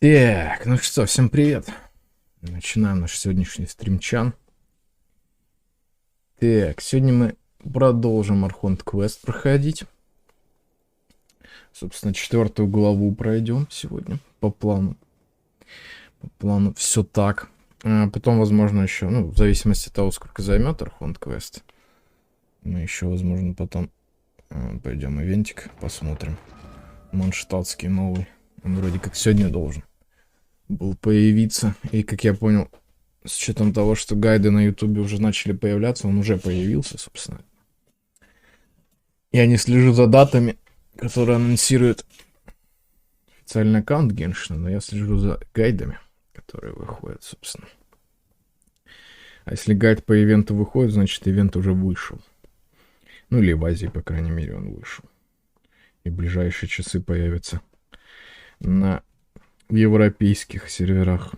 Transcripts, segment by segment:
Так, ну что, всем привет. Начинаем наш сегодняшний стримчан. Так, сегодня мы продолжим архонт квест проходить. Собственно, 4-ю главу пройдем сегодня по плану. По плану все так. А потом, возможно, еще, ну, в зависимости от того, сколько займет архонт квест, мы еще, возможно, потом пойдем ивентик посмотрим. Монштадтский новый. Он вроде как сегодня должен был появиться. И, как я понял, с учетом того, что гайды на ютубе уже начали появляться, он уже появился, собственно. Я не слежу за датами, которые анонсирует официальный аккаунт Геншина, но я слежу за гайдами, которые выходят, собственно. А если гайд по ивенту выходит, значит ивент уже вышел. Ну или в Азии, по крайней мере, он вышел. И в ближайшие часы появится на европейских серверах.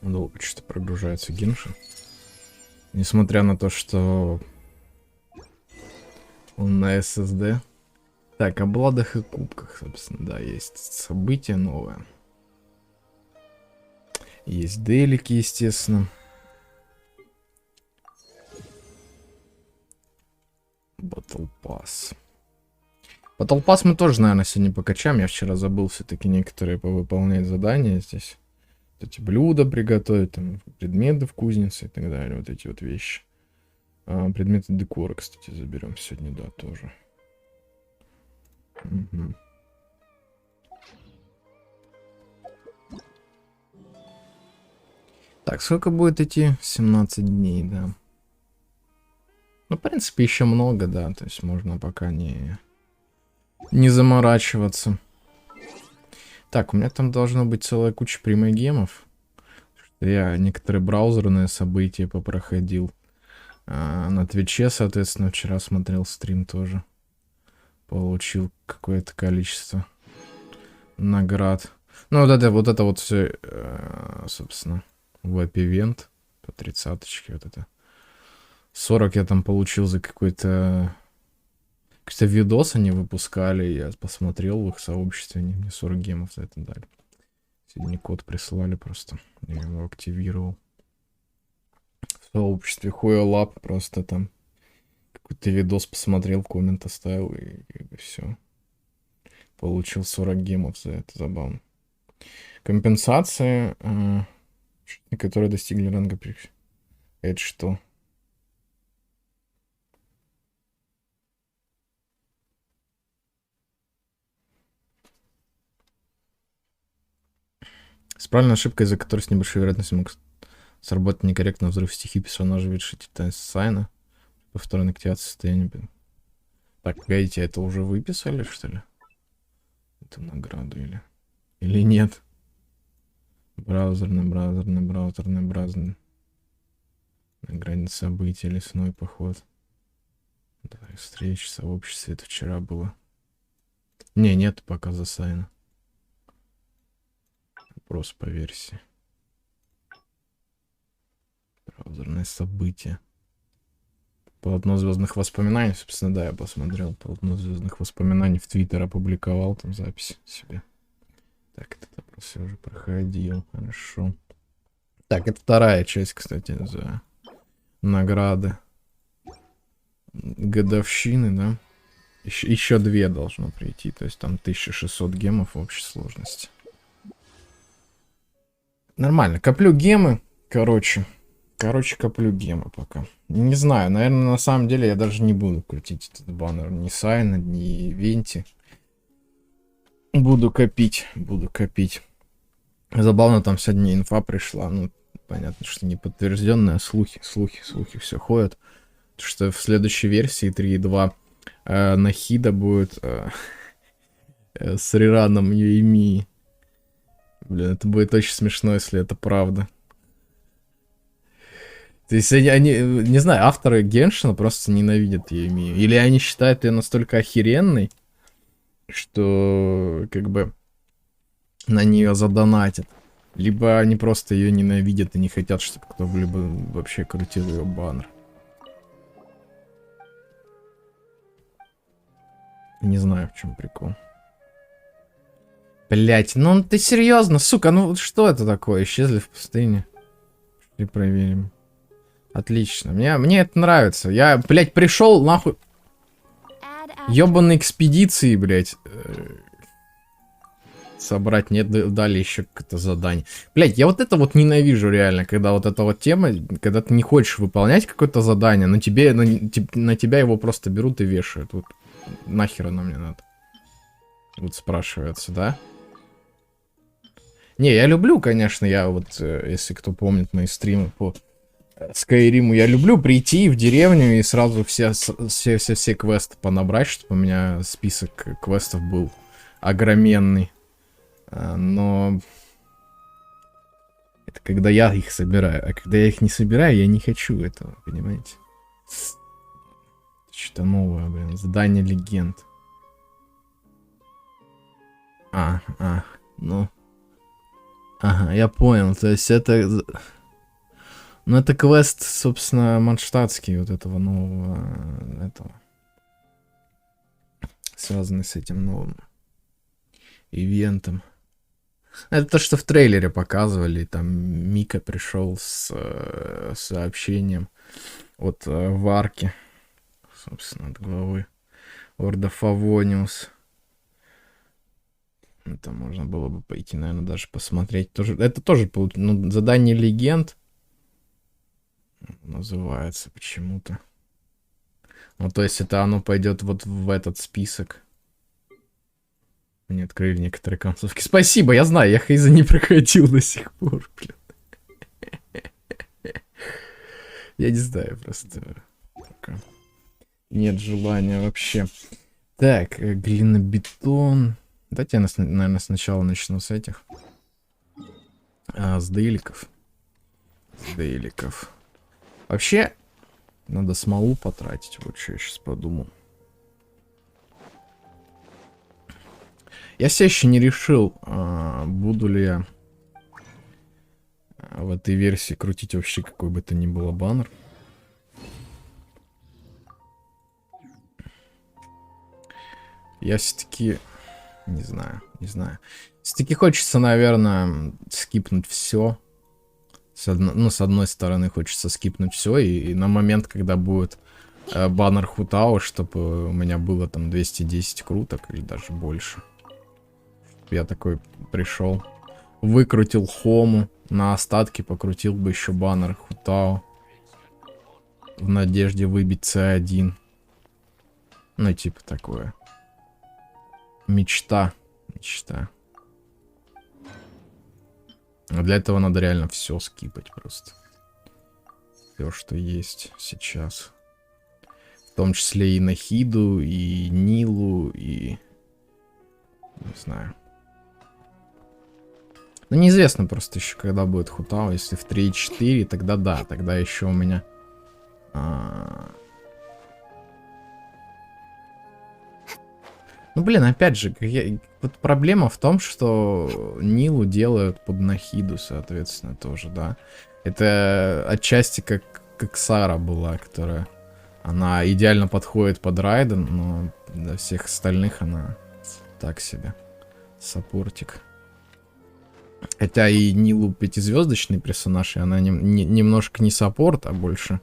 Долго что-то прогружается Геншин. Несмотря на то, что он на SSD. Так, о бладах и кубках, собственно, да, есть событие новое. Есть делики, естественно. Battle Pass. Battle Pass мы тоже, наверное, сегодня покачаем. Я вчера забыл все-таки некоторые повыполнять задания здесь. Вот эти блюда приготовить, там, предметы в кузнице и так далее. Вот эти вот вещи. Предметы декора, кстати, заберем сегодня, да, тоже. Угу. Так, сколько будет идти? 17 дней, да. Ну, в принципе, еще много, да. То есть можно пока не заморачиваться. Так, у меня там должно быть целая куча примагемов. Я некоторые браузерные события попроходил. На Твиче, соответственно, вчера смотрел стрим тоже. Получил какое-то количество наград. Ну, вот это вот все, собственно, веб-ивент по 30-очке, вот это. 40 я там получил за какой-то видос они выпускали, я посмотрел в их сообществе, они мне 40 гемов за это дали. Сегодня код прислали просто, я его активировал. В сообществе хуя-лап просто там какой-то видос посмотрел, коммент оставил и все. Получил 40 гемов за это, забавно. Компенсации, которые достигли ранга прикс. Это что? С правильной ошибкой, из-за которой с небольшой вероятностью мог сработать некорректно взрыв стихии персонажа решителя сайна. Повторной активации состояния. Так, погодите, это уже выписали, что ли? Эту награду или нет? Браузерный. Наградные события, лесной поход. Да, встреча, сообщество, это вчера было. Нет пока за сайна. Вопрос по версии. Браузерное событие. Полотно звездных воспоминаний, собственно, да, я посмотрел. Полотно звездных воспоминаний в Твиттер опубликовал, там запись себе. Так, этот опрос я уже проходил, хорошо. Так, это вторая часть, кстати, за награды. Годовщины, да? Еще 2 должно прийти, то есть там 1600 гемов в общей сложности. Нормально, коплю гемы, короче, коплю гемы пока. Не знаю, наверное, на самом деле я даже не буду крутить этот баннер ни сайна, ни ивенти. Буду копить. Забавно, там сегодня инфа пришла, ну, понятно, что не подтвержденная, слухи все ходят. Что в следующей версии 3.2 Нахида будет с рераном Юэми. Блин, это будет очень смешно, если это правда. То есть они, не знаю, авторы Геншина просто ненавидят Юэми. Или они считают ее настолько охеренной, что как бы на нее задонатят. Либо они просто ее ненавидят и не хотят, чтобы кто-либо вообще крутил ее баннер. Не знаю, в чем прикол. Блять, ну ты серьезно, сука, ну что это такое? Исчезли в пустыне. И проверим. Отлично. Мне это нравится. Я, блядь, пришел нахуй. Ёбаные экспедиции, блядь. Собрать, нет, дали еще какое-то задание. Блядь, я вот это вот ненавижу реально, когда вот эта вот тема, когда ты не хочешь выполнять какое-то задание, но тебе, на тебя его просто берут и вешают. Вот нахер оно мне надо? Вот спрашивается, да? Не, я люблю, конечно, я вот, если кто помнит мои стримы по Скайриму, я люблю прийти в деревню и сразу все квесты понабрать, чтобы у меня список квестов был огроменный. Но это когда я их собираю, а когда я их не собираю, я не хочу этого, понимаете? Что-то новое, блин, задание легенд. Ну. Ага, я понял, то есть это... Ну, это квест, собственно, манштатский, вот этого нового, этого. Связанный с этим новым ивентом. Это то, что в трейлере показывали, там Мика пришел с сообщением от Варки, собственно, от главы Орда Фавониус. Это можно было бы пойти, наверное, даже посмотреть. Это тоже задание легенд называется почему-то. Ну, то есть это оно пойдет вот в этот список. Мне открыли некоторые концовки. Спасибо, я знаю, я Хейза не проходил до сих пор, блин. Я не знаю, просто пока нет желания вообще. Так, глинобетон. Давайте я, наверное, сначала начну с этих. С дейликов. С дейликов. Вообще, надо смолу потратить. Вот что я сейчас подумал. Я все еще не решил, буду ли я в этой версии крутить вообще какой бы то ни было баннер. Я все-таки... Не знаю. Все-таки хочется, наверное, скипнуть все. С одной стороны, хочется скипнуть все, и на момент, когда будет баннер Хутао, чтобы у меня было там 210 круток или даже больше. Я такой пришел, выкрутил Хому, на остатки покрутил бы еще баннер Хутао. В надежде выбить C1. Ну, типа такое. Мечта. А для этого надо реально все скипать просто. Все, что есть сейчас. В том числе и Нахиду, и Нилу, и... Не знаю. Ну, неизвестно просто еще, когда будет Хутао. Если в 3.4, тогда да. Тогда еще у меня... Ну, блин, опять же, вот проблема в том, что Нилу делают под Нахиду, соответственно, тоже, да. Это отчасти как Сара была, которая... Она идеально подходит под Райден, но для всех остальных она так себе. Саппортик. Хотя и Нилу пятизвездочный персонаж, и она немножко не саппорт, а больше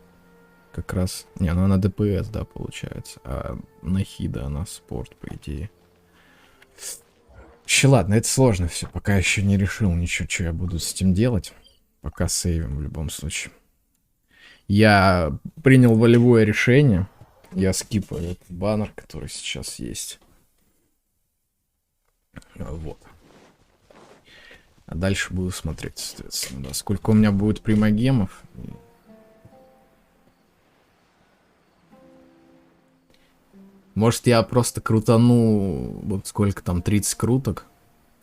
как раз... Не, ну она ДПС, да, получается. А Нахида она спорт, по идее. Ладно, это сложно все. Пока еще не решил ничего, что я буду с этим делать. Пока сейвим в любом случае. Я принял волевое решение. Я скипаю этот баннер, который сейчас есть. Вот. А дальше буду смотреть, соответственно, да, сколько у меня будет примагемов. Может, я просто крутану, вот сколько там, 30 круток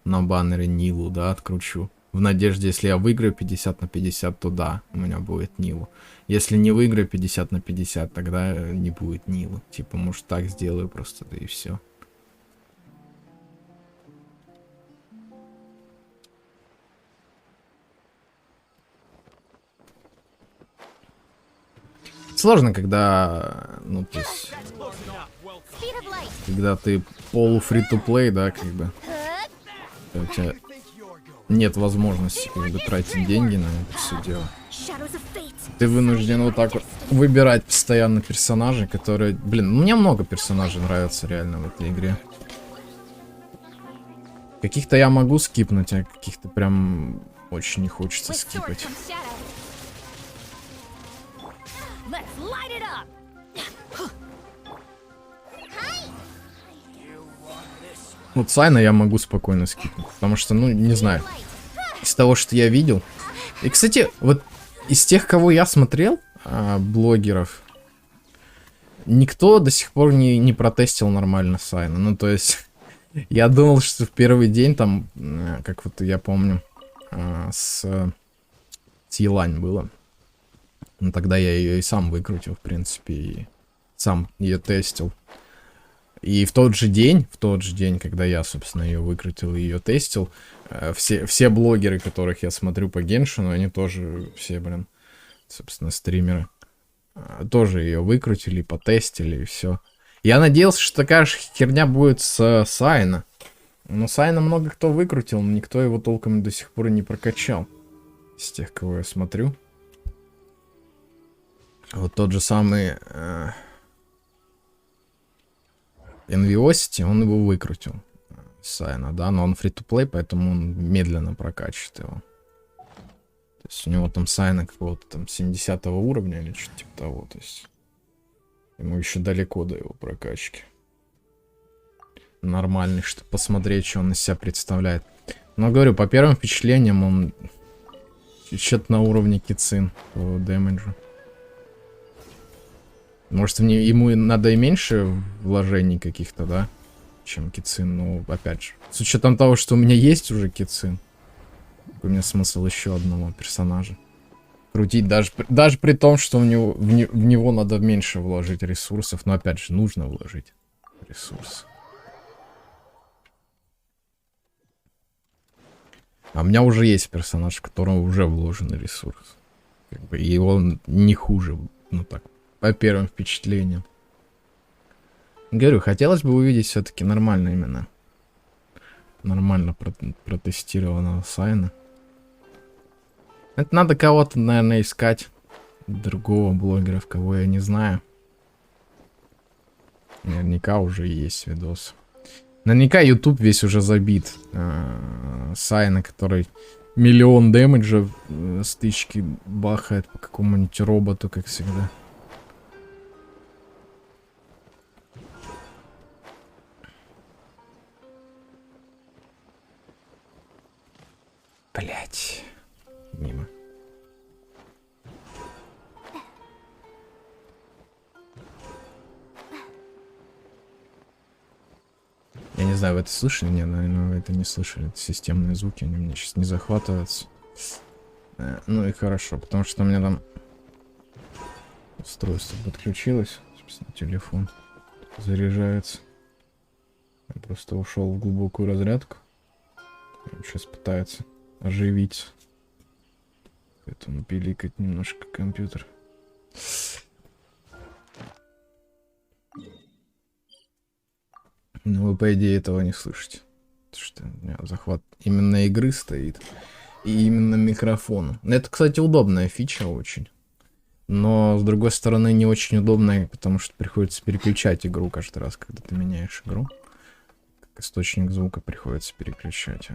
на баннере Нилу, да, откручу. В надежде, если я выиграю 50 на 50, то да, у меня будет Нилу. Если не выиграю 50 на 50, тогда не будет Нилу. Типа, может, так сделаю просто, да и все. Сложно, когда, ну, то есть, когда ты полу-фри-то-плей, да, как бы, у тебя нет возможности, как бы, тратить деньги на это все дело. Ты вынужден вот так вот выбирать постоянно персонажей, которые... Блин, мне много персонажей нравится реально в этой игре. Каких-то я могу скипнуть, а каких-то прям очень не хочется скипать. Вот Сайна я могу спокойно скипнуть, потому что, ну, не знаю, из того, что я видел. И, кстати, вот из тех, кого я смотрел, блогеров, никто до сих пор не протестил нормально Сайна. Ну, то есть, я думал, что в первый день там, как вот я помню, с Елань было. Ну, тогда я ее и сам выкрутил, в принципе, и сам ее тестил. И в тот же день, когда я, собственно, ее выкрутил и ее тестил, все блогеры, которых я смотрю по Геншину, они тоже все, блин, собственно, стримеры, тоже ее выкрутили, потестили и все. Я надеялся, что такая же херня будет с Сайна. Но Сайна много кто выкрутил, но никто его толком до сих пор не прокачал. Из тех, кого я смотрю. Вот тот же самый... Enviosity, он его выкрутил. Сайна, да, но он фри-то-плей, поэтому он медленно прокачивает его. То есть у него там Сайна какого-то там 70 уровня или что-то типа того. То есть ему еще далеко до его прокачки. Нормальный, чтобы посмотреть, что он из себя представляет. Но говорю, по первым впечатлениям он что-то на уровне Кицин по дэмэджу. Может, ему надо и меньше вложений каких-то, да, чем Кицин. Ну, опять же, с учетом того, что у меня есть уже Кицин, какой у меня смысл еще одного персонажа крутить, даже при том, что в него надо меньше вложить ресурсов. Но, опять же, нужно вложить ресурсы. А у меня уже есть персонаж, в котором уже вложены ресурсы. Как бы, и он не хуже, ну так, по первым впечатлениям. Говорю, хотелось бы увидеть все-таки нормально именно. Нормально протестированного Сайна. Это надо кого-то, наверное, искать. Другого блогера, кого я не знаю. Наверняка уже есть видос. Наверняка YouTube весь уже забит. Сайна, который миллион дэмэджа с тычки бахает по какому-нибудь роботу, как всегда. Блять. Мимо. Я не знаю, вы это слышали? Не, наверное, вы это не слышали. Это системные звуки, они мне сейчас не захватываются. Ну и хорошо, потому что у меня там устройство подключилось. Собственно, телефон заряжается. Я просто ушел в глубокую разрядку. Он сейчас пытается оживить. Поэтому пиликать немножко компьютер. Но вы, по идее, этого не слышите. Потому что у меня захват именно игры стоит. И именно микрофон. Это, кстати, удобная фича очень. Но, с другой стороны, не очень удобная, потому что приходится переключать игру каждый раз, когда ты меняешь игру. Как источник звука приходится переключать.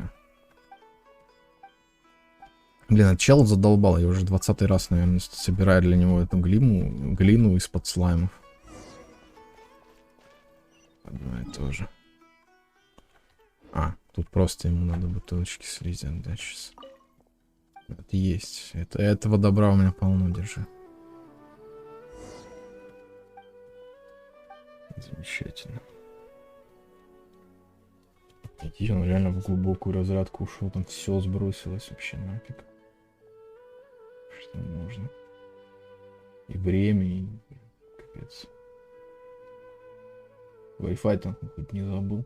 Блин, этот чел задолбал. Я уже 20-й раз, наверное, собираю для него эту глину из-под слаймов. Одно и то же. Тут просто ему надо бутылочки слизать, да, сейчас. Вот есть. Этого добра у меня полно, держи. Замечательно. Иди, он реально в глубокую разрядку ушел, там все сбросилось вообще нафиг. Что можно. И время, и капец. Wi-Fi там хоть не забыл.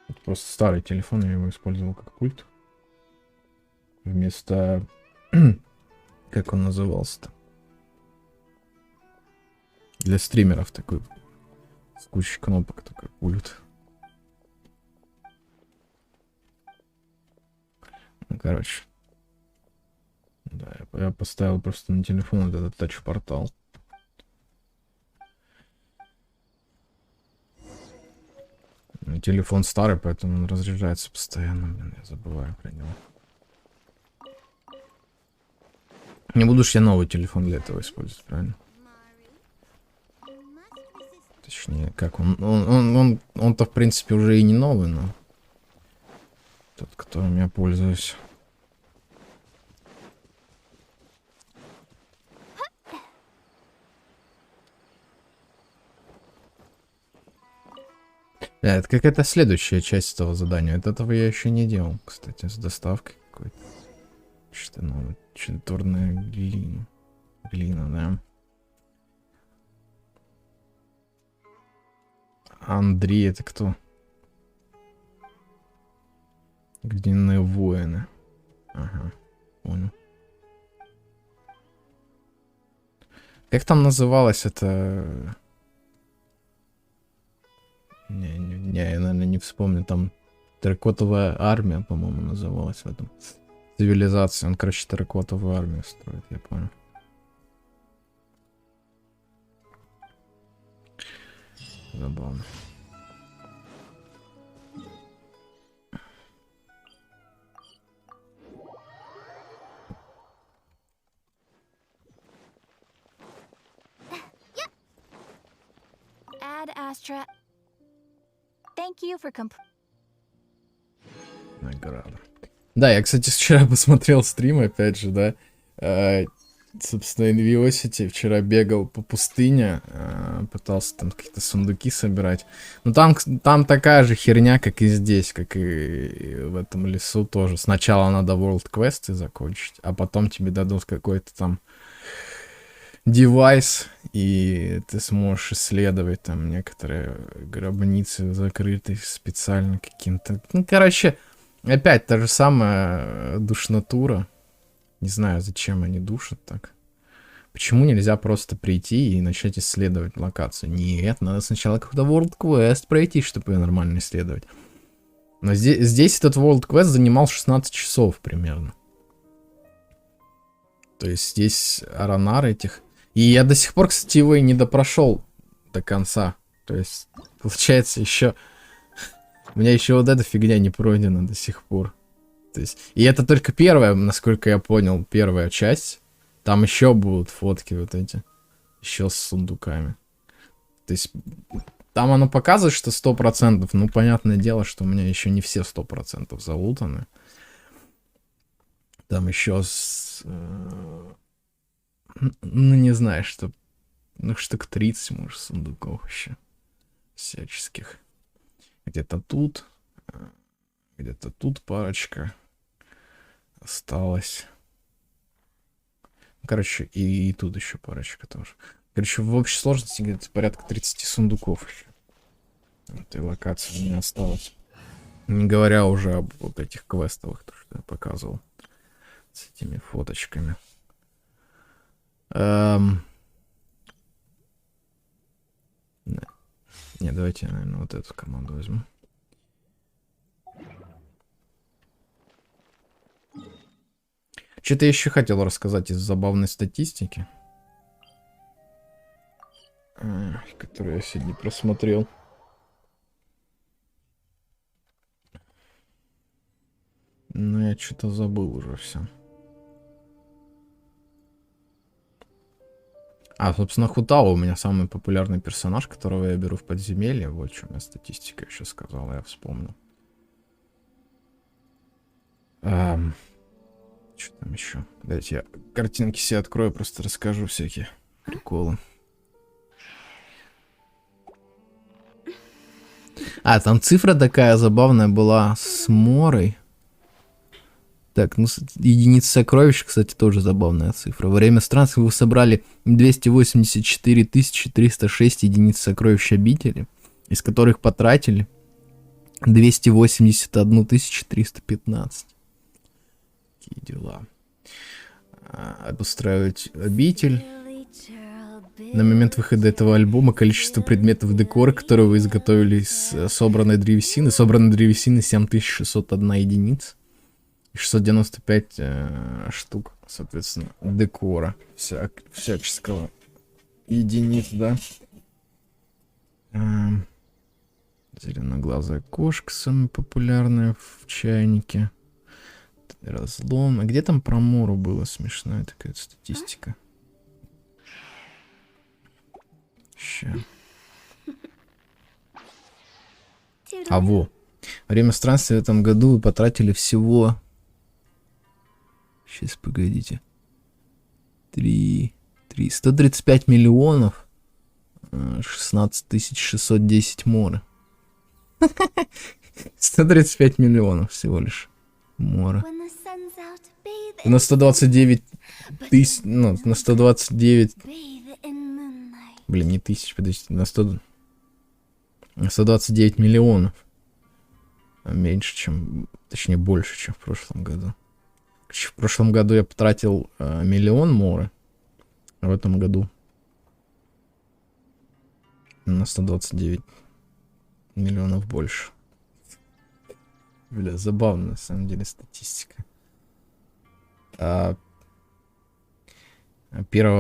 Это просто старый телефон, я его использовал как пульт. Вместо... Как он назывался-то? Для стримеров такой. С кучей кнопок такой пульт. Ну, короче. Да, я поставил просто на телефон вот этот тач-портал. Телефон старый, поэтому он разряжается постоянно. Блин, я забываю про него. Не буду ж я новый телефон для этого использовать, правильно? Точнее, как он-то в принципе уже и не новый, но тот, которым я пользуюсь. Да, это какая-то следующая часть этого задания. Этого я еще не делал, кстати, с доставкой какой-то. Что-то новое. Черная глина. Глина, да. Андрей, это кто? Глиняные воины. Ага, понял. Как там называлось это? Не, я, наверное, не вспомню. Там терракотовая армия, по-моему, называлась в этом. Цивилизация. Он, короче, терракотовую армию строит, я понял. Забавно. Astra. Thank you for Награда. Да, я, кстати, вчера посмотрел стрим, опять же, да. Собственно, Inviosity вчера бегал по пустыне, пытался там какие-то сундуки собирать. Но там такая же херня, как и здесь, как и в этом лесу тоже. Сначала надо World квесты закончить, а потом тебе дадут какой-то там девайс, и ты сможешь исследовать там некоторые гробницы, закрытые специально каким-то... Ну, короче, опять та же самая душнатура. Не знаю, зачем они душат так. Почему нельзя просто прийти и начать исследовать локацию? Нет, надо сначала какой-то World Quest пройти, чтобы ее нормально исследовать. Но здесь этот World Quest занимал 16 часов примерно. То есть здесь аронар этих... И я до сих пор, кстати, его и не допрошел до конца. То есть, получается, еще... У меня еще вот эта фигня не пройдена до сих пор. То есть... И это только первая, насколько я понял, первая часть. Там еще будут фотки вот эти. Еще с сундуками. То есть... Там оно показывает, что 100%. Ну, понятное дело, что у меня еще не все 100% залутаны. Там еще с... Ну, не знаю, что... Ну, штук 30, может, сундуков еще. Всяческих. Где-то тут парочка осталось. Короче, и тут еще парочка тоже. Короче, в общей сложности где-то порядка 30 сундуков еще. В этой локации у меня осталось. Не говоря уже об вот этих квестовых, то, что я показывал. С этими фоточками. Не, давайте я, наверное, вот эту команду возьму. Что-то еще хотел рассказать из забавной статистики, которую я сегодня просмотрел. Но я что-то забыл уже все. Собственно, Хутао у меня самый популярный персонаж, которого я беру в подземелье. Вот что у меня статистика еще сказала, я вспомнил. Что там еще? Дайте я картинки себе открою, просто расскажу всякие приколы. Там цифра такая забавная была с Морой. Так, ну, единица сокровищ, кстати, тоже забавная цифра. Во время странствия вы собрали 284 306 единиц сокровищ обители, из которых потратили 281 315. Такие дела. Обустраивать обитель. На момент выхода этого альбома количество предметов декора, которые вы изготовили из собранной древесины. Собранной древесины 7601 единица. И 695 штук, соответственно, декора. Всяческого единиц, да. Зеленоглазая кошка, самая популярная в чайнике. Разлом. А где там про Мору было смешная такая статистика? Ща. А во. Время странствия в этом году вы потратили всего... Сейчас, погодите. 135 миллионов 16 610 моры. 135 миллионов всего лишь мора. На 129 тысяч... Ну, на 129... Блин, не тысяч, подождите. На 129 миллионов. Меньше, чем... Точнее, больше, чем в прошлом году. В прошлом году я потратил 1 миллион моры. А в этом году на 129 миллионов больше. Бля, забавно, на самом деле, статистика. 1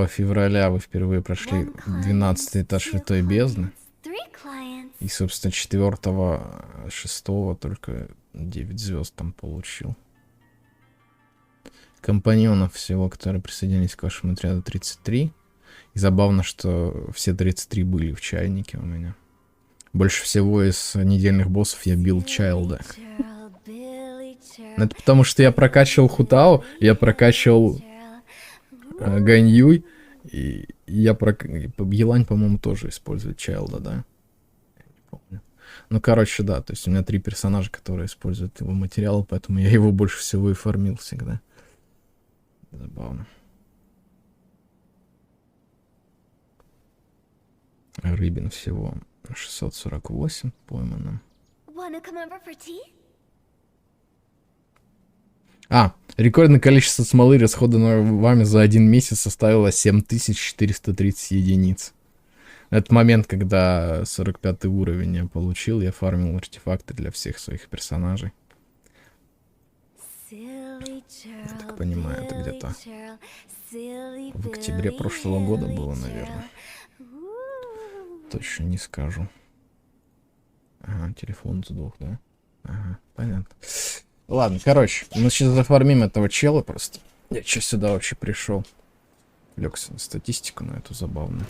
февраля вы впервые прошли 12 этаж Святой Бездны. И, собственно, 4-6 только 9 звезд там получил. Компаньонов всего, которые присоединились к вашему отряду, 33. И забавно, что все 33 были в чайнике у меня. Больше всего из недельных боссов я бил Чайлда. Это потому, что я прокачивал Хутао, я прокачивал Ганьюй, и я Елань, по-моему, тоже использует Чайлда, да? Я не помню. Ну, короче, да, то есть у меня 3 персонажа, которые используют его материалы, поэтому я его больше всего и фармил всегда. Забавно. Рыбин всего 648 поймано. Рекордное количество смолы, расходованное вами за 1 месяц, составило 7430 единиц. Это момент, когда 45-й уровень я получил, я фармил артефакты для всех своих персонажей. Я так понимаю, это где-то в октябре прошлого года было, наверное. Точно не скажу. Ага, телефон сдох, да? Ага, понятно. Ладно, короче, мы сейчас зафармим этого чела просто. Я че сюда вообще пришел? Легся на статистику, на эту забавную.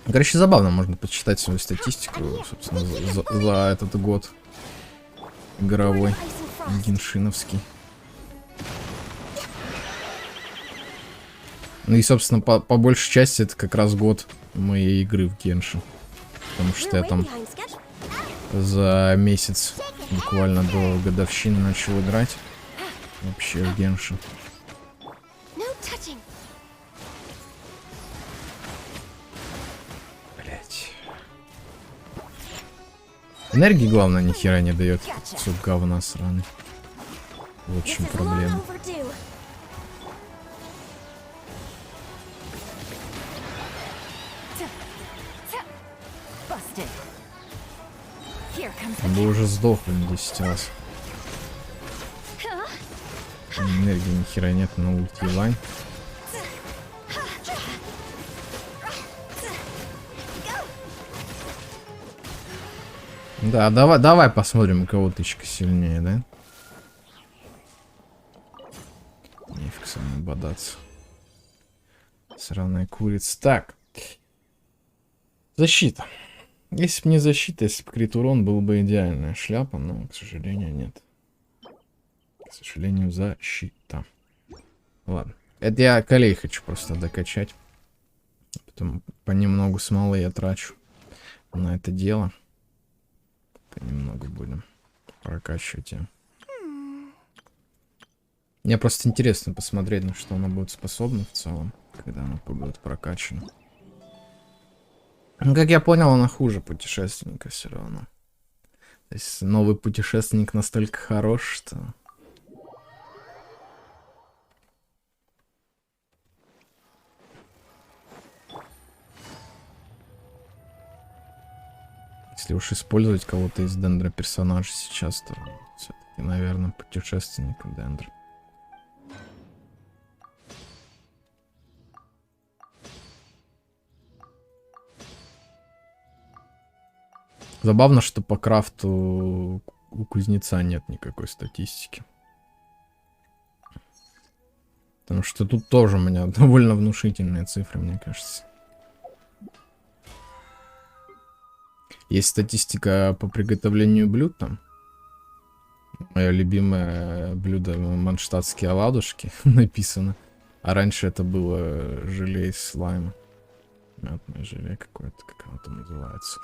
Короче, забавно, можно почитать свою статистику, собственно, за этот год игровой, геншиновский. Ну и, собственно, по большей части это как раз год моей игры в Геншин. Потому что я там за месяц буквально до годовщины начал играть вообще в Геншин. Блять. Энергии, главное, ни хера не дает. Все говна сраный. Вот в чем проблема. Вы уже сдохли 10 раз. Энергии ни хера нет на ульти лайн. Да, давай посмотрим, у кого тычка сильнее, да? Нефиг со мной бодаться. Сраная курица. Так. Защита. Если бы не защита, если бы крит урон, был бы идеальная шляпа, но, к сожалению, нет. К сожалению, защита. Ладно. Это я колей хочу просто докачать. Потом понемногу смолы я трачу на это дело. Понемногу будем прокачивать ее. Мне просто интересно посмотреть, на что она будет способна в целом, когда она будет прокачана. Ну, как я понял, она хуже путешественника все равно. То есть новый путешественник настолько хорош, что Если уж использовать кого-то из дендра персонажей сейчас, то все-таки, наверное, путешественник дендра. Забавно, что по крафту у кузнеца нет никакой статистики. Потому что тут тоже у меня довольно внушительные цифры, мне кажется. Есть статистика по приготовлению блюд там. Мое любимое блюдо — манштатские оладушки написано. А раньше это было желе из слайма. Мятное желе какое-то, как оно там называется.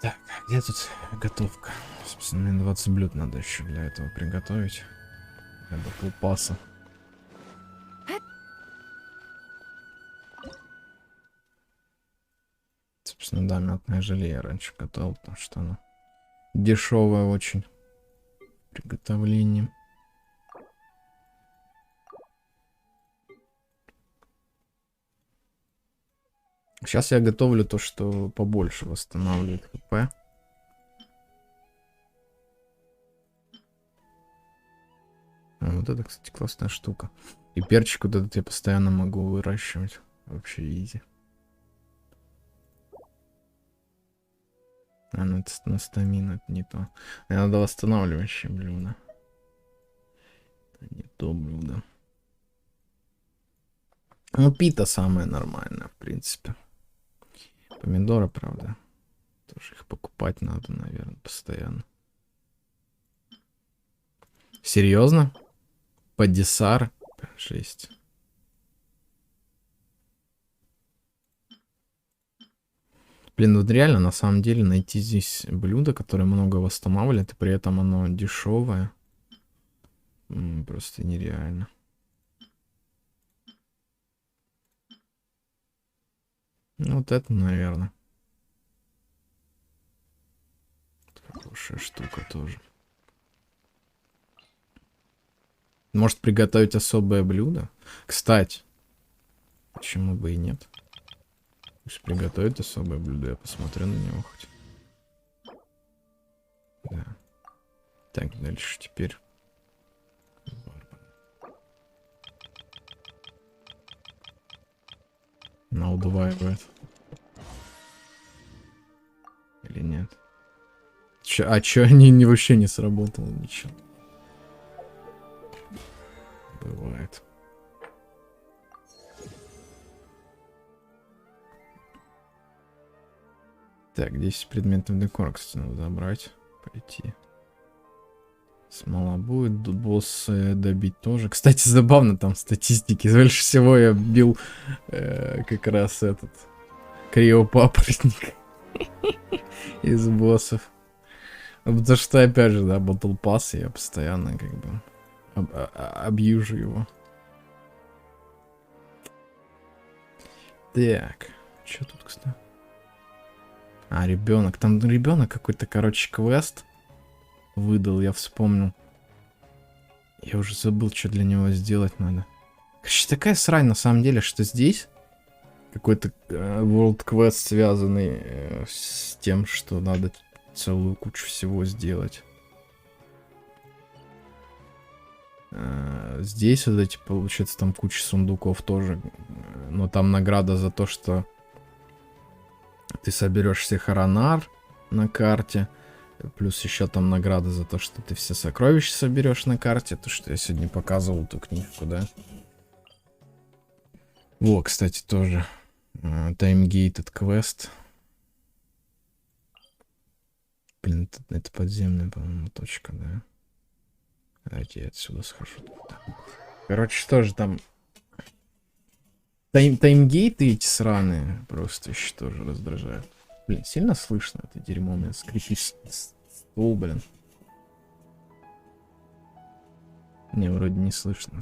Так, где тут готовка? Собственно, мне 20 блюд надо еще для этого приготовить. Для батлпасса. Собственно, да, мятное желе я раньше готовил, потому что оно дешевое очень приготовление. Сейчас я готовлю то, что побольше восстанавливает хп. Вот это, кстати, классная штука. И перчик вот этот я постоянно могу выращивать. Вообще изи. А, ну это на стамину, это не то. Мне надо восстанавливающее блюдо. Это не то блюдо. Ну, пита самое нормальное, в принципе. Помидоры, правда. Тоже их покупать надо, наверное, постоянно. Серьезно? Поддержать? 6. Блин, вот реально, на самом деле, найти здесь блюдо, которое много восстанавливает, и при этом оно дешевое. Просто нереально. Ну, вот это, наверное. Хорошая штука тоже. Может приготовить особое блюдо? Кстати, почему бы и нет? Пусть приготовит особое блюдо, я посмотрю на него хоть. Да. Так, дальше теперь. Она удваивает. Или нет? А чё они вообще не сработало ничего? Бывает. Так, 10 предметов декора, кстати, надо забрать. Пойти. Смола будет, босса добить тоже. Кстати, забавно там статистики. Больше всего я бил как раз этот криопапоротник из боссов. Потому что, опять же, да, Battle Pass, я постоянно как бы абьюжу его. Так, что тут, кстати? А, ребенок. Там ребенок какой-то, короче, квест выдал, я вспомнил. Я уже забыл, что для него сделать надо. Короче, такая срань на самом деле, что здесь какой-то World Quest, связанный с тем, что надо целую кучу всего сделать. Здесь вот эти, получается, там куча сундуков тоже. Но там награда за то, что ты соберешь всех аронар на карте. Плюс еще там награда за то, что ты все сокровища соберешь на карте. То, что я сегодня показывал эту книжку, да. Во, кстати, тоже таймгейтед квест. Блин, это подземная, по-моему, точка, да. Давайте я отсюда схожу. Короче, что же там? Таймгейты эти сраные просто еще тоже раздражают. Блин, сильно слышно это дерьмо, у меня скрипит стол, блин. Не, вроде не слышно.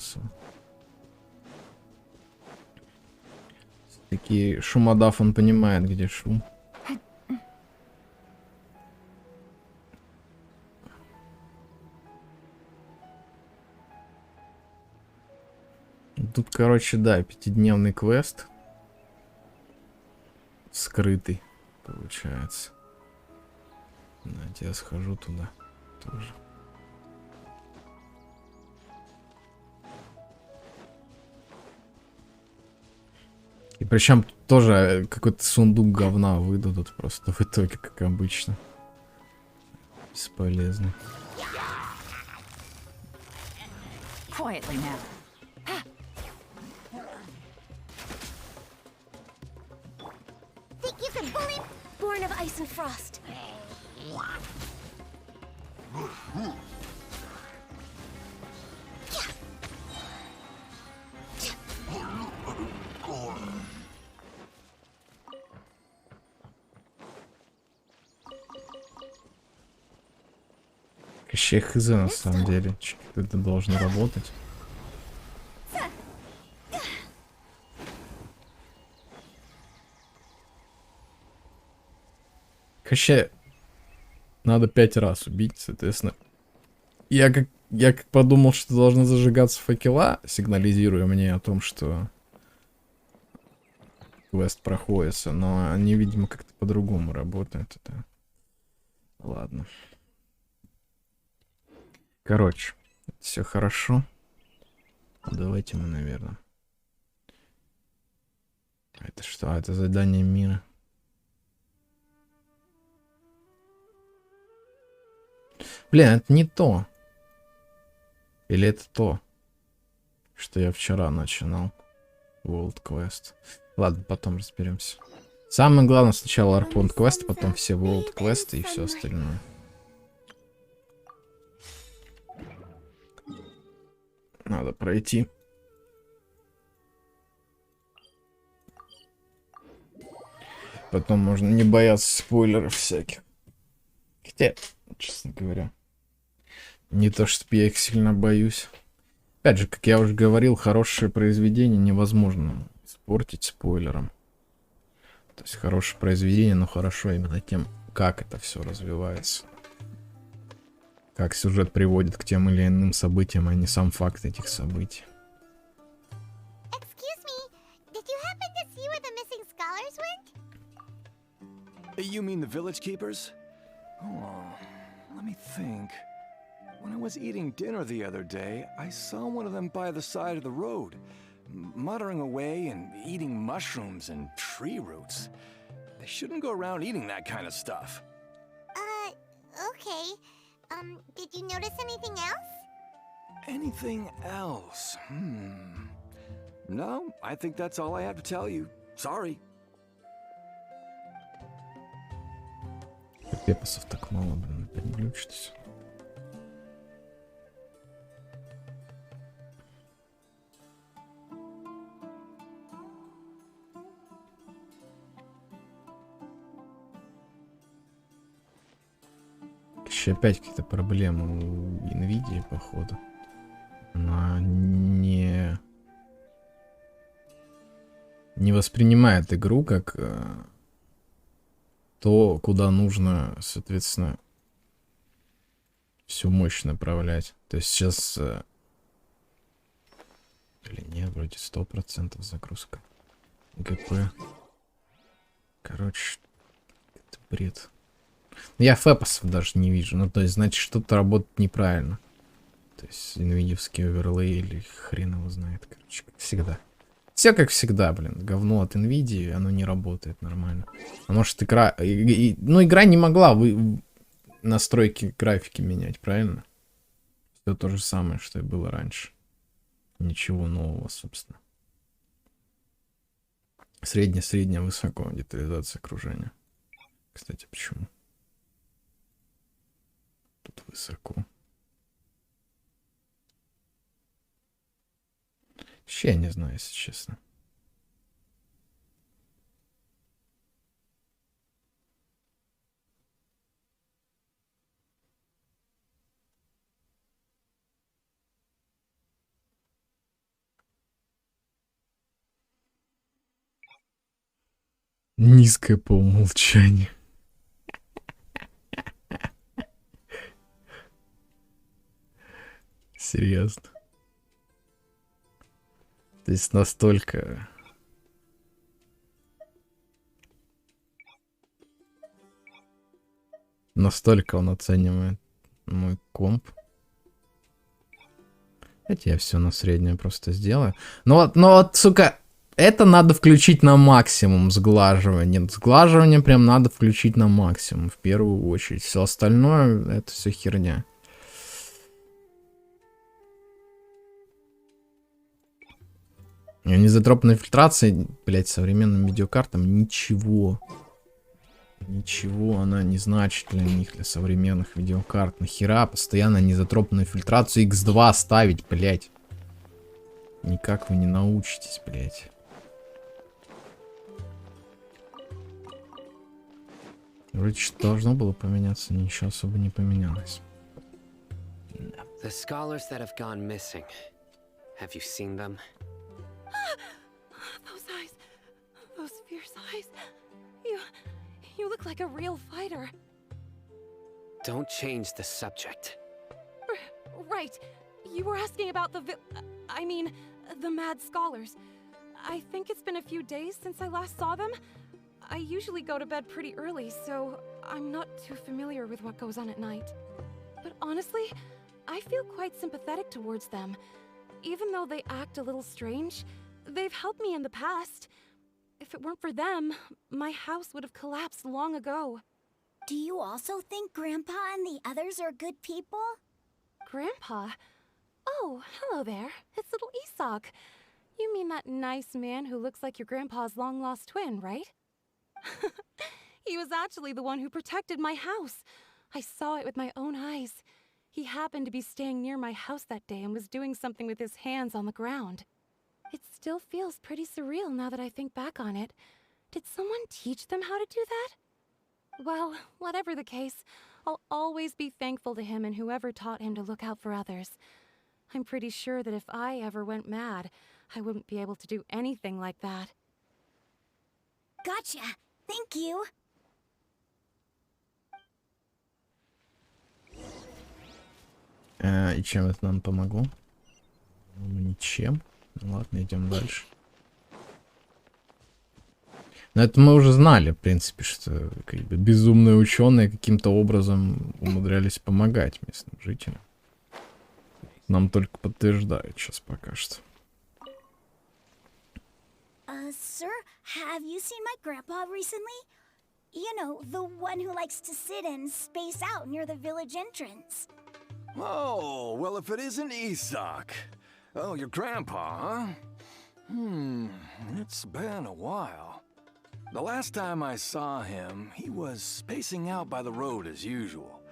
Такие шумодав, он понимает, где шум. Тут, короче, да, 5-дневный квест. Скрытый. получается. Давайте я схожу туда тоже. И причем тоже какой-то сундук говна выдадут просто в итоге, как обычно. Бесполезный. Quietly now. Think you can bully? Born of ice and frost. Вообще хз на самом деле. Как это должно работать. Вообще надо 5 раз убить, соответственно. Я как подумал, что должны зажигаться факела, сигнализируя мне о том, что квест проходится, но они, видимо, как-то по-другому работают. Это... Ладно. Короче, все хорошо. Давайте мы, наверное. Это что? Это задание мира. Блин, это не то. Или это то, что я вчера начинал. World Quest. Ладно, потом разберемся. Самое главное сначала архонт квест, потом все World квесты и все остальное. Надо пройти. Потом можно не бояться спойлеров всяких. Хотя, честно говоря, не то, чтобы я их сильно боюсь. Опять же, как я уже говорил, хорошее произведение невозможно испортить спойлером. То есть хорошее произведение, но хорошо именно тем, как это все развивается. Как сюжет приводит к тем или иным событиям, а не сам факт этих событий. Excuse me, did you happen to see where the missing scholars went? You mean the village keepers? Oh, let me think. When I was eating dinner the other day, I saw one of them by the side of the road, muttering away and eating mushrooms and tree roots. They shouldn't go around eating that kind of stuff. Okay. Did you notice anything else? Anything else? No, I think that's all I have to tell you. Sorry. Пепосов так мало, блин, опять глючится. Еще опять какие-то проблемы у Nvidia, походу. Она не воспринимает игру как то, куда нужно, соответственно, всю мощь направлять. То есть сейчас... или нет, вроде 100% загрузка. ГП. Короче, это бред. Я фэпосов даже не вижу. Ну, то есть, значит, что-то работает неправильно. То есть, NVIDIA-вские оверлей или хрен его знает. Короче, как всегда. Все как всегда, блин. Говно от NVIDIA, оно не работает нормально. А может, игра... ну, игра не могла настройки графики менять, правильно? Все то же самое, что и было раньше. Ничего нового, собственно. Средне-средне высоко детализация окружения. Кстати, почему? Тут высоко. Вообще я не знаю, если честно. Низкое по умолчанию. Серьезно. То есть настолько... Настолько он оценивает мой комп. Хотя я все на среднее просто сделаю. Но вот, сука, это надо включить на максимум сглаживание. Сглаживание прям надо включить на максимум в первую очередь. Все остальное это все херня. Низотропная фильтрация, блять, современным видеокартам ничего. Ничего она не значит для них, для современных видеокарт. Нахера постоянно низотропную фильтрацию X2 ставить, блять. Никак вы не научитесь, блять. Вроде что должно было поменяться, ничего особо не поменялось. The scholars that have gone missing. Have you seen them? Those eyes. Those fierce eyes. You look like a real fighter. Don't change the subject. Right. You were asking about the the mad scholars. I think it's been a few days since I last saw them. I usually go to bed pretty early, so I'm not too familiar with what goes on at night. But honestly, I feel quite sympathetic towards them. Even though they act a little strange, they've helped me in the past. If it weren't for them, my house would have collapsed long ago. Do you also think Grandpa and the others are good people? Grandpa? Oh, hello there. It's little Isak. You mean that nice man who looks like your grandpa's long-lost twin, right? He was actually the one who protected my house. I saw it with my own eyes. He happened to be staying near my house that day and was doing something with his hands on the ground. It still feels pretty surreal now that I think back on it. Did someone teach them how to do that? Well, whatever the case, I'll always be thankful to him and whoever taught him to look out for others. I'm pretty sure that if I ever went mad, I wouldn't be able to do anything like that. Gotcha. Thank you. И чем это нам помогло? Ничем. Ну ладно, идем дальше. Но это мы уже знали, в принципе, что как бы, безумные ученые каким-то образом умудрялись помогать местным жителям. Нам только подтверждают сейчас пока что. Sir, have you seen my grandpa recently? You know, the one who likes to sit and space out near the village entrance. Oh, well, if it isn't Isak. Oh, your grandpa, huh? It's been a while. The last time I saw him, he was spacing out by the road as usual.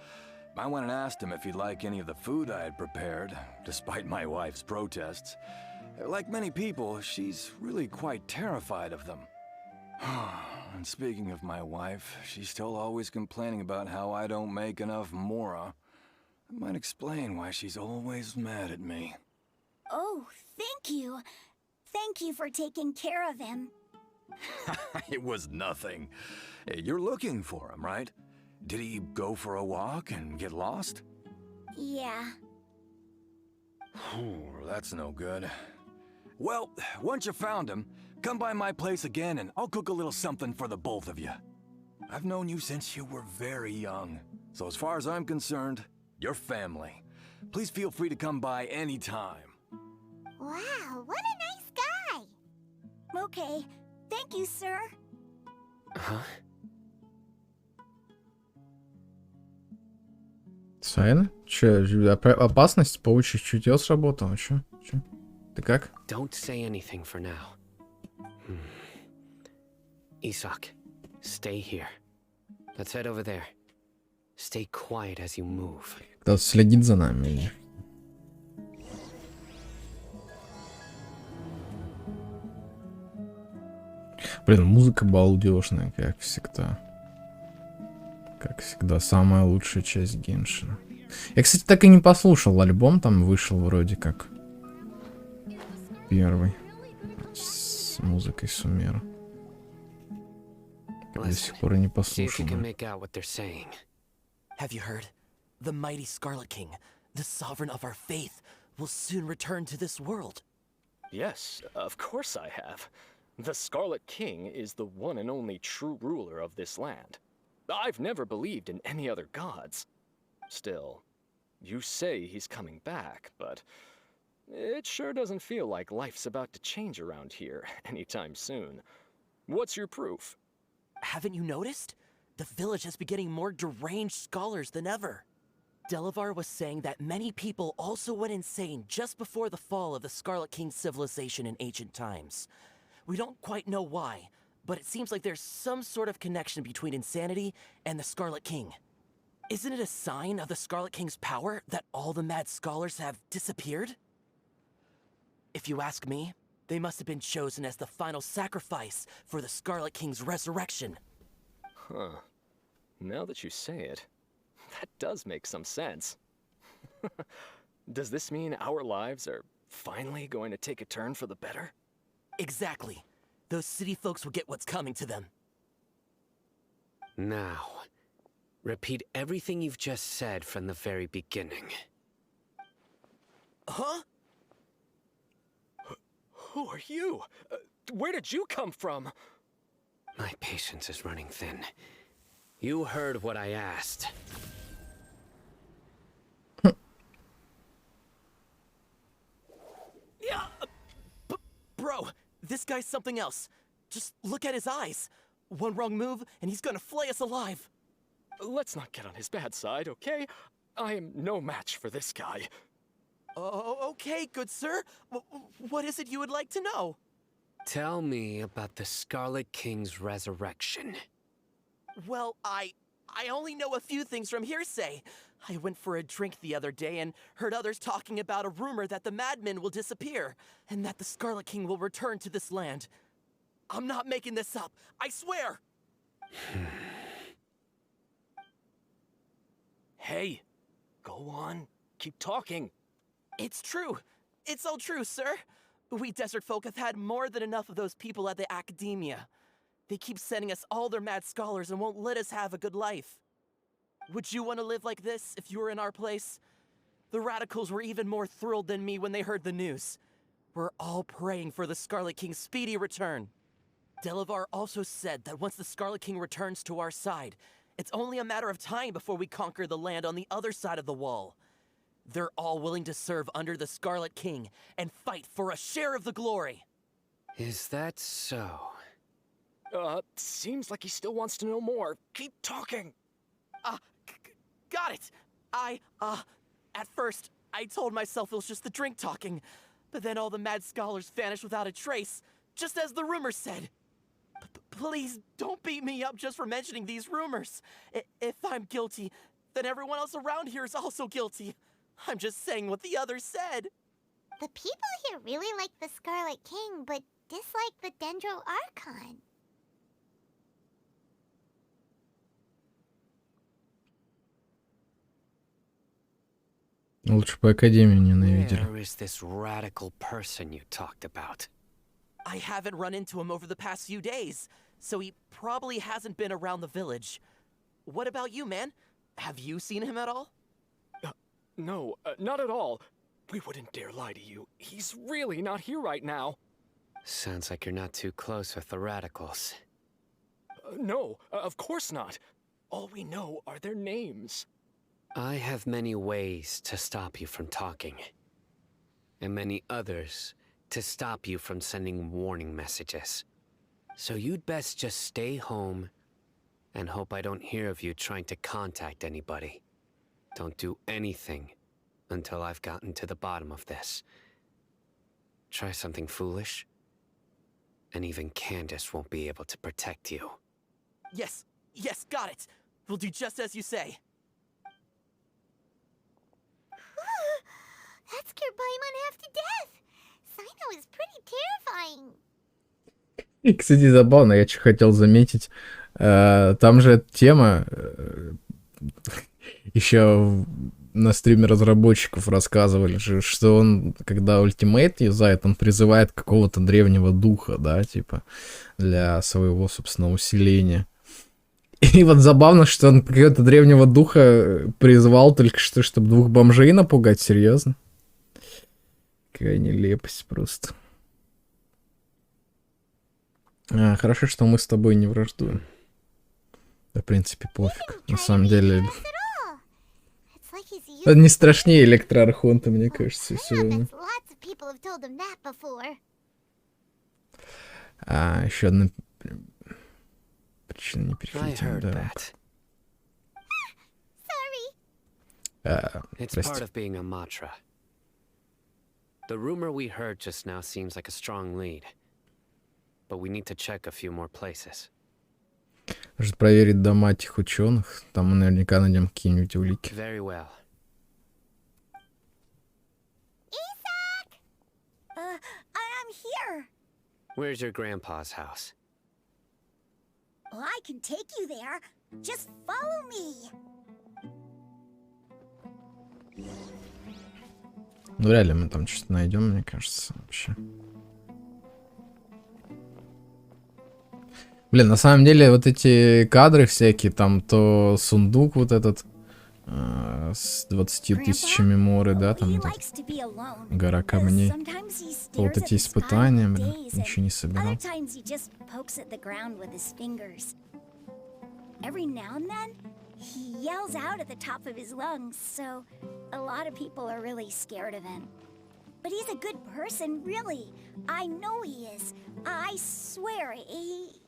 I went and asked him if he'd like any of the food I had prepared, despite my wife's protests. Like many people, she's really quite terrified of them. And speaking of my wife, she's still always complaining about how I don't make enough mora. That might explain why she's always mad at me. Oh, thank you. Thank you for taking care of him. It was nothing. You're looking for him, right? Did he go for a walk and get lost? Yeah. That's no good. Well, once you found him, come by my place again and I'll cook a little something for the both of you. I've known you since you were very young, so as far as I'm concerned, you're family. Please feel free to come by anytime. Wow, what a nice guy. Okay, thank you, sir. Huh? Сайна? Че, опасность получить чутье сработало? Че? Ты как? Don't say anything for now. Isak, stay here. Let's head over there. Stay quiet as you move. Кто-то следит за нами или? Блин, музыка балдежная, как всегда. Как всегда, самая лучшая часть Геншина. Я, кстати, так и не послушал альбом, там вышел вроде как. Первый. С музыкой Сумера. До сих пор и не послушал. Have you heard? The mighty Scarlet King, the sovereign of our faith, will soon return to this world. Yes, of course I have. The Scarlet King is the one and only true ruler of this land. I've never believed in any other gods. Still, you say he's coming back, but it sure doesn't feel like life's about to change around here anytime soon. What's your proof? Haven't you noticed? The village has been getting more deranged scholars than ever. Delavar was saying that many people also went insane just before the fall of the Scarlet King civilization in ancient times. We don't quite know why, but it seems like there's some sort of connection between insanity and the Scarlet King. Isn't it a sign of the Scarlet King's power that all the mad scholars have disappeared? If you ask me, they must have been chosen as the final sacrifice for the Scarlet King's resurrection. Huh. Now that you say it, that does make some sense. Does this mean our lives are finally going to take a turn for the better? Exactly. Those city folks will get what's coming to them. Now, repeat everything you've just said from the very beginning. Huh? Who are you? Where did you come from? My patience is running thin. You heard what I asked. Yeah, bro, this guy's something else. Just look at his eyes. One wrong move, and he's gonna flay us alive. Let's not get on his bad side, okay? I am no match for this guy. Oh, okay, good sir. What is it you would like to know? Tell me about the Scarlet King's resurrection. Well, I only know a few things from hearsay. I went for a drink the other day and heard others talking about a rumor that the madmen will disappear and that the Scarlet King will return to this land. I'm not making this up, I swear! Hey, go on. Keep talking. It's true. It's all true, sir. We desert folk have had more than enough of those people at the academia. They keep sending us all their mad scholars and won't let us have a good life. Would you want to live like this if you were in our place? The radicals were even more thrilled than me when they heard the news. We're all praying for the Scarlet King's speedy return. Delavar also said that once the Scarlet King returns to our side, it's only a matter of time before we conquer the land on the other side of the wall. They're all willing to serve under the Scarlet King and fight for a share of the glory. Is that so? Seems like he still wants to know more. Keep talking. Got it. At first, I told myself it was just the drink talking, but then all the mad scholars vanished without a trace, just as the rumors said. Please don't beat me up just for mentioning these rumors. If I'm guilty, then everyone else around here is also guilty. I'm just saying what the others said. The people here really like the Scarlet King, but dislike the Dendro Archon. Лучше по Академию ненавидели. Where is this radical person you talked about? I haven't run into him over the past few days, so he probably hasn't been around the village. What about you, man? Have you seen him at all? No, not at all. We wouldn't dare lie to you. He's really not here right now. Sounds like you're not too close with the radicals. No, of course not. All we know are their names. I have many ways to stop you from talking. And many others to stop you from sending warning messages. So you'd best just stay home and hope I don't hear of you trying to contact anybody. Don't do anything until I've gotten to the bottom of this. Try something foolish, and even Candace won't be able to protect you. Yes, got it. We'll do just as you say. That scared Paimon half to death. Sino is pretty terrifying. И, кстати, забавно, я что хотел заметить. Там же тема еще на стриме разработчиков рассказывали же, что он, когда ультимейт юзает, он призывает какого-то древнего духа, да, типа, для своего, собственно, усиления. И вот забавно, что он какого-то древнего духа призвал только что, чтобы двух бомжей напугать, серьезно. Какая нелепость просто. Хорошо, что мы с тобой не враждуем. Да, в принципе, пофиг. Didn't На try to самом деле, reassure us at all. It's like he's это used не страшнее электроархонта, мне Oh, кажется, I все know равно. that lots of people have told him that before. А, еще одна причина не I переходить. heard Да. that. Sorry. It's Прости. part of being a Matra. The rumor we heard just now seems like a strong lead. But we need to check a few more places. Нужно проверить дома этих ученых. Там мы наверняка найдем какие-нибудь улики. Very well. Isaac! I'm here. Where's your grandpa's house? Well, I can take you there. Just follow me. Ну, вряд ли мы там что-то найдем, мне кажется, вообще. Блин, на самом деле, вот эти кадры всякие, там то сундук вот этот с 20 тысячами моры, да, там He этот, likes to be alone. гора камней. Sometimes he То вот stares at эти the sky испытания, for блин, days, ничего не and собирал. other times he just pokes at the ground with his fingers. Every now and then, he yells out at the top of his lungs, so a lot of people are really scared of him. But he's a good person, really. I know he is. I swear,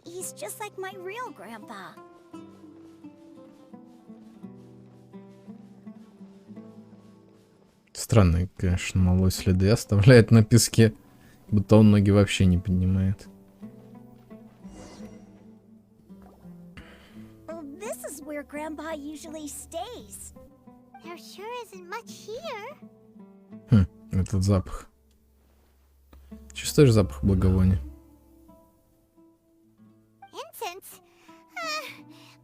he's just like my real grandpa. Странные, конечно, малой следы оставляет на песке, будто он ноги вообще не поднимает. Well, this is where grandpa usually stays. There sure isn't much here. Хм, этот запах. Чувствуешь запах благовония? Incense?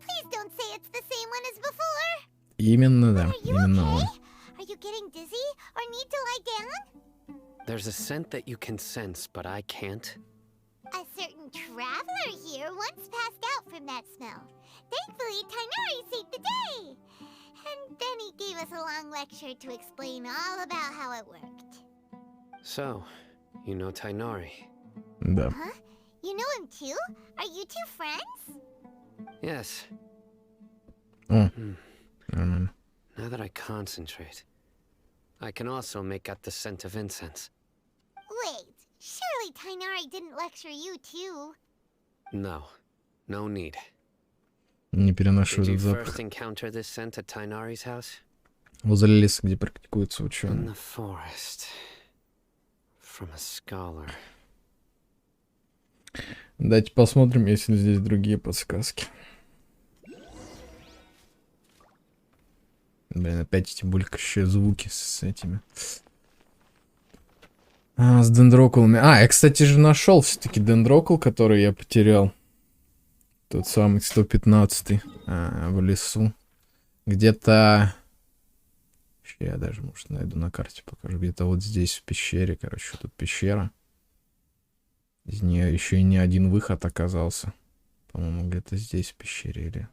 Please don't say it's the same one as before. Именно, да, Are you именно он. okay? Are you getting dizzy or need to lie down? There's a scent that you can sense, but I can't. A certain traveler here once passed out from that smell. Thankfully, Tainari saved the day. And then he gave us a long lecture to explain all about how it worked. So, you know Tainari? Да. Huh? You know him too? Are you two friends? Yes. О, Hmm. нормально. Now that I concentrate, I can also make out the scent of incense. Wait, surely Tainari didn't lecture you too? No, no need. Не переношу Did you этот first запах. encounter this scent at Tainari's house? Возле леса, где практикуются In ученые. the forest. From a scholar. Давайте посмотрим, есть ли здесь другие подсказки. Блин, опять эти булькающие звуки с этими. С дендрокулами. Я, кстати же, нашел все-таки дендрокул, который я потерял. Тот самый 115-й в лесу. Где-то... Я даже, может, найду на карте, покажу. Где-то вот здесь, в пещере, короче, тут пещера. Из нее еще и не один выход оказался. По-моему, где-то здесь, в пещере,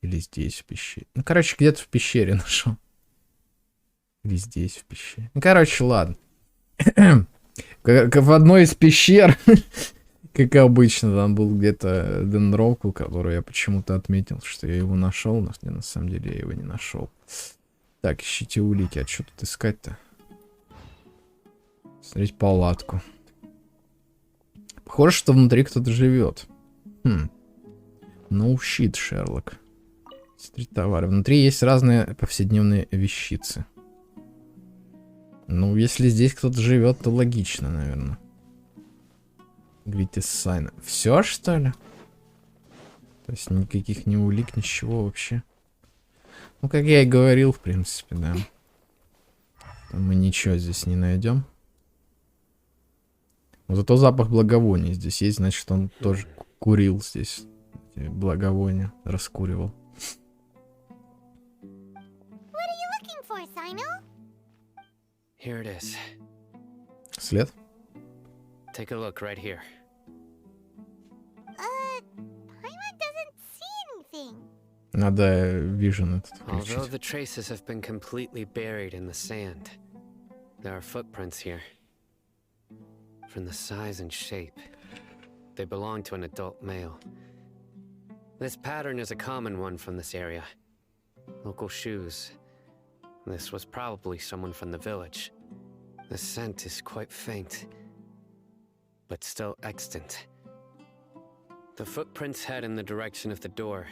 или здесь, в пещере. Ну, короче, где-то в пещере нашел. Или здесь, в пещере. Ну, короче, ладно. В одной из пещер, как обычно, там был где-то дендрокул, который я почему-то отметил, что я его нашел, но на самом деле я его не нашел. Так, ищите улики. А что тут искать-то? Смотреть палатку. Похоже, что внутри кто-то живет. No shit, Шерлок. Смотреть товары. Внутри есть разные повседневные вещицы. Ну, если здесь кто-то живет, то логично, наверное. Greatest sign. Все, что ли? То есть никаких ни улик, ничего вообще. Ну, как я и говорил, в принципе, да. Мы ничего здесь не найдем. Но зато запах благовоний здесь есть, значит, он тоже курил здесь. Эти благовония раскуривал. What are you looking for, Sino? Here it is. След? Take a look right here. Paimon doesn't see anything. Надо вижен этот Although включить. the traces have been completely buried in the sand, there are footprints here. From the size and shape, they belong to an adult male. This pattern is a common one from this area. Local shoes. This was probably someone from the village. The scent is quite faint, but still extant. The footprints head in the direction of the door.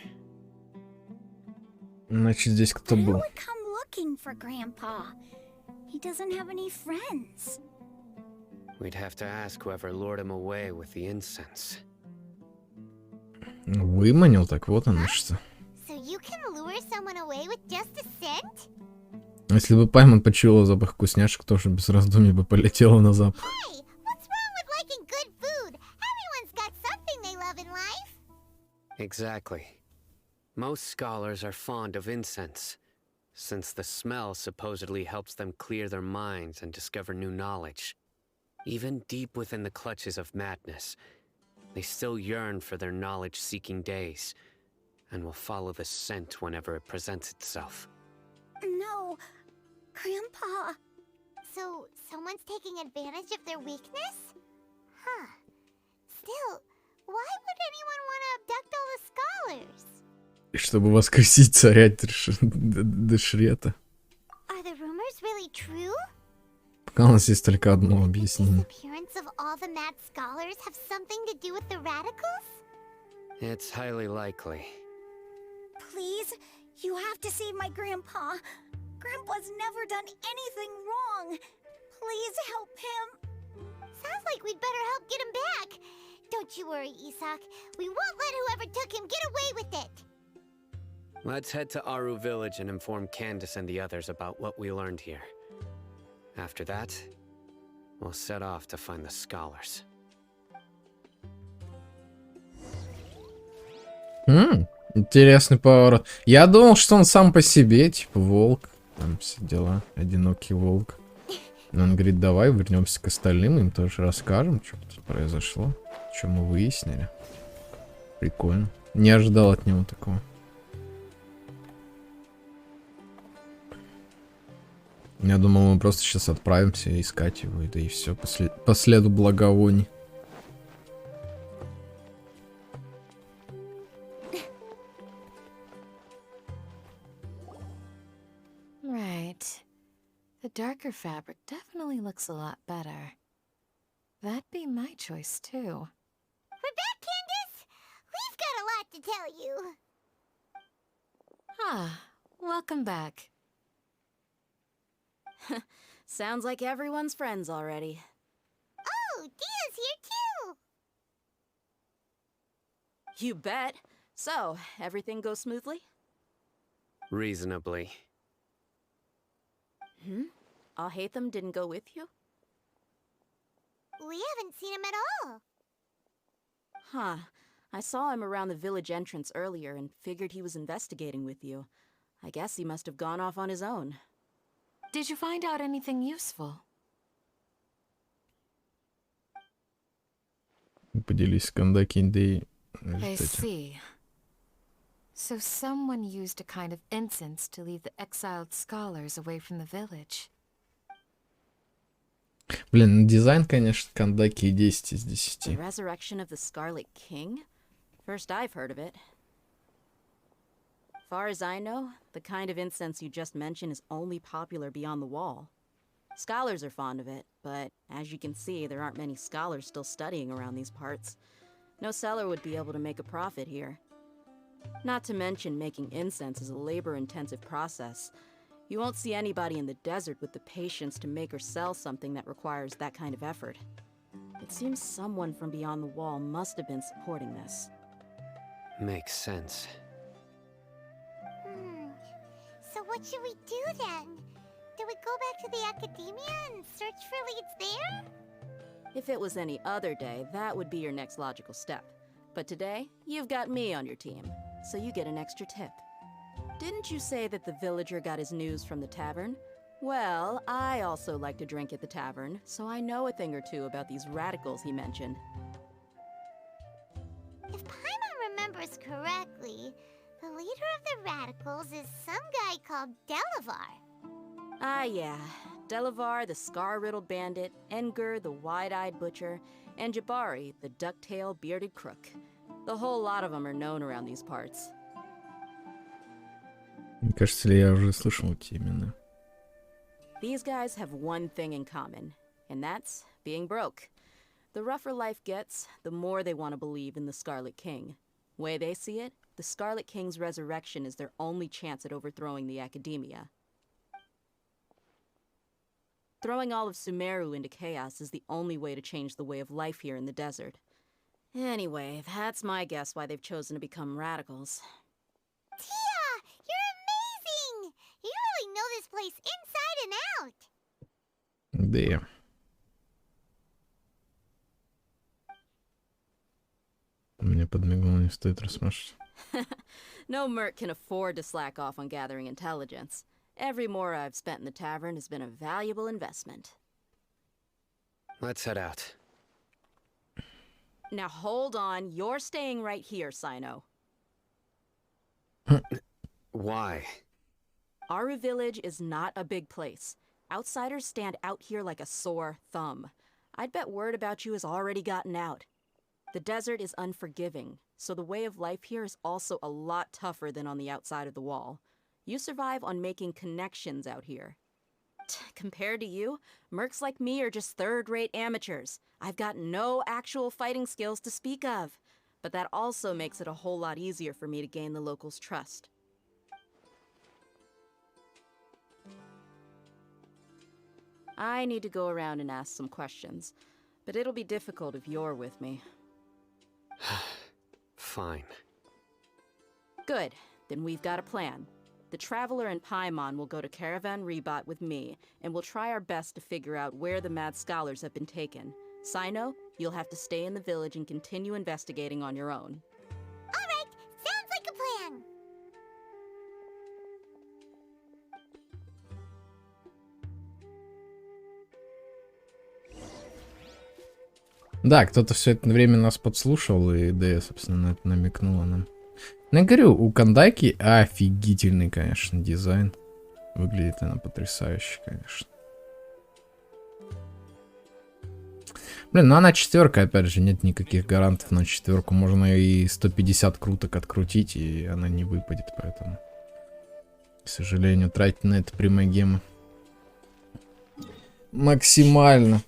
Значит, здесь кто-то But who был. would come looking for Grandpa? He doesn't have any friends. We'd have to ask whoever lured him away with the incense. Выманил, так вот оно что. So you can lure someone away with just a scent? Если бы Паймон почуяла запах вкусняшек, тоже без раздумий бы полетела на запах. Hey, what's wrong with liking good food? Everyone's got something they love in life. Exactly. Most scholars are fond of incense, since the smell supposedly helps them clear their minds and discover new knowledge. Even deep within the clutches of madness, they still yearn for their knowledge-seeking days, and will follow the scent whenever it presents itself. No, Grandpa. So someone's taking advantage of their weakness? Huh. Still, why would anyone want to abduct all the scholars? И чтобы воскресить царя Дешрета. Are the rumors really true? Пока у нас есть только одно The объяснение. disappearance of all the mad scholars have something to do with the radicals? It's highly likely. Please, you have to save my Grandpa. Grandpa's never done anything wrong. Please help him. Sounds like we'd better help get him back. Don't you worry, Isak. We won't let whoever took him get away with it. Let's head to Aru village and inform Candace and the others about what we learned here. After that, we'll set off to find the scholars. Интересный поворот. Я думал, что он сам по себе, типа волк. Там все дела. Одинокий волк. Но он говорит, давай вернемся к остальным, им тоже расскажем, что тут произошло. Что мы выяснили. Прикольно. Не ожидал от него такого. Я думал, мы просто сейчас отправимся искать его, да и все, по следу благовоний. Right. The darker fabric definitely looks a lot better. That'd be my choice, too. We're back, Candace! We've got a lot to tell you. Ah, welcome back. Sounds like everyone's friends already. Oh, Dia's here too! You bet. So, everything goes smoothly? Reasonably. Alhaitham didn't go with you? We haven't seen him at all. Huh. I saw him around the village entrance earlier and figured he was investigating with you. I guess he must have gone off on his own. Did you find out anything useful? Поделись Кандаки идеей. I see. So someone used a kind of incense to lead the exiled scholars away from the village. Блин, дизайн, конечно, Кандаки 10 из The 10. resurrection of the Scarlet King? First I've heard of it. Far as I know, the kind of incense you just mentioned is only popular beyond the wall. Scholars are fond of it, but as you can see, there aren't many scholars still studying around these parts. No seller would be able to make a profit here. Not to mention, making incense is a labor-intensive process. You won't see anybody in the desert with the patience to make or sell something that requires that kind of effort. It seems someone from beyond the wall must have been supporting this. Makes sense. So what should we do then? Do we go back to the academia and search for leads there? If it was any other day, that would be your next logical step. But today, you've got me on your team, so you get an extra tip. Didn't you say that the villager got his news from the tavern? Well, I also like to drink at the tavern, so I know a thing or two about these radicals he mentioned. If Paimon remembers correctly, the leader of the radicals is some guy called Delavar. Ah, yeah. Delavar, the scar-riddled bandit, Enger, the wide-eyed butcher, and Jabari, the duck-tailed bearded crook. The whole lot of them are known around these parts. Мне кажется, я уже слышал эти имена. These guys have one thing in common, and that's being broke. The rougher life gets, the more they want to believe in the Scarlet King. Way they see it, the Scarlet King's resurrection is their only chance at overthrowing the Academia. Throwing all of Sumeru into chaos is the only way to change the way of life here in the desert. Anyway, that's my guess why they've chosen to become radicals. Tia! You're amazing! You really know this place inside and out! Да. Мне подмигнул, не стоит расспрашивать. No merc can afford to slack off on gathering intelligence. Every mora I've spent in the tavern has been a valuable investment. Let's head out. Now hold on, you're staying right here, Sino. Why? Aru Village is not a big place. Outsiders stand out here like a sore thumb. I'd bet word about you has already gotten out. The desert is unforgiving, so the way of life here is also a lot tougher than on the outside of the wall. You survive on making connections out here. Compared to you, mercs like me are just third-rate amateurs. I've got no actual fighting skills to speak of. But that also makes it a whole lot easier for me to gain the locals' trust. I need to go around and ask some questions, but it'll be difficult if you're with me. Fine. Good, then we've got a plan. The Traveler and Paimon will go to Caravan Rebot with me, and we'll try our best to figure out where the Mad Scholars have been taken. Sino, you'll have to stay in the village and continue investigating on your own. Alright, sounds like a plan! Да, кто-то все это время нас подслушал, и Дэя, собственно, на это намекнула нам. Ну, я говорю, у Кандайки офигительный, конечно, дизайн. Выглядит она потрясающе, конечно. Блин, ну она четверка, опять же, нет никаких гарантов на четверку. Можно и 150 круток открутить, и она не выпадет, поэтому, к сожалению, тратить на это примагемы максимально,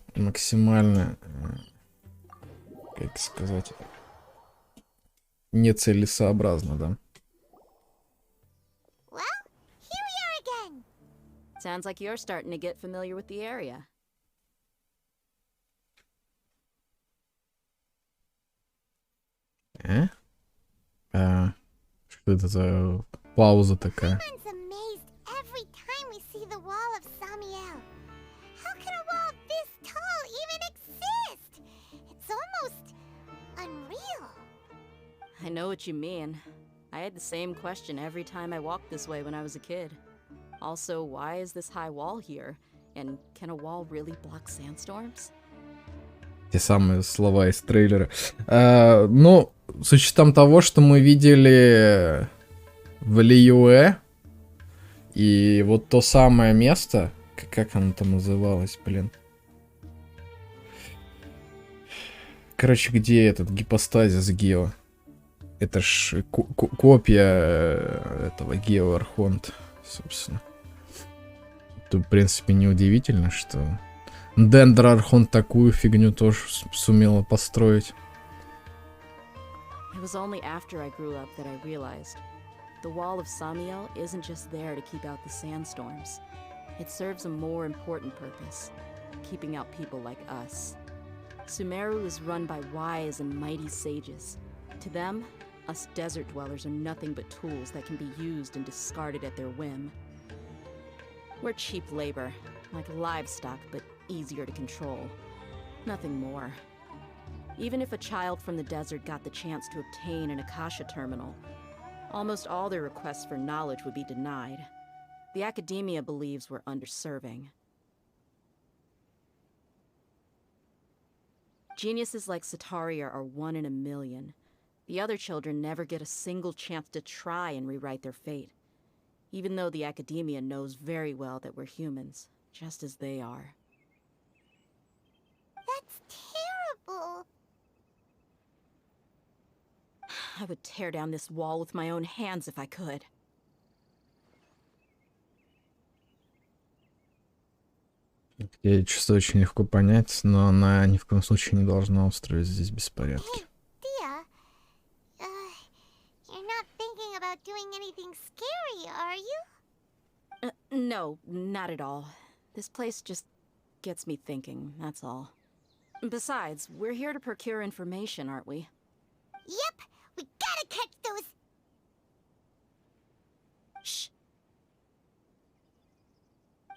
как сказать, нецелесообразно, да. Well, here we are again! Sounds like you're starting to get familiar with the area. Что это за пауза такая? Everyone's amazed every time we see the wall of Samiel. How can a wall this tall even exist? It's almost unreal. I know what you mean. I had the same question every time I walked this way when I was a kid. Also, why is this high wall here? And can a wall really block sandstorms? Те самые слова из трейлера. Ну, с учетом того, что мы видели в Лиюэ, и вот то самое место, как оно там называлось, блин. Короче, где этот гипостазис Гео? Это ж копия этого Гео архонт, собственно. Тут, в принципе, неудивительно, что Дендер архонт такую фигню тоже сумела построить. It was only after I grew up that I realized the wall of Samiel isn't just there to keep out the sandstorms. It serves a more important purpose, keeping out people like us. Sumeru is run by wise and mighty sages. To them, us desert dwellers are nothing but tools that can be used and discarded at their whim. We're cheap labor, like livestock, but easier to control. Nothing more. Even if a child from the desert got the chance to obtain an Akasha terminal, almost all their requests for knowledge would be denied. The Academia believes we're underserving. Geniuses like Sataria are one in a million. The other children never get a single chance to try and rewrite their fate, even though the Academia knows very well that we're humans, just as they are. That's terrible. I would tear down this wall with my own hands if I could. Я чувствую, очень легко понять, но она ни в коем случае не должна устроить здесь беспорядки. Dia, you're not thinking about doing anything scary, are you? No, not at all. This place just gets me thinking, that's all. Besides, we're here to procure information, aren't we? Yep, we gotta catch those. Shh.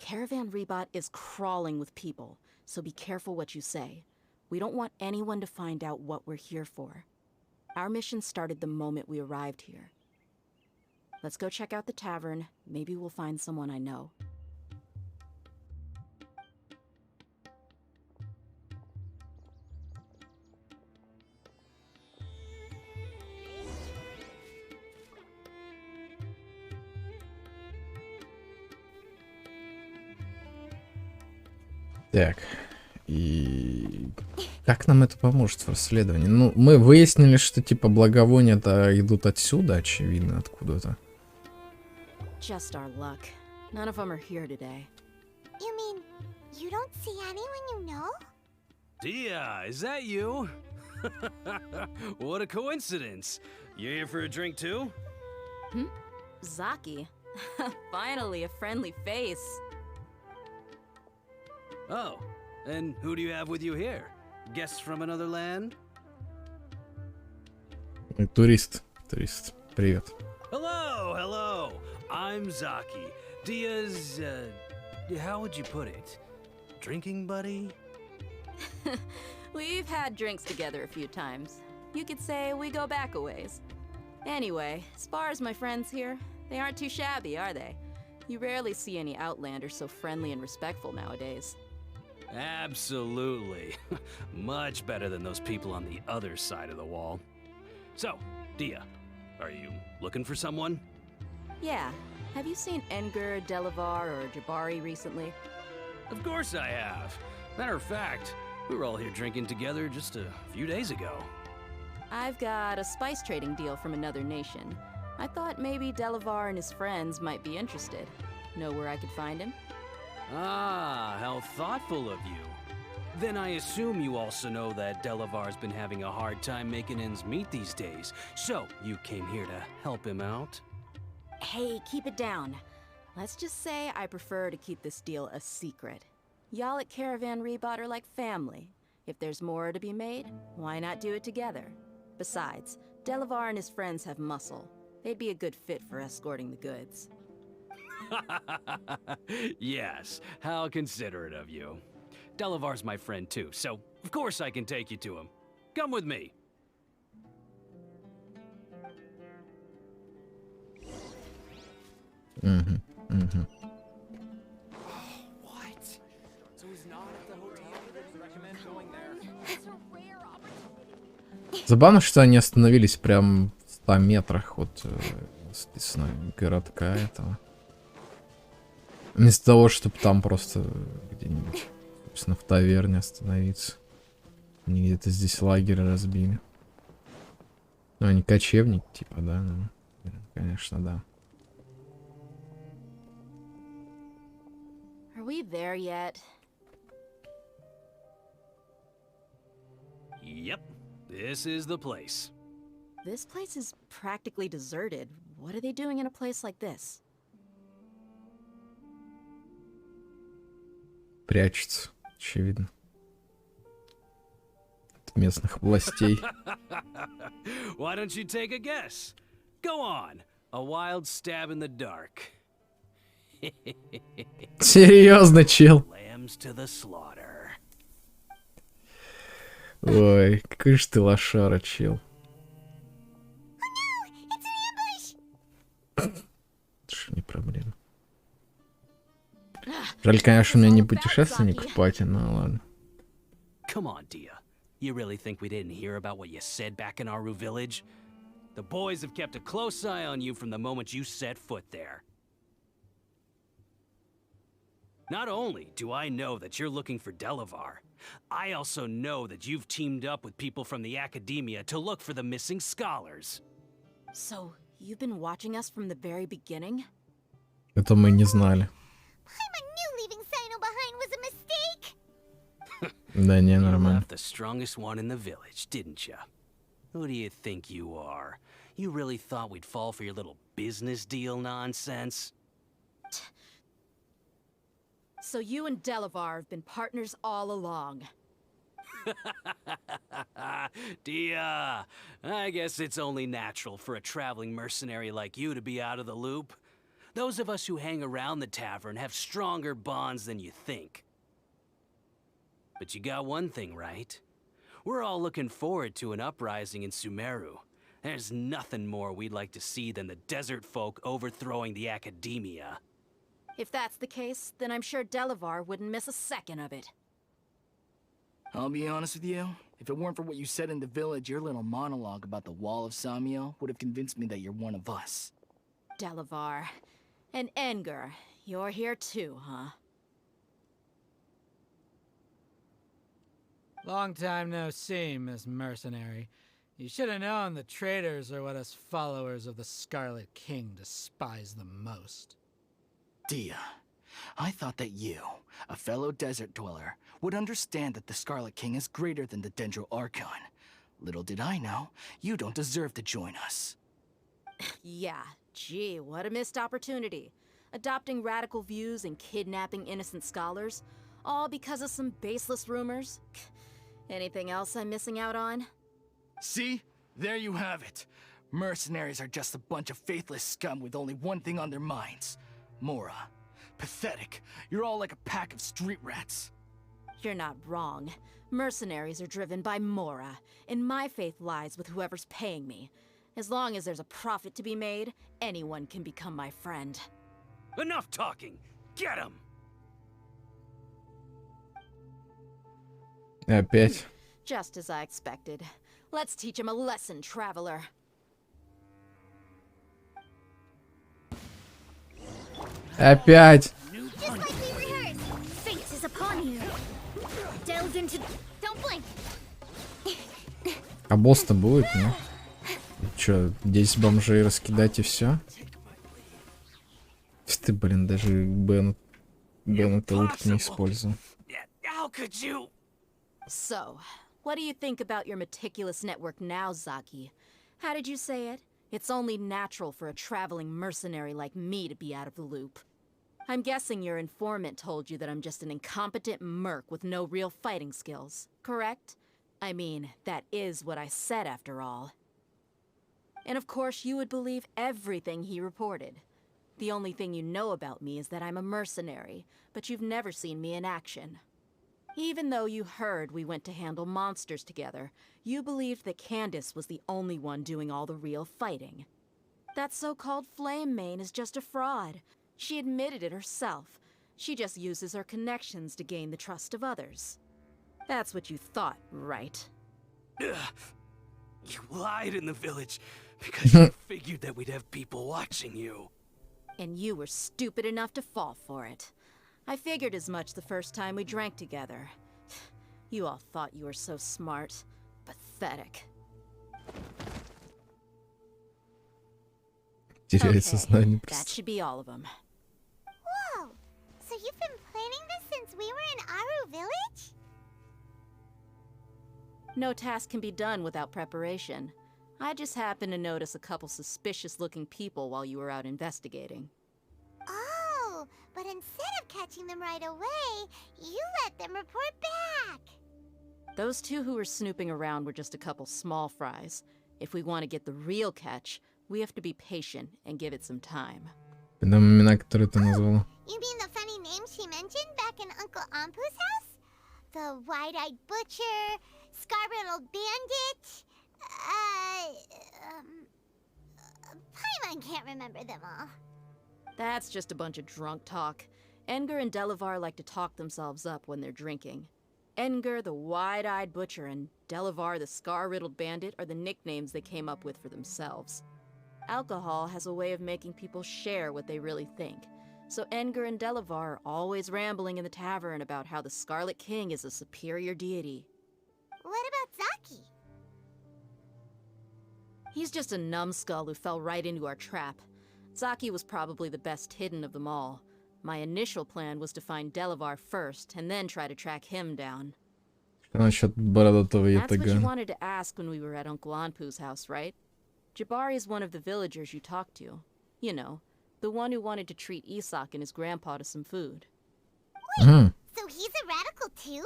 Caravan Rebot is crawling with people, so be careful what you say. We don't want anyone to find out what we're here for. Our mission started the moment we arrived here. Let's go check out the tavern. Maybe we'll find someone I know. Так, и как нам это поможет в расследовании? Ну, мы выяснили, что типа благовония-то идут отсюда, очевидно, откуда-то. Just our luck. None of them are here today. You mean you don't see anyone you know? Dia, is that you? What a coincidence. You here for a drink too? Zaki. Finally, a friendly face. Oh, and who do you have with you here? Guests from another land? Турист. Привет. Hello. I'm Zaki. Dia's, how would you put it? Drinking buddy? We've had drinks together a few times. You could say we go back a ways. Anyway, as far as my friends here, they aren't too shabby, are they? You rarely see any Outlanders so friendly and respectful nowadays. Absolutely. Much better than those people on the other side of the wall. So, Dia, are you looking for someone? Yeah. Have you seen Enger, Delavar, or Jabari recently? Of course I have. Matter of fact, we were all here drinking together just a few days ago. I've got a spice trading deal from another nation. I thought maybe Delavar and his friends might be interested. Know where I could find him? Ah, how thoughtful of you. Then I assume you also know that Delavar's been having a hard time making ends meet these days, so you came here to help him out? Hey, keep it down. Let's just say I prefer to keep this deal a secret. Y'all at Caravan Rebot are like family. If there's more to be made, why not do it together? Besides, Delavar and his friends have muscle. They'd be a good fit for escorting the goods. Yes, how considerate of you. Delavar's my friend too, so of course I can take you to him. Come with me. What? So he's not at the hotel? Recommend going there. It's a rare opportunity. Забавно, что они остановились прям в 100 метрах от городка этого. Вместо того, чтобы там просто где-нибудь, собственно, в таверне остановиться. Они где-то здесь лагерь разбили. Ну, они кочевники, типа, да? Ну, конечно, да. Are we there yet? Yep, this is the place. This place is practically deserted. What are they doing in a place like this? Прячется, очевидно. От местных властей. Why don't you take a guess? Go on, a wild stab in the dark. Серьезно, чел? Lambs to the slaughter. Ой, какой же ты лошара, чел. Это ж не проблема. Жаль, конечно, у меня не путешественник в пати, но ладно. Come on, Dia. You really think we didn't hear about what you said back in Aru village? The boys have kept a close eye on you from the moment you set foot there. Not only do I know that you're looking for Delavar, I also know that you've teamed up with people from the Academia to look for the missing scholars. So, you've been watching us from the very beginning? Это мы не знали. Paimon knew leaving Sino behind was a mistake! Да не, You нормально. left the strongest one in the village, didn't ya? Who do you think you are? You really thought we'd fall for your little business deal nonsense? So you and Delavar have been partners all along. Dia, I guess it's only natural for a traveling mercenary like you to be out of the loop. Those of us who hang around the tavern have stronger bonds than you think. But you got one thing right. We're all looking forward to an uprising in Sumeru. There's nothing more we'd like to see than the desert folk overthrowing the academia. If that's the case, then I'm sure Delavar wouldn't miss a second of it. I'll be honest with you. If it weren't for what you said in the village, your little monologue about the Wall of Samiel would have convinced me that you're one of us. Delavar. And Enger, you're here too, huh? Long time no see, Miss Mercenary. You should have known the traitors are what us followers of the Scarlet King despise the most. Dia, I thought that you, a fellow desert dweller, would understand that the Scarlet King is greater than the Dendro Archon. Little did I know, you don't deserve to join us. Yeah, gee, what a missed opportunity. Adopting radical views and kidnapping innocent scholars, all because of some baseless rumors. Anything else I'm missing out on? See? There you have it. Mercenaries are just a bunch of faithless scum with only one thing on their minds. Mora. Pathetic. You're all like a pack of street rats. You're not wrong. Mercenaries are driven by Mora, and my faith lies with whoever's paying me. As long as there's a profit to be made, anyone can become my friend. Enough talking! Get him! Опять. Just as I expected. Let's teach him a lesson, traveler. Опять. Just like we rehearsed! Fate is upon you! Delve into... Don't blink! А босс-то будет, не? Чё, 10 бомжей раскидать и все? Ты, блин, даже Бен это ульт не использовал. How could you? So, what do you think about your meticulous network now, Zaki? How did you say it? It's only natural for a traveling mercenary like me to be out of the loop. I'm guessing your informant told you that I'm just an incompetent merc with no real fighting skills, correct? I mean, that is what I said after all. And of course you would believe everything he reported. The only thing you know about me is that I'm a mercenary, but you've never seen me in action. Even though you heard we went to handle monsters together, you believed that Candace was the only one doing all the real fighting. That so-called Flame Mane is just a fraud. She admitted it herself. She just uses her connections to gain the trust of others. That's what you thought, right? You lied in the village because you figured that we'd have people watching you. And you were stupid enough to fall for it. I figured as much the first time we drank together. You all thought you were so smart. Pathetic. Теряет сознание That просто. should be all of them. Whoa! So you've been planning this since we were in Aru Village? No task can be done without preparation. I just happened to notice a couple suspicious-looking people while you were out investigating. Oh, but instead of catching them right away, you let them report back. Those two who were snooping around were just a couple small fries. If we want to get the real catch, we have to be patient and give it some time. Это имена, которые ты назвала. You mean the funny names she mentioned back in Uncle Ampu's house? The wide-eyed butcher, scar-riddled bandit, Paimon can't remember them all. That's just a bunch of drunk talk. Enger and Delavar like to talk themselves up when they're drinking. Enger, the wide-eyed butcher, and Delavar, the scar-riddled bandit, are the nicknames they came up with for themselves. Alcohol has a way of making people share what they really think. So Enger and Delavar are always rambling in the tavern about how the Scarlet King is a superior deity. What about Zaki? He's just a numbskull who fell right into our trap. Zaki was probably the best hidden of them all. My initial plan was to find Delavar first, and then try to track him down. Насчет бородатого That's what you ятагана. wanted to ask when we were at Uncle Anpu's house, right? Jabari is one of the villagers you talked to. You know, the one who wanted to treat Isak and his grandpa to some food. So he's a radical too?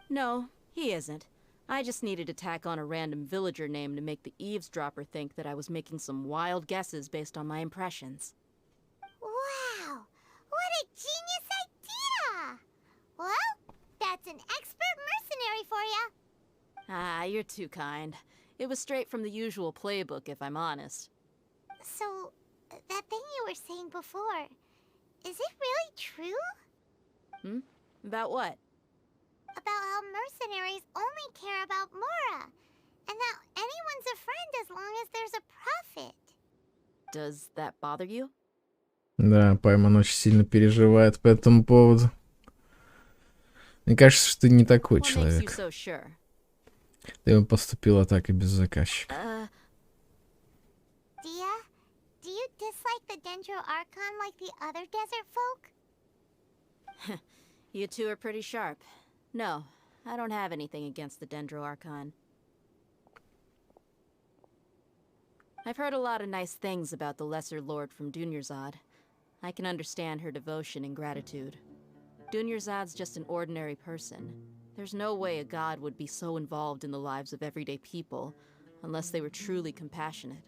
No, he isn't. I just needed to tack on a random villager name to make the eavesdropper think that I was making some wild guesses based on my impressions. Wow! What a genius idea! Well, that's an expert mercenary for ya. Ah, you're too kind. It was straight from the usual playbook, if I'm honest. So, that thing you were saying before, is it really true? About what? About how mercenaries only care about Mora, and that anyone's a friend as long as there's a profit. Does that bother you? Да, Пайман очень сильно переживает по этому поводу. Мне кажется, что ты не такой What makes you человек. so sure? Ты бы поступила так и без заказчика. Dia, do you dislike the Dendro Archon like the other desert folk? You two are pretty sharp. No, I don't have anything against the Dendro Archon. I've heard a lot of nice things about the Lesser Lord from Dunyarzad. I can understand her devotion and gratitude. Dunyarzad's just an ordinary person. There's no way a god would be so involved in the lives of everyday people unless they were truly compassionate.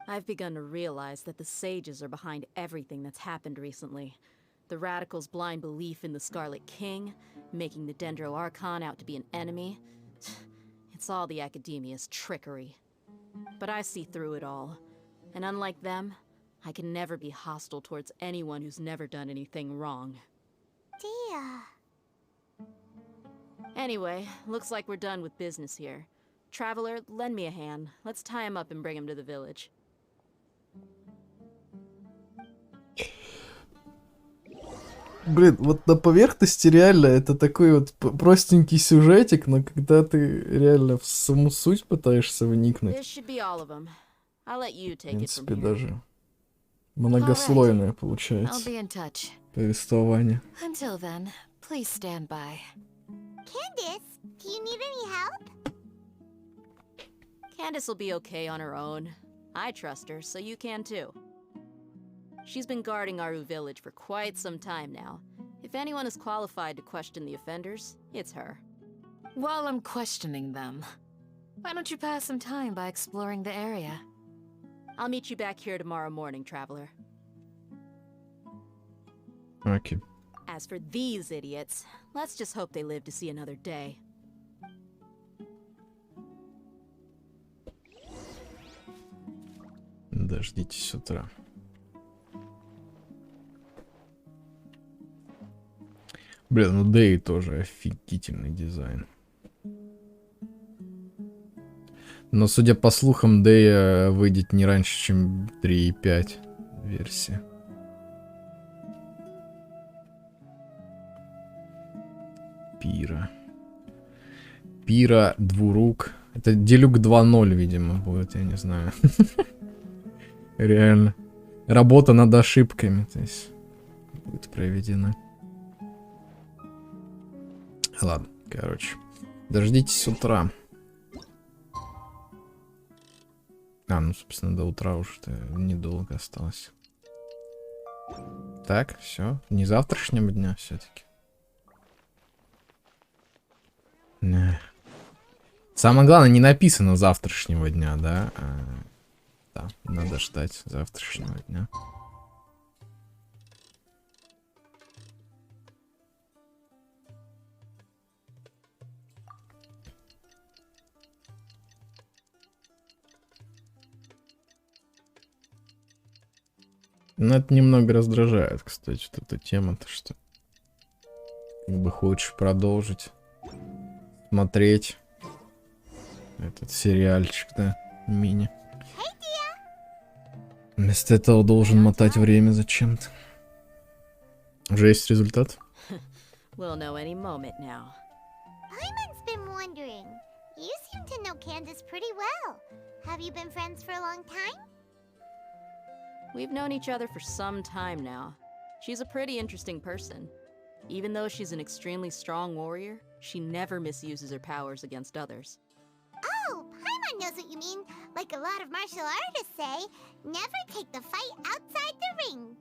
I've begun to realize that the sages are behind everything that's happened recently. The radicals' blind belief in the Scarlet King, making the Dendro Archon out to be an enemy. It's all the Academia's trickery. But I see through it all. And unlike them, I can never be hostile towards anyone who's never done anything wrong. Dia. Anyway, looks like we're done with business here. Traveler, lend me a hand. Let's tie him up and bring him to the village. Блин, вот на поверхности реально это такой вот простенький сюжетик, но когда ты реально в саму суть пытаешься вникнуть, This should be all of them. I'll let you в take it from принципе, here. даже многослойное получается I'll be in touch. повествование. Until then, please stand by. Candace, do you need any help? Candace will be okay on her own. I trust her, so you can too. She's been guarding Aru village for quite some time now. If anyone is qualified to question the offenders, it's her. While I'm questioning them, why don't you pass some time by exploring the area? I'll meet you back here tomorrow morning, Traveler. Окей. As for these idiots, let's just hope they live to see another day. Дождитесь утра. Блин, ну Дэй тоже офигительный дизайн. Но, судя по слухам, Дэй выйдет не раньше, чем 3.5 версия. Пира. Пира двурук. Это Делюк 2.0, видимо, будет, я не знаю. Реально. Работа над ошибками, то есть, будет проведена. Ладно, короче. Дождитесь утра. Ну, собственно, до утра уж-то недолго осталось. Так, все. Не завтрашнего дня все-таки. Самое главное, не написано завтрашнего дня, да? Да, надо ждать завтрашнего дня. Ну, это немного раздражает, кстати, вот эта тема-то, что как бы хочешь продолжить смотреть этот сериальчик, да, мини. Вместо этого должен мотать время зачем-то. Уже есть результат? We'll know any moment now. Paimon's been wondering, You seem to know Candace pretty well. Have you been friends for a long time? We've known each other for some time now. She's a pretty interesting person. Even though she's an extremely strong warrior, she never misuses her powers against others. Oh, Paimon knows what you mean. Like a lot of martial artists say, never take the fight outside the ring.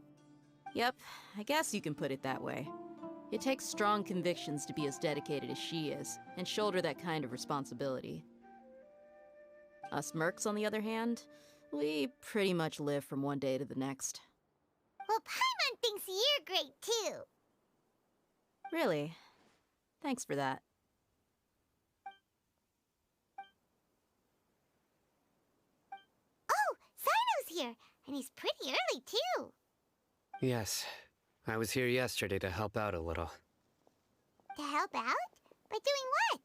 Yep, I guess you can put it that way. It takes strong convictions to be as dedicated as she is, and shoulder that kind of responsibility. Us mercs, on the other hand, we pretty much live from one day to the next. Well, Paimon thinks you're great too. Really? Thanks for that. Oh, Sino's here, and he's pretty early too. Yes, I was here yesterday to help out a little. To help out? By doing what?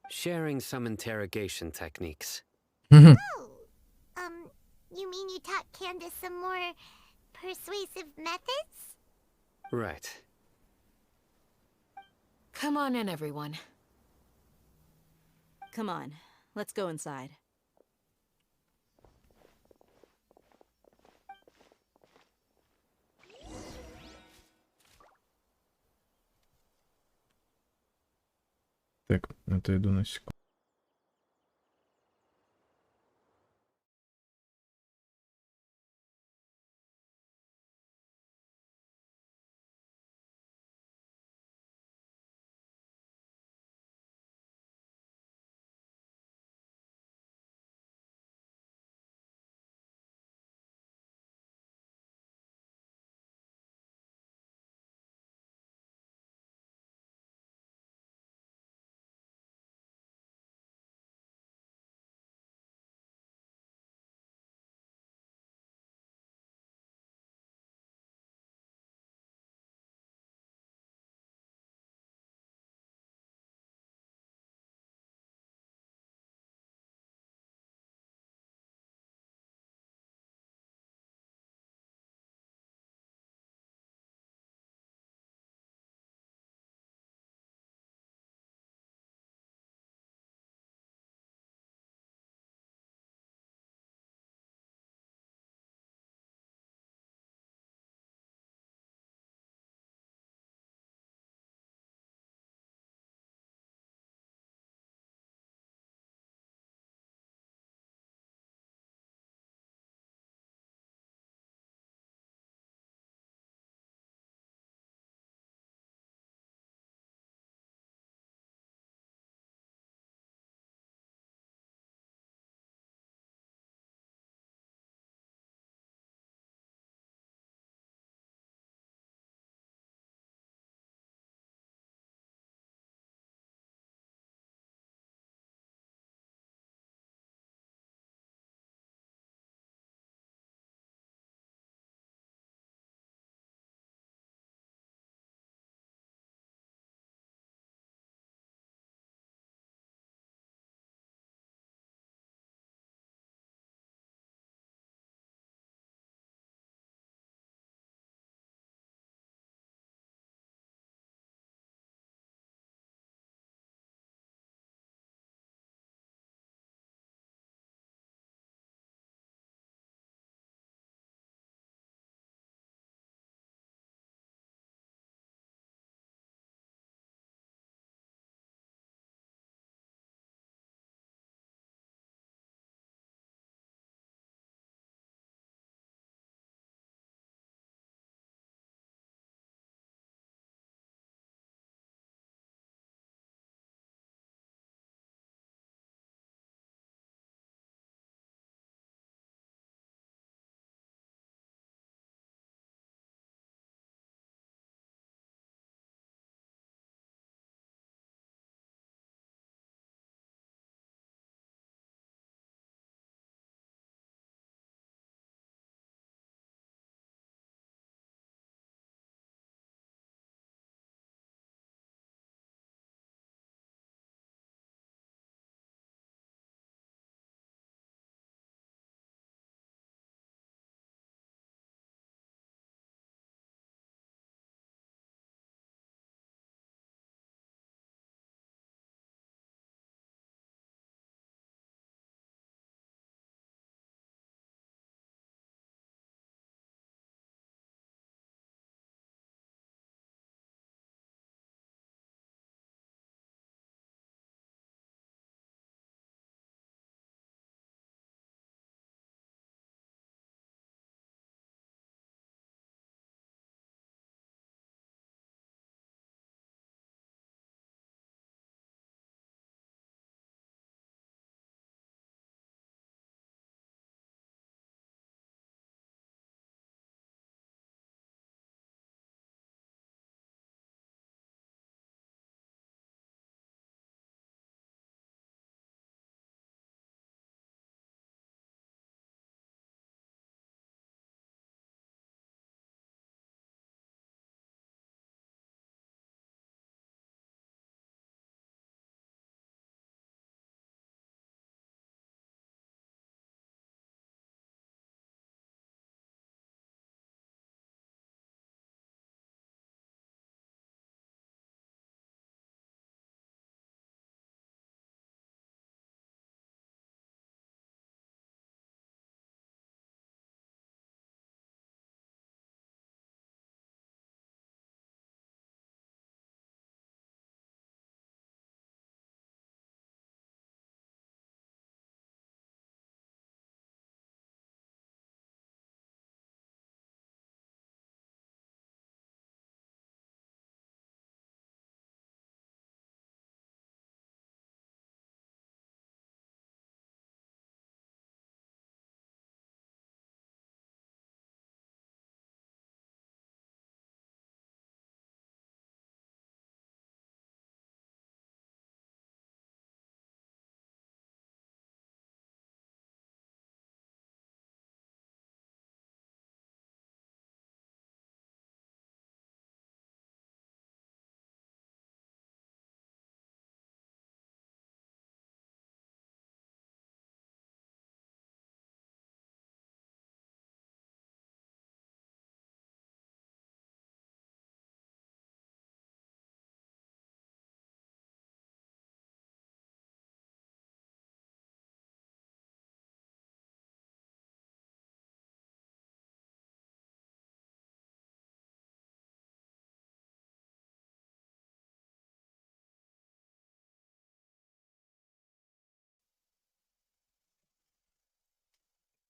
Sharing some interrogation techniques. Oh, you mean you taught Candace some more persuasive methods? Right. Come on in, everyone. Come on, let's go inside. Так, отойду на секунду.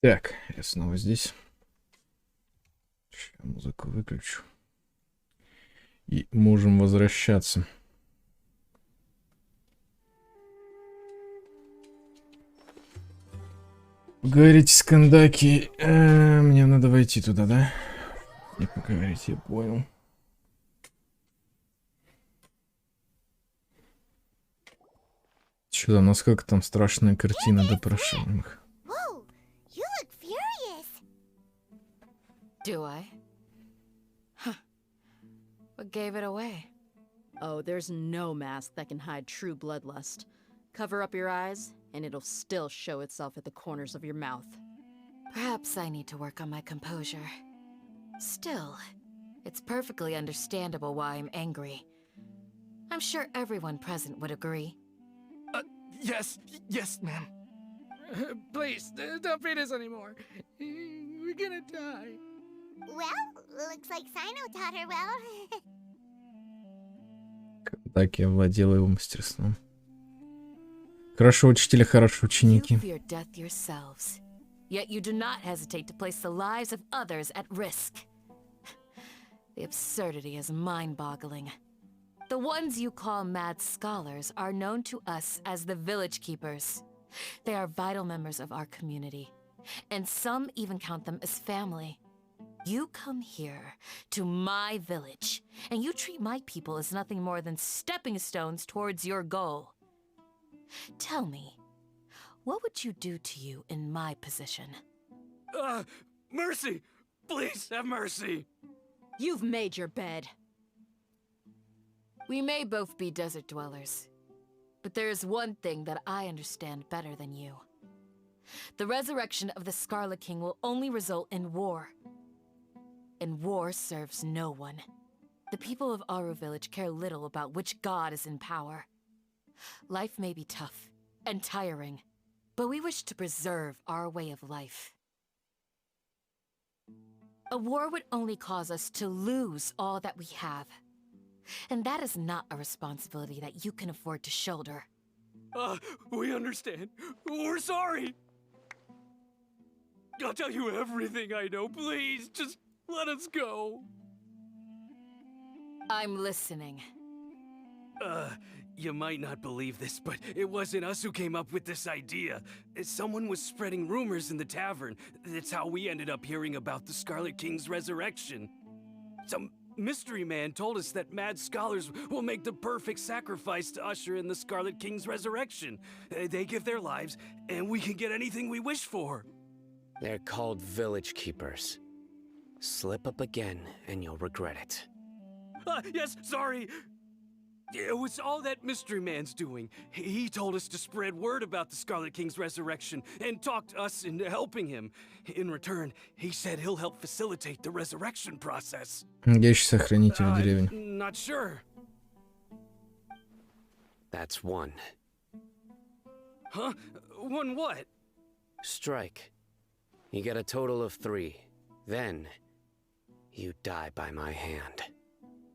Так, я снова здесь. Сейчас музыку выключу. И можем возвращаться. Поговорите с Кандаки. Мне надо войти туда, да? Не поговорить, я понял. Что там, насколько там страшная картина допрошенных? Whoa, you look furious. Do I? Huh. What gave it away? Oh, there's no mask that can hide true bloodlust. Cover up your eyes, and it'll still show itself at the corners of your mouth. Perhaps I need to work on my composure. Still, it's perfectly understandable why I'm angry. I'm sure everyone present would agree. Yes, ma'am. Please, don't beat us anymore. We're gonna die. Well, looks like Sino taught her well. Кандаки овладела его мастерством. Хорошо учителя, хорошо ученики. You fear death yourselves, yet you do not hesitate to place the lives of others at risk. The absurdity is mind-boggling. The ones you call mad scholars are known to us as the Village Keepers. They are vital members of our community, and some even count them as family. You come here to my village, and you treat my people as nothing more than stepping stones towards your goal. Tell me, what would you do to you in my position? Mercy! Please have mercy! You've made your bed. We may both be desert dwellers, but there is one thing that I understand better than you. The resurrection of the Scarlet King will only result in war. And war serves no one. The people of Aru Village care little about which god is in power. Life may be tough and tiring, but we wish to preserve our way of life. A war would only cause us to lose all that we have. And that is not a responsibility that you can afford to shoulder. We understand. We're sorry. I'll tell you everything I know. Please, just let us go. I'm listening. You might not believe this, but it wasn't us who came up with this idea. Someone was spreading rumors in the tavern. That's how we ended up hearing about the Scarlet King's resurrection. Some mystery man told us that mad scholars will make the perfect sacrifice to usher in the Scarlet King's resurrection. They give their lives, and we can get anything we wish for. They're called Village Keepers. Slip up again, and you'll regret it. Yes, sorry. It was all that mystery man's doing. He told us to spread word about the Scarlet King's resurrection and talked us into helping him. In return, he said he'll help facilitate the resurrection process. Где еще сохранитель в деревне? Not sure. That's one. Huh? One what? Strike. You get a total of 3. Then, you die by my hand.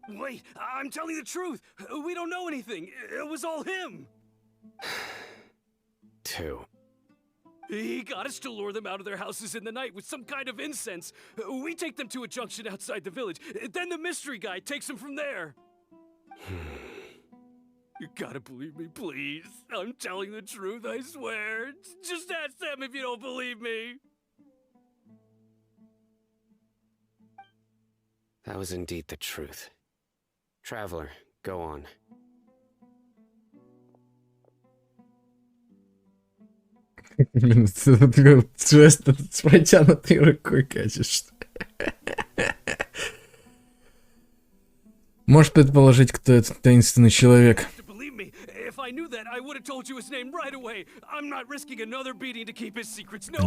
Wait, I'm telling the truth. We don't know anything. It was all him. 2. He got us to lure them out of their houses in the night with some kind of incense. We take them to a junction outside the village. Then the mystery guy takes them from there. You gotta believe me, please. I'm telling the truth, I swear. Just ask them if you don't believe me. That was indeed the truth. Traveler, go on. Жест с протянутой рукой, конечно. Можешь предположить, кто этот таинственный человек?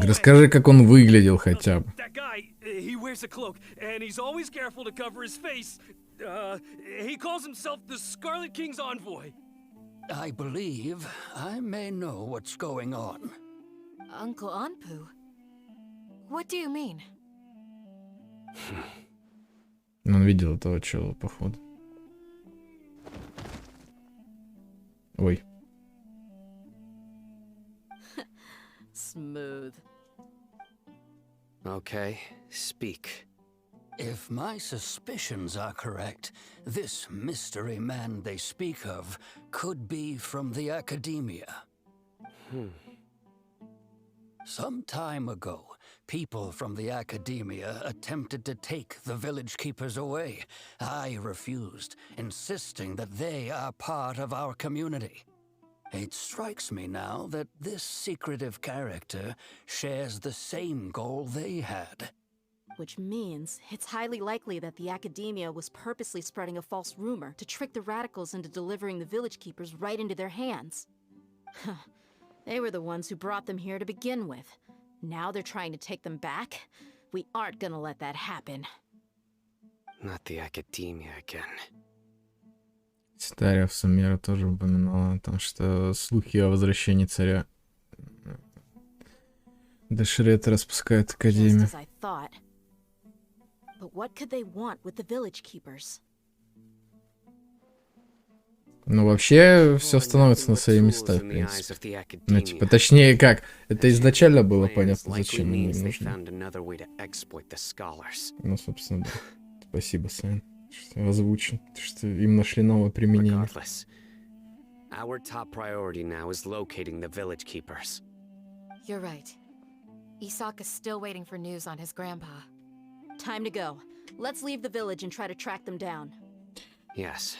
Расскажи, как он выглядел хотя бы. He calls himself the Scarlet King's envoy. I believe I may know what's going on. Uncle Anpu? What do you mean? Он видел этого чела, походу. Ой. Smooth. Okay, speak. If my suspicions are correct, this mystery man they speak of could be from the academia. Some time ago, people from the academia attempted to take the village keepers away. I refused, insisting that they are part of our community. It strikes me now that this secretive character shares the same goal they had. Which means it's highly likely that the academia was purposely spreading a false rumor to trick the radicals into delivering the village keepers right into their hands. They were the ones who brought them here to begin with. Now they're trying to take them back? We aren't gonna let that happen. Not the academia again. Стария в Сумера тоже упоминала о том, что слухи о возвращении царя Дешрета распускают Академию. Just as I thought. But what could they want with the village keepers? Ну, вообще, все становится на свои места, в принципе. Ну, типа, точнее, как? Это изначально было понятно, зачем они нужны. Ну, собственно, да. Спасибо, Сэн, что озвучил, что им нашли новое применение. Our top priority now is locating the village keepers. You're right. Isak is still waiting for news on his grandpa. Time to go. Let's leave the village and try to track them down. Yes.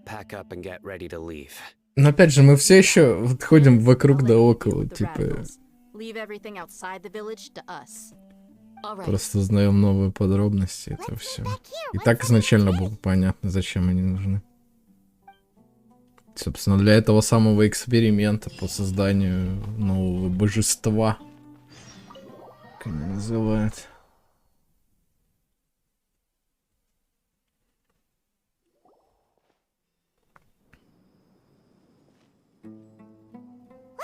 Pack up and get ready to leave. Но опять же, мы все еще вот ходим вокруг да около, типа... Leave everything outside the village to us. Просто узнаем новые подробности, это все. И так изначально было понятно, зачем они нужны. Собственно, для этого самого эксперимента по созданию нового божества. Как они называют.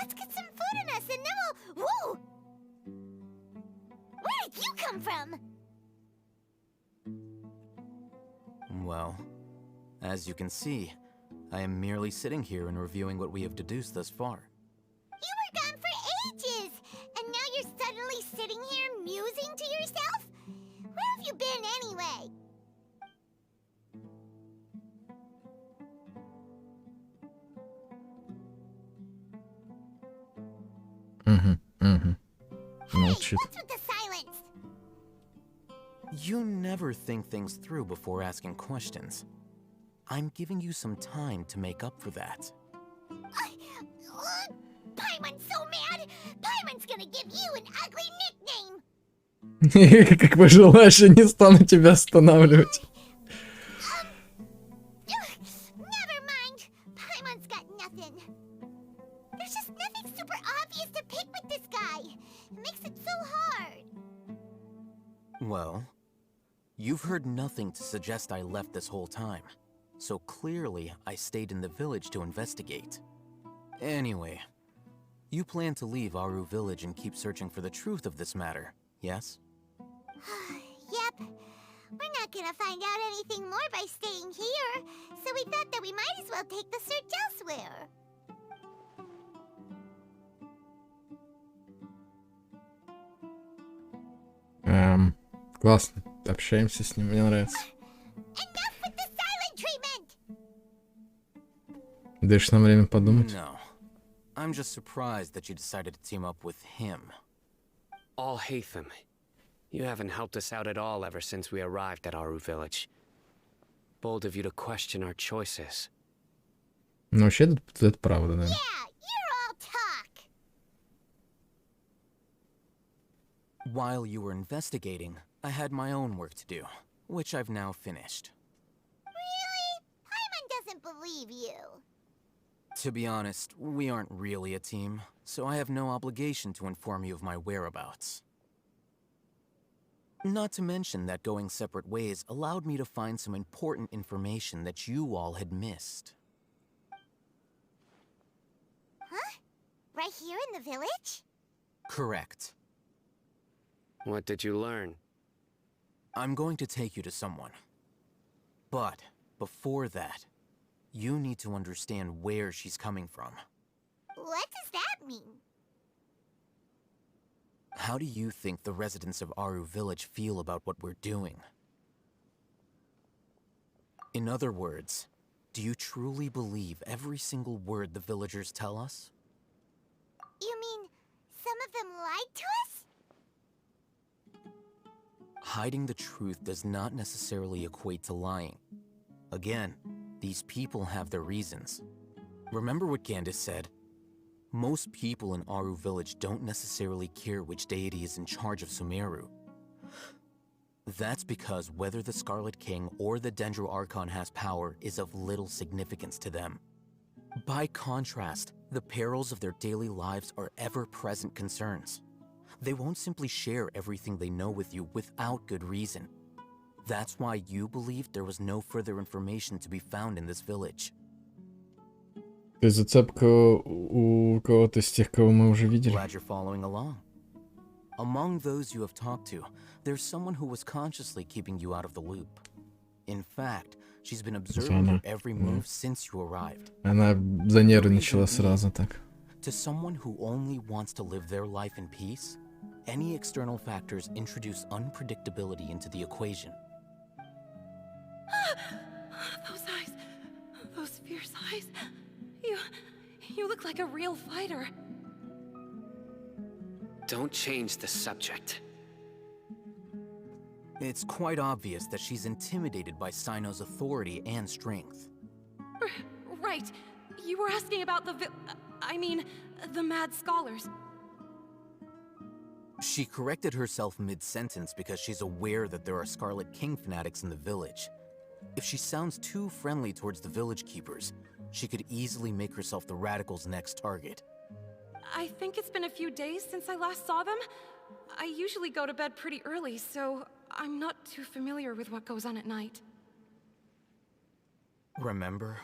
Let's get some food in us and then we'll... Whoa! Where did you come from? Well, as you can see, I am merely sitting here and reviewing what we have deduced thus far. You were gone for ages, and now you're suddenly sitting here musing to yourself? Where have you been anyway? Молчит. What's with the silence? You never think things through before asking questions. I'm giving you some time to make up for that. Paimon's so mad! Paimon's gonna give you an ugly nickname! Как пожелаешь, я не стану тебя останавливать. Never mind. Paimon's got nothing. There's just nothing super obvious to pick with this guy. It makes it so hard. Well, you've heard nothing to suggest I left this whole time. So clearly, I stayed in the village to investigate. Anyway, you plan to leave Aru village and keep searching for the truth of this matter, yes? Yep. We're not gonna find out anything more by staying here, so we thought that we might as well take the search elsewhere. Классно. Общаемся с ним, мне нравится. Enough with the silent treatment! Даешь нам время подумать? No. I'm just surprised that you decided to team up with him. All Hatham. You haven't helped us out at all ever since we arrived at Aru village. Bold of you to question our choices. Ну, вообще, это правда, да. Yeah, you're all talk! While you were investigating, I had my own work to do, which I've now finished. Really? Paimon doesn't believe you. To be honest, we aren't really a team, so I have no obligation to inform you of my whereabouts. Not to mention that going separate ways allowed me to find some important information that you all had missed. Huh? Right here in the village? Correct. What did you learn? I'm going to take you to someone. But before that, you need to understand where she's coming from. What does that mean? How do you think the residents of Aru Village feel about what we're doing? In other words, do you truly believe every single word the villagers tell us? You mean some of them lied to us? Hiding the truth does not necessarily equate to lying. Again, these people have their reasons. Remember what Candace said? Most people in Aru Village don't necessarily care which deity is in charge of Sumeru. That's because whether the Scarlet King or the Dendro Archon has power is of little significance to them. By contrast, the perils of their daily lives are ever-present concerns. They won't simply share everything they know with you without good reason. That's why you believed there was no further information to be found in this village. То есть зацепка у кого-то из тех, кого мы уже видели. Glad you're following along. Among those you have talked to, there's someone who was consciously keeping you out of the loop. In fact, she's been observing your every move since you arrived. Она занервничала сразу так. To someone who only wants to live their life in peace, any external factors introduce unpredictability into the equation. Those eyes. Those fierce eyes. You look like a real fighter. Don't change the subject. It's quite obvious that she's intimidated by Sino's authority and strength. Right. You were asking about the mad scholars. She corrected herself mid-sentence because she's aware that there are Scarlet King fanatics in the village. If she sounds too friendly towards the village keepers, she could easily make herself the radicals' next target. I think it's been a few days since I last saw them. I usually go to bed pretty early, so I'm not too familiar with what goes on at night. Remember?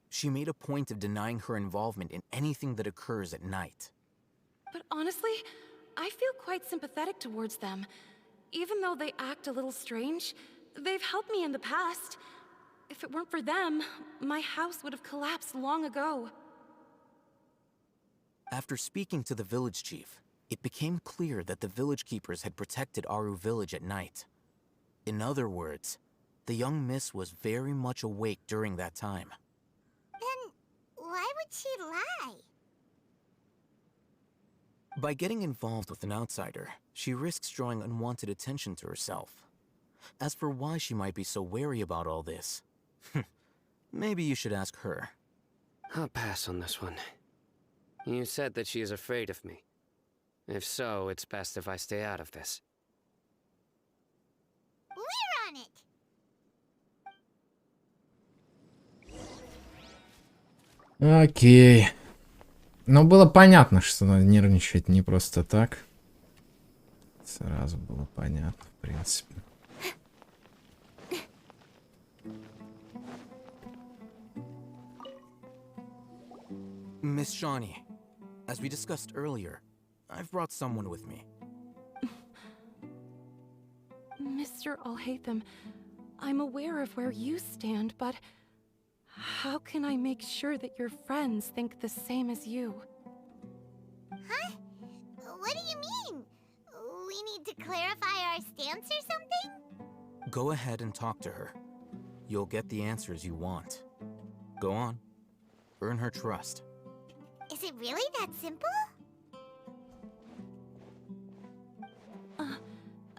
She made a point of denying her involvement in anything that occurs at night. But honestly, I feel quite sympathetic towards them. Even though they act a little strange, they've helped me in the past. If it weren't for them, my house would have collapsed long ago. After speaking to the village chief, it became clear that the village keepers had protected Aru Village at night. In other words, the young miss was very much awake during that time. Then why would she lie? By getting involved with an outsider, she risks drawing unwanted attention to herself. As for why she might be so wary about all this, maybe you should ask her. I'll pass on this one. You said that she is afraid of me. If so, it's best if I stay out of this. We're on it! Окей. Но было понятно, что она нервничает не просто так. Сразу было понятно, в принципе. Miss Shawnee, as we discussed earlier, I've brought someone with me. Mr. Alhaitham, I'm aware of where you stand, but how can I make sure that your friends think the same as you? Huh? What do you mean? We need to clarify our stance or something? Go ahead and talk to her. You'll get the answers you want. Go on. Earn her trust. Is it really that simple?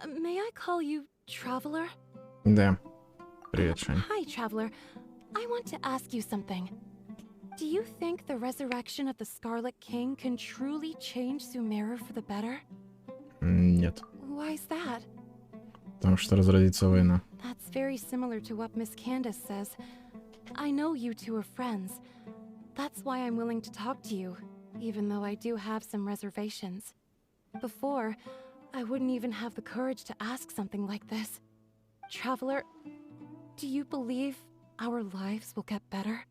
May I call you Traveler? Да. Привет, Шань. Hi, Traveler. I want to ask you something. Do you think the resurrection of the Scarlet King can truly change Sumeru for the better? Нет. Why is that? Потому что разразится война. That's very similar to what Miss Candace says. I know you two are friends. That's why I'm willing to talk to you, even though I do have some reservations. Before, I wouldn't even have the courage to ask something like this. Traveler, do you believe our lives will get better?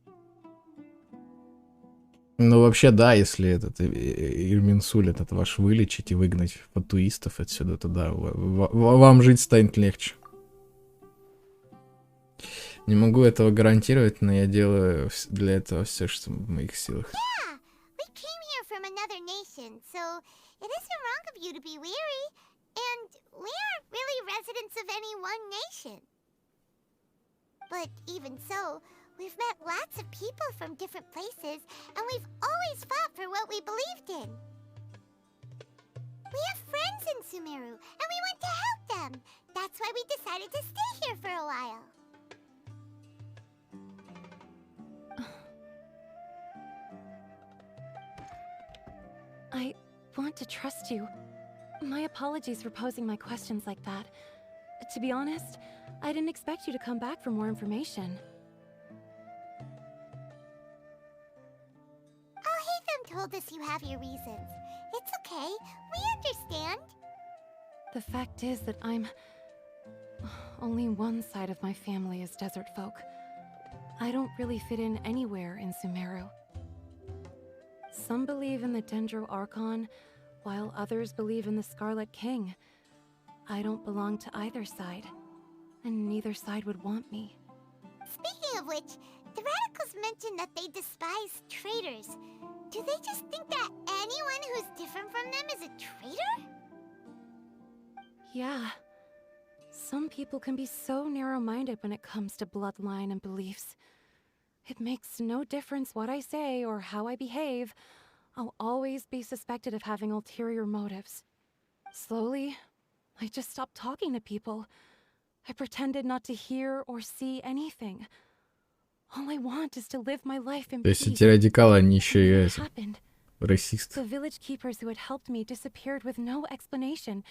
Ну, вообще, да, если этот Ирминсуль этот ваш вылечить и выгнать фатуистов отсюда, то да, вам жить станет легче. Не могу этого гарантировать, но я делаю для этого все, что в моих силах. Yeah, we came here from another nation, so it isn't wrong of you to be weary. And we aren't really residents of any one nation. But even so, we've met lots of people from different places, and we've always fought for what we believed in. We have friends in Sumeru, and we want to help them. That's why we decided to stay here for a while. I want to trust you. My apologies for posing my questions like that. To be honest, I didn't expect you to come back for more information. Alhaitham told us you have your reasons. It's okay, we understand. The fact is that only one side of my family is desert folk. I don't really fit in anywhere in Sumeru. Some believe in the Dendro Archon, while others believe in the Scarlet King. I don't belong to either side, and neither side would want me. Speaking of which, the radicals mentioned that they despise traitors. Do they just think that anyone who's different from them is a traitor? Yeah. Some people can be so narrow-minded when it comes to bloodline and beliefs. It makes no difference what I say or how I behave. I'll always be suspected of having ulterior motives. Slowly, I just stopped talking to people. I pretended not to hear or see anything. All I want is to live my life in То peace. есть эти радикалы, они еще и What эти, happened? расисты. The village keepers who had helped me disappeared with no explanation,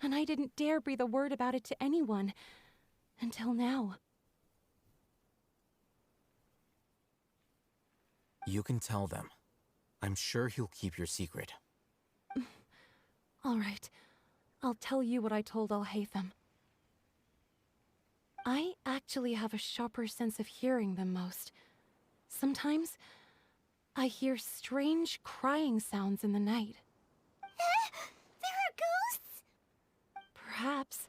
and I didn't dare breathe a word about it to anyone. Until now. You can tell them. I'm sure he'll keep your secret. All right. I'll tell you what I told Alhaitham. I actually have a sharper sense of hearing than most. Sometimes, I hear strange crying sounds in the night. There are ghosts? Perhaps.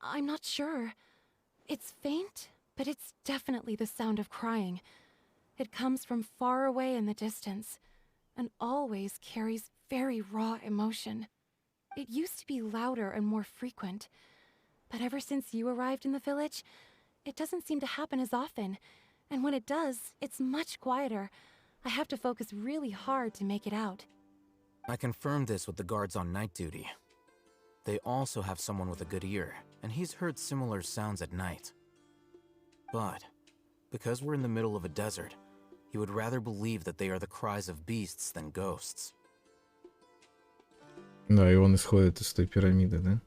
I'm not sure. It's faint, but it's definitely the sound of crying. It comes from far away in the distance, and always carries very raw emotion. It used to be louder and more frequent, but ever since you arrived in the village, it doesn't seem to happen as often, and when it does, it's much quieter. I have to focus really hard to make it out. I confirmed this with the guards on night duty. They also have someone with a good ear, and he's heard similar sounds at night. But, because we're in the middle of a desert, he would rather believe that they are the cries of beasts than ghosts. Да, и он исходит из той пирамиды, да?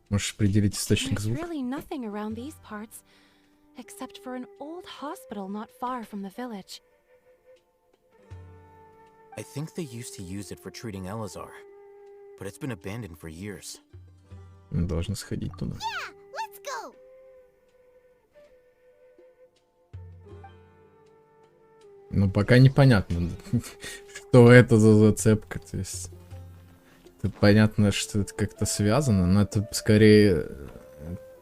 Можешь определить источник There's звука? really nothing around these parts, except for an old hospital not far from the village. I think they used to use it for treating Elazar, but it's been abandoned for years. Мы должны сходить туда. Yeah, let's go! Ну, пока непонятно, что это за зацепка, то есть... Это понятно, что это как-то связано, но это скорее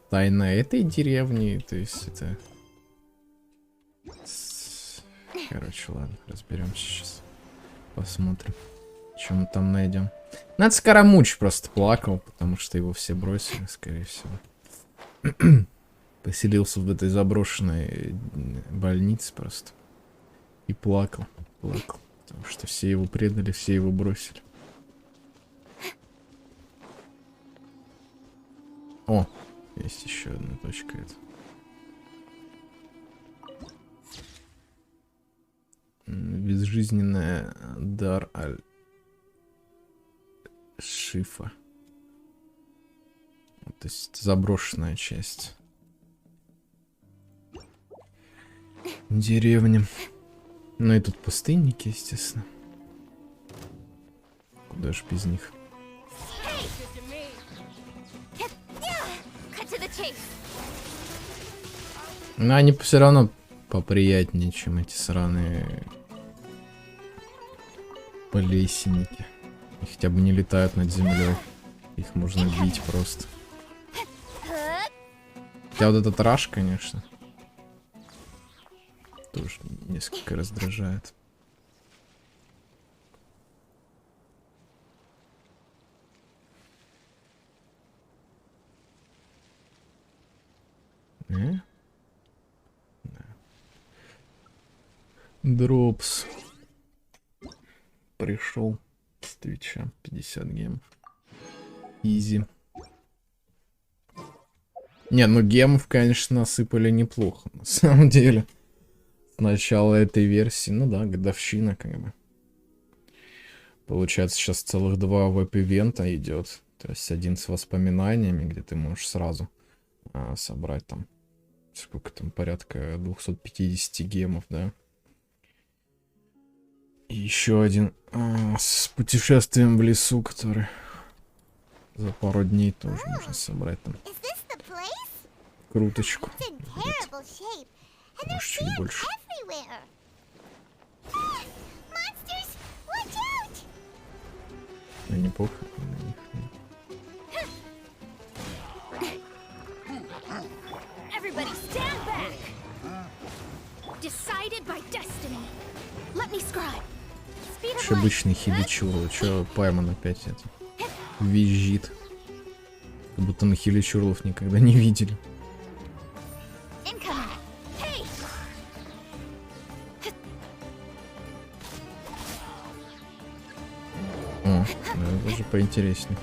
тайна этой деревни, то есть это... Короче, ладно, разберемся сейчас. Посмотрим, что мы там найдем. Ну, это Скоромуч просто плакал, потому что его все бросили, скорее всего. Поселился в этой заброшенной больнице просто. И плакал, потому что все его предали, все его бросили. О, есть еще одна точка. Это. Безжизненная дар Аль-Шифа. То есть заброшенная часть деревни. Ну и тут пустынники, естественно. Куда ж без них? Но они все равно поприятнее, чем эти сраные полесенники. И хотя бы не летают над землей. Их можно бить просто. Хотя вот этот раш, конечно, тоже несколько раздражает. Дропс. Пришел с Твича. 50 гемов. Изи. Не, ну гемов, конечно, насыпали неплохо, на самом деле. С начала этой версии, ну да, годовщина, как бы. Получается, сейчас целых 2 веб-ивента идет. То есть один с воспоминаниями, где ты можешь сразу собрать там, сколько там, порядка 250 гемов, да. И еще один с путешествием в лесу, который за пару дней тоже можно собрать там. Круточку. Может, чуть больше. Ну, не похуй на них. Everybody stand back. Decided by destiny. Let me scribe. Уж обычный хиличурло. Чё Пайман опять это визжит? Как будто мы хиличурлов никогда не видели. О, да, даже поинтереснее.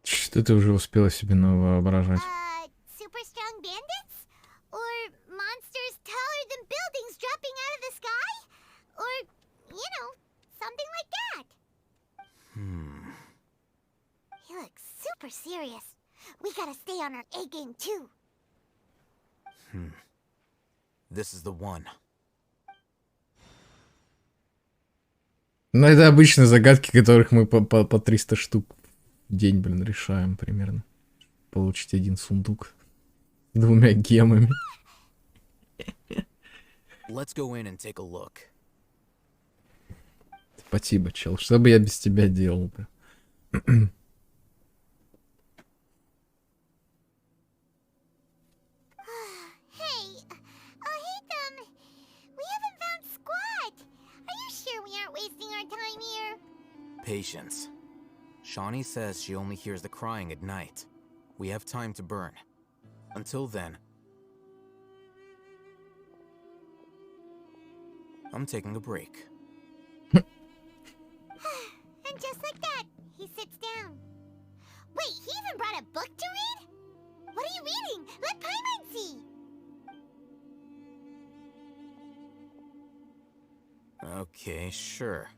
Что ты уже успела себе навоображать? This is the one. Ну, это обычные загадки, которых мы по 300 штук в день, блин, решаем примерно. Получить один сундук с 2 гемами. Let's go in and take a look. Спасибо, чел. Что бы я без тебя делал бы? Patience. Shawnee says she only hears the crying at night. We have time to burn. Until then, I'm taking a break. And just like that, he sits down. Wait, he even brought a book to read? What are you reading? Let Paimon see! Okay, sure.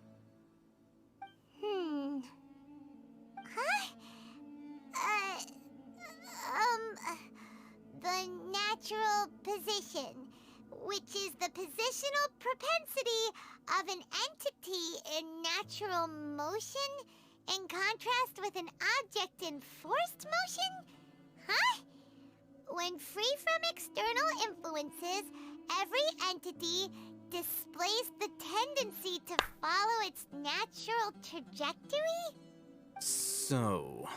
The natural position, which is the positional propensity of an entity in natural motion, in contrast with an object in forced motion? Huh? When free from external influences, every entity displays the tendency to follow its natural trajectory? So,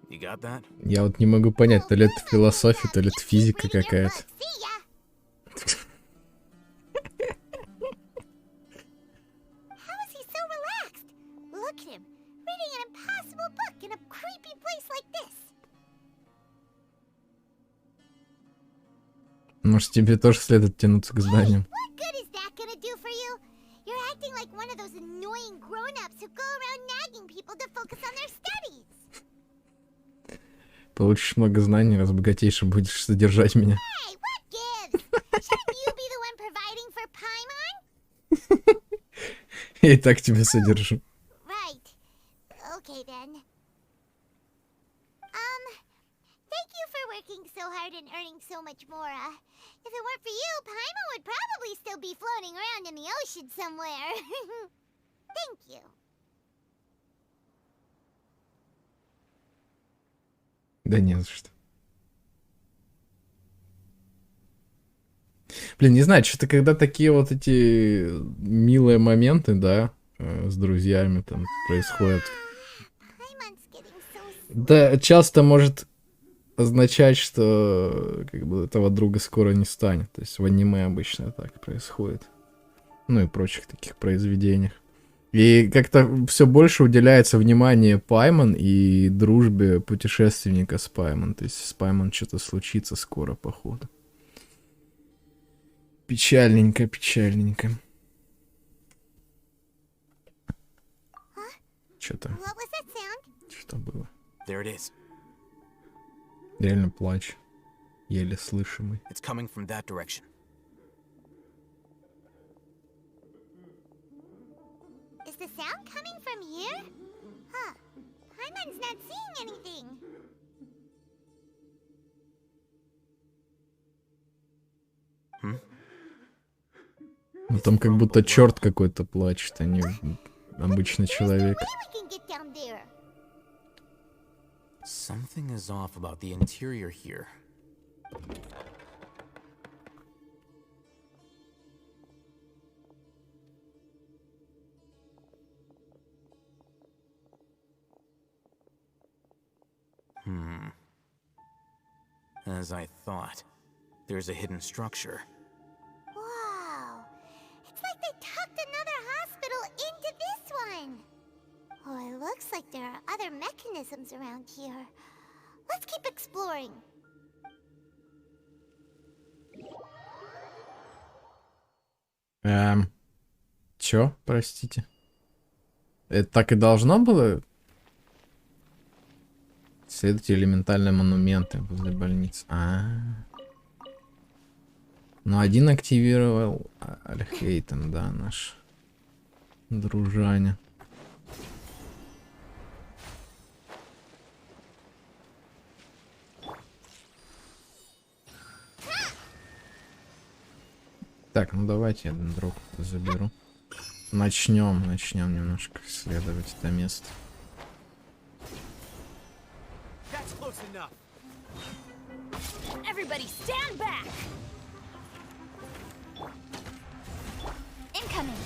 you got that? Я вот не могу понять, то ли это философия, то ли это физика какая-то. How is he so relaxed? Look at him, reading an impossible book in a creepy place like this. Может, тебе тоже следует тянуться к зданиям? What good is that gonna do for you? You're acting like one of those annoying grown-ups who go around nagging people to focus on their studies. Получишь много знаний, разбогатейшим будешь содержать меня. Hey, what gives? Shouldn't you be the one providing for Paimon? Я и так тебя содержу. Right. Okay then. Thank you for working so hard and earning so much more. If it weren't for you, Paimon would probably still be floating around in the ocean somewhere. Thank you. Да не за что. Блин, не знаю, что-то когда такие вот эти милые моменты, да, с друзьями там происходит. Да, часто может означать, что как бы этого друга скоро не станет. То есть в аниме обычно так происходит. Ну и прочих таких произведениях. И как-то все больше уделяется внимание Паймон и дружбе путешественника с Паймон. То есть с Паймон что-то случится скоро, походу. Печальненько, печальненько. Что там? Что было? There it is. Реально плач. Еле слышимый. It's coming from that direction. Is the sound coming from here? Huh. Paimon's not seeing anything. Ну там как будто черт какой-то плачет, а не обычный человек. Something is off about the interior here. As I thought, there's a hidden structure. Wow. It's like they tucked another hospital into this one. Oh, it looks like there are other mechanisms around here. Let's keep exploring. Чё, простите? Это так и должно было? Следуйте элементальные монументы возле больницы. Ну, один активировал Альхейтен, да, наш дружаня. Так, ну давайте я друг заберу. Начнем немножко исследовать это место. Everybody stand back! Incoming!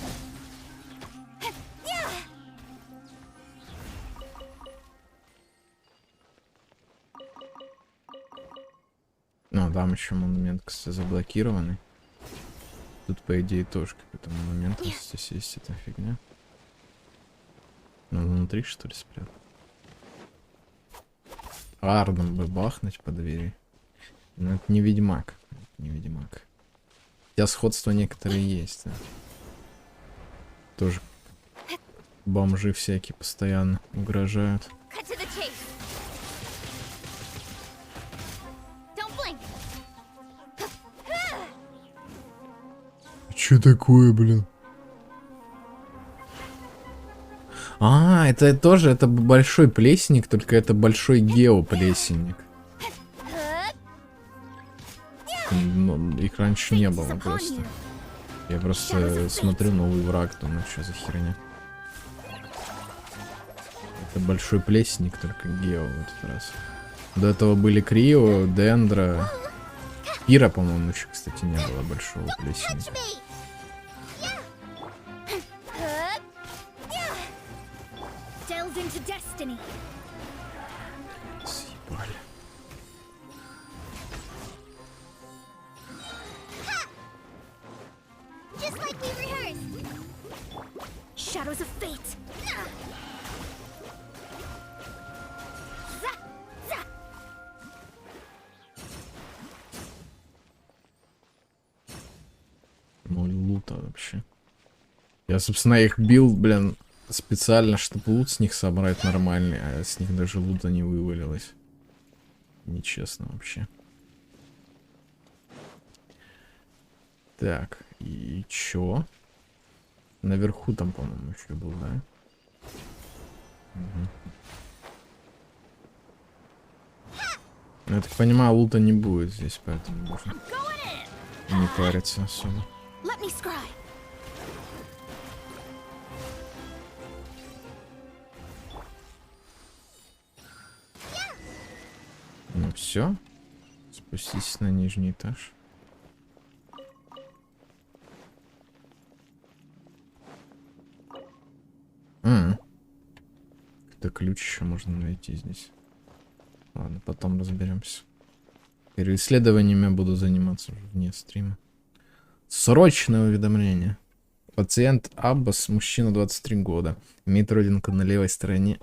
Ну, там еще монумент, кстати, заблокированный. Тут, по идее, тоже какой-то монумент. Здесь есть эта фигня. Ну, внутри, что ли, спрятал? Ардом бы бахнуть по двери. Но это не ведьмак. Не ведьмак. Хотя сходства некоторые есть, да. Тоже бомжи всякие постоянно угрожают. Чё такое, блин? Это тоже, это большой плесенник, только это большой геоплесенник. Ну, их раньше не было просто. Я просто смотрю новый враг, думаю, что за херня. Это большой плесенник, только гео в этот раз. До этого были Крио, Дендра. Пира, по-моему, еще, кстати, не было большого плесенника. Съебали. Just like we rehearsed. Shadows of fate! Ноль лута вообще. Я, собственно, их бил, блин, специально, чтобы лут с них собрать нормальный, а с них даже лута не вывалилось. Нечестно вообще. Так, и чё? Наверху там, по-моему, еще был, да? Угу. Ну, я так понимаю, лута не будет здесь, поэтому можно не париться особо. Let me scry. Ну все, спустись на нижний этаж. какой-то ключ еще можно найти здесь. Ладно, потом разберемся. Исследованиями буду заниматься уже вне стрима. Срочное уведомление. Пациент Аббас, мужчина 23 года. Имеет родинку на левой стороне.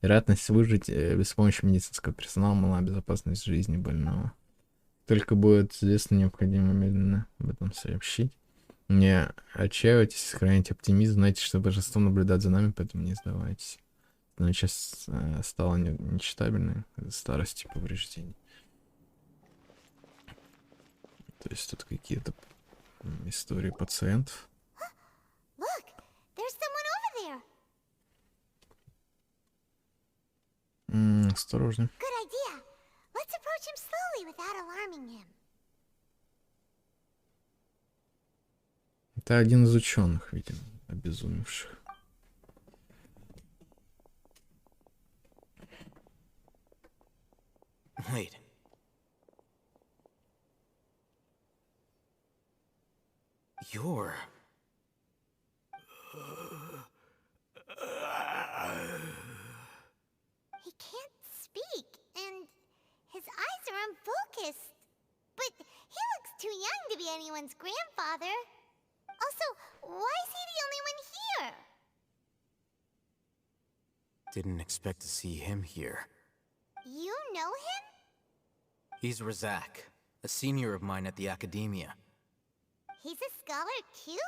Вероятность выжить без помощи медицинского персонала мала, безопасность жизни больного. Только будет известно, необходимо медленно об этом сообщить. Не отчаивайтесь, сохраняйте оптимизм, знайте, что божество наблюдает за нами, поэтому не сдавайтесь. Но сейчас стало нечитабельной из-за старости и повреждений. То есть тут какие-то истории пациентов. Look, there's someone over there. Осторожно. Good idea. Let's approach him slowly without alarming him. Это один из ученых, видимо, обезумевших. Wait. You're... He can't speak, and his eyes are unfocused. But he looks too young to be anyone's grandfather. Also, why is he the only one here? Didn't expect to see him here. You know him? He's Razak, a senior of mine at the academia. He's a scholar too?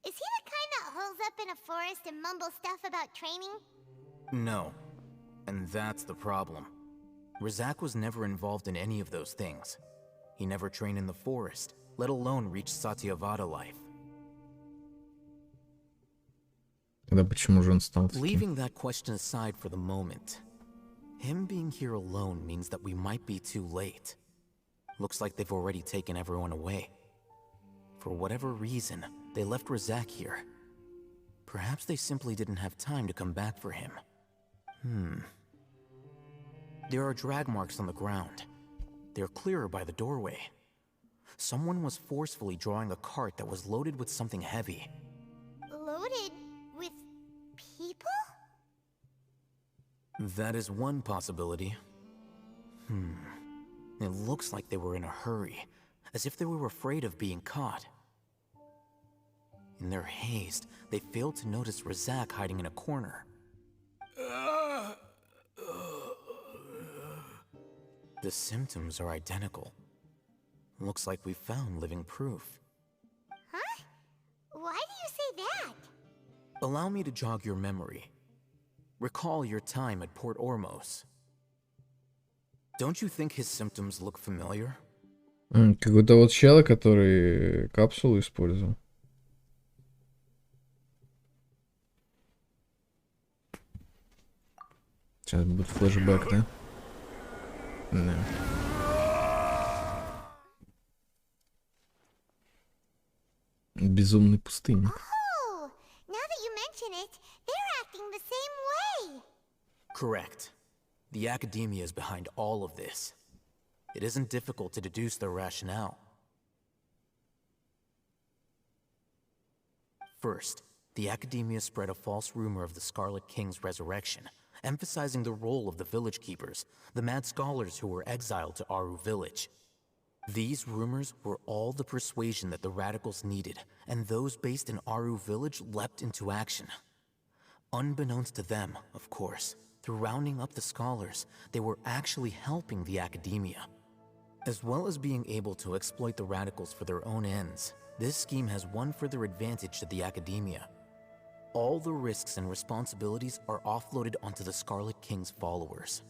Is he the kind that holes up in a forest and mumbles stuff about training? No. And that's the problem. Razak was never involved in any of those things. He never trained in the forest, let alone reach Satyavada life. Тогда почему же он стал таким? Leaving that question aside for the moment, him being here alone means that we might be too late. Looks like they've already taken everyone away. For whatever reason, they left Razak here. Perhaps they simply didn't have time to come back for him. There are drag marks on the ground. They're clearer by the doorway. Someone was forcefully drawing a cart that was loaded with something heavy. Loaded with people? That is one possibility. It looks like they were in a hurry, as if they were afraid of being caught. In their haste, they failed to notice Razak hiding in a corner. The symptoms are identical. Looks like we found living proof. Huh? Why do you say that? Allow me to jog your memory. Recall your time at Port Ormos. Don't you think his symptoms look familiar? Какой-то вот чел, который капсулу использовал. Сейчас будет флешбэк, да? Да. Безумный пустынник. Oh, now that you mention it, they're acting the same way. Correct. The academia is behind all of this. It isn't difficult to deduce their rationale. First, the academia spread a false rumor of the Scarlet King's resurrection, emphasizing the role of the village keepers, the mad scholars who were exiled to Aru village. These rumors were all the persuasion that the radicals needed, and those based in Aru village leapt into action. Unbeknownst to them, of course, through rounding up the scholars, they were actually helping the academia. As well as being able to exploit the radicals for their own ends, this scheme has one further advantage to the academia. All the risks and responsibilities are offloaded onto the Scarlet King's followers.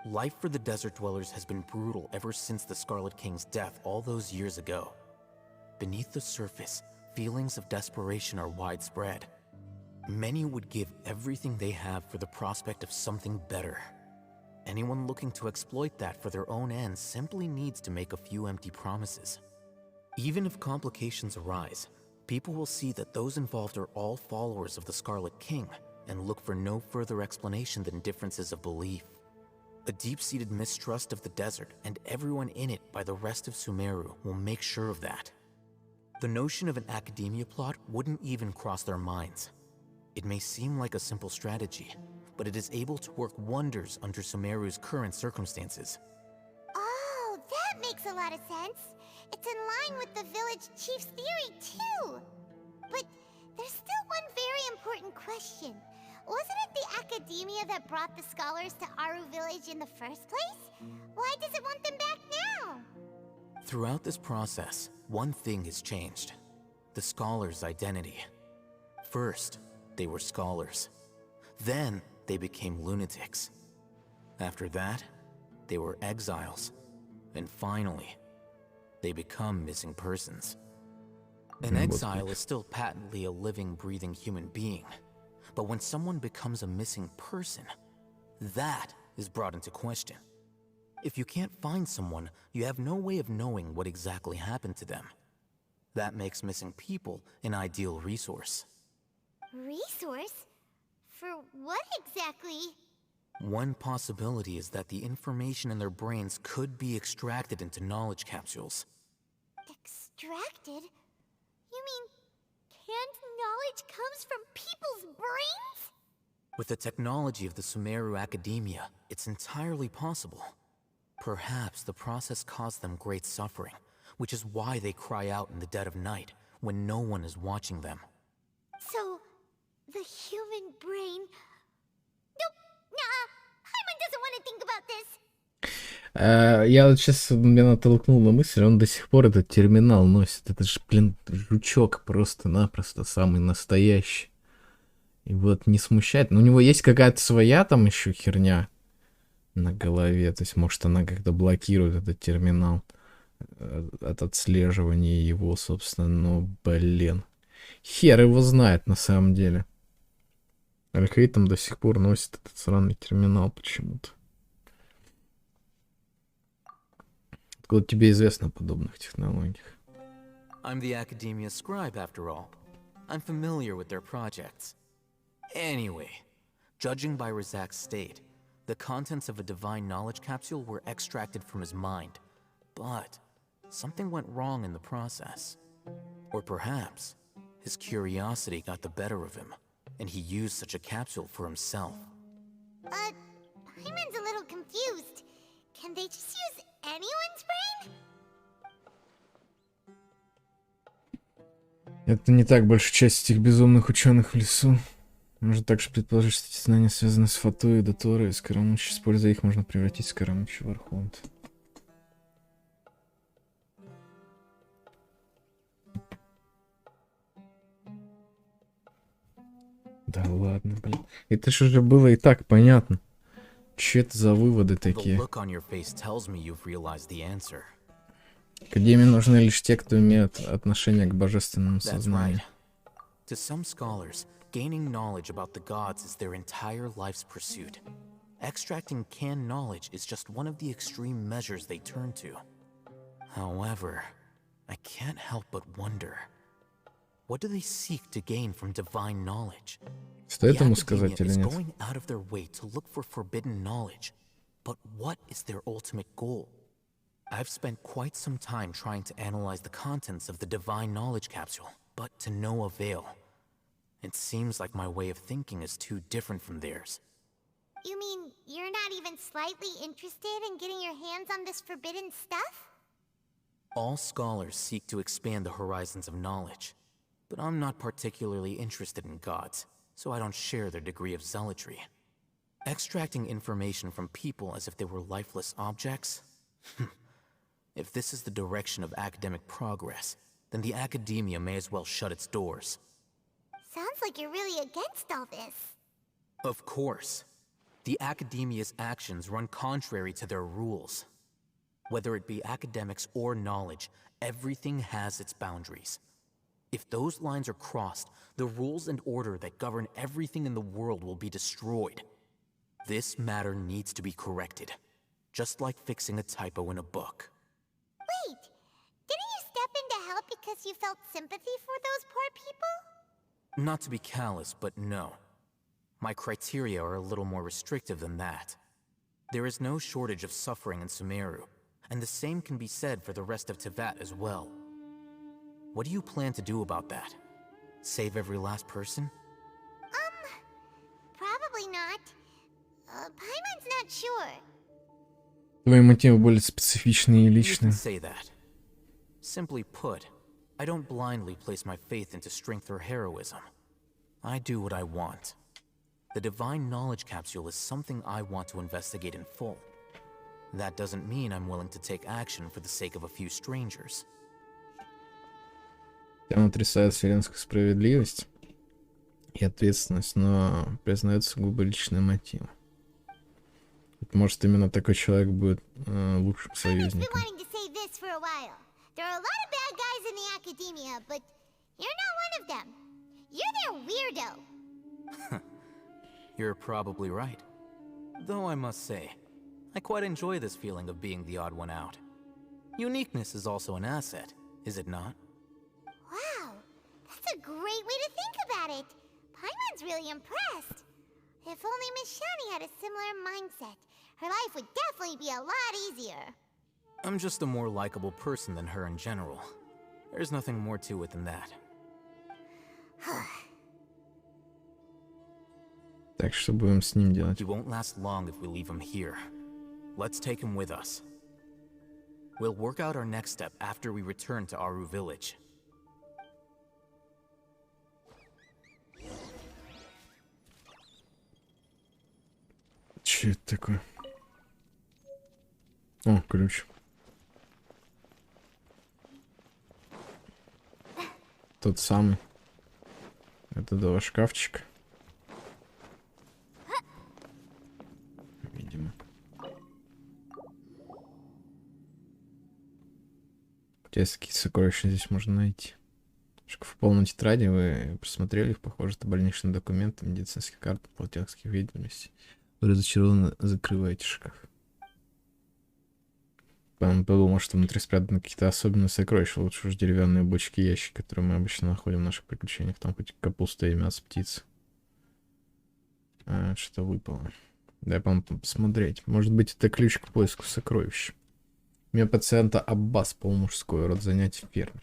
Life for the desert dwellers has been brutal ever since the Scarlet King's death all those years ago. Beneath the surface, feelings of desperation are widespread. Many would give everything they have for the prospect of something better. Anyone looking to exploit that for their own ends simply needs to make a few empty promises. Even if complications arise, people will see that those involved are all followers of the Scarlet King and look for no further explanation than differences of belief. A deep-seated mistrust of the desert and everyone in it by the rest of Sumeru will make sure of that. The notion of an academia plot wouldn't even cross their minds. It may seem like a simple strategy, but it is able to work wonders under Sumeru's current circumstances. Oh, that makes a lot of sense. It's in line with the village chief's theory, too. But there's still one very important question. Wasn't it the academia that brought the scholars to Aru Village in the first place? Why does it want them back now? Throughout this process, one thing has changed. The scholars' identity. First, they were scholars. Then, they became lunatics. After that, they were exiles. And finally, they become missing persons. An exile is still patently a living, breathing human being. But when someone becomes a missing person, that is brought into question. If you can't find someone, you have no way of knowing what exactly happened to them. That makes missing people an ideal resource. Resource? For what exactly? One possibility is that the information in their brains could be extracted into knowledge capsules. Extracted? You mean canned knowledge comes from people's brains? With the technology of the Sumeru Academia, it's entirely possible. Perhaps the process caused them great suffering, which is why they cry out in the dead of night, when no one is watching them. So, the human brain... Nope, nah, Hyman doesn't want to think about this. Я вот сейчас меня натолкнул на мысль, он до сих пор этот терминал носит. Это же, блин, жучок просто-напросто самый настоящий. И вот не смущает. Но у него есть какая-то своя там еще херня на голове. То есть, может, она как-то блокирует этот терминал от отслеживания его, собственно. Но, блин, хер его знает на самом деле. Архей там до сих пор носит этот сраный терминал почему-то. Откуда тебе известно о подобных технологиях? I'm the Academia scribe, after all. I'm familiar with their projects. Anyway, judging by Razak's state, the contents of a divine knowledge capsule were extracted from his mind. But something went wrong in the process. Or perhaps his curiosity got the better of him, and he used such a capsule for himself. Hyman's a little confused. Can they just use anyone's brain? Это не так большая часть этих безумных ученых в лесу. Можно также предположить, что эти знания связаны с Фатой и Доторой, и Скоромучи. Используя их, можно превратить Скоромучи в архонт. Да ладно, блин. Это же уже было и так понятно. Че это за выводы такие? Академии нужны лишь те, кто имеет отношение к божественному сознанию. To some scholars, gaining knowledge about the gods is their entire life's pursuit. Extracting canned knowledge is just one of the extreme measures they turn to. However, I can't help but wonder, what do they seek to gain from divine knowledge? Стоит ему сказать или нет? Going out of their way to look for forbidden knowledge, but what is their ultimate goal? I've spent quite some time trying to analyze the contents of the divine knowledge capsule, but to no avail. It seems like my way of thinking is too different from theirs. You mean you're not even slightly interested in getting your hands on this forbidden stuff? All scholars seek to expand the horizons of knowledge, but I'm not particularly interested in gods, so I don't share their degree of zealotry. Extracting information from people as if they were lifeless objects? If this is the direction of academic progress, then the academia may as well shut its doors. Sounds like you're really against all this. Of course. The academia's actions run contrary to their rules. Whether it be academics or knowledge, everything has its boundaries. If those lines are crossed, the rules and order that govern everything in the world will be destroyed. This matter needs to be corrected, just like fixing a typo in a book. Wait, didn't you step in to help because you felt sympathy for those poor people? Not to be callous, but no. My criteria are a little more restrictive than that. There is no shortage of suffering in Sumeru, and the same can be said for the rest of Teyvat as well. What do you plan to do about that? Save every last person? Paimon's not sure. Твои мотивы более специфичные и You can личные. say that. Simply put, I don't blindly place my faith into strength or heroism. I do what I want. The divine knowledge capsule is something I want to investigate in full. That doesn't mean I'm willing to take action for the sake of a few strangers. Там отрицает вселенскую справедливость и ответственность, но признает сугубо личные мотивы. Может, именно такой человек будет лучшим Been союзником. wanting to say this for a while. There are a lot of bad guys in the academia, but you're not one of them. You're their weirdo. You're probably right. Though I must say, I quite enjoy this feeling of being the odd one out. Uniqueness is also an asset, is it not? Wow, that's a great way to think about it. Paimon's really impressed. If only Miss Shani had a similar mindset, her life would definitely be a lot easier. I'm just a more likable person than her in general. There's nothing more to it than that. Так что будем с ним делать? He won't last long if we leave him here. Let's take him with us. We'll work out our next step after we return to Aru village. Че это такое? О, ключ. Тот самый. Это два шкафчика. Видимо. Какие сокровища здесь можно найти? В полной тетради вы просмотрели их, похоже, это больничные документы, медицинские карты, платежских ведомостей. Вы разочарованно закрываете шкаф. Он подумал, что внутри спрятаны какие-то особенные сокровища. Лучше уж деревянные бочки, ящики, которые мы обычно находим в наших приключениях. Там хоть капуста и мясо птиц. Что выпало. Дай посмотреть. Может быть, это ключ к поиску сокровищ. Имя пациента Аббас, полумужской, род занятий фермер.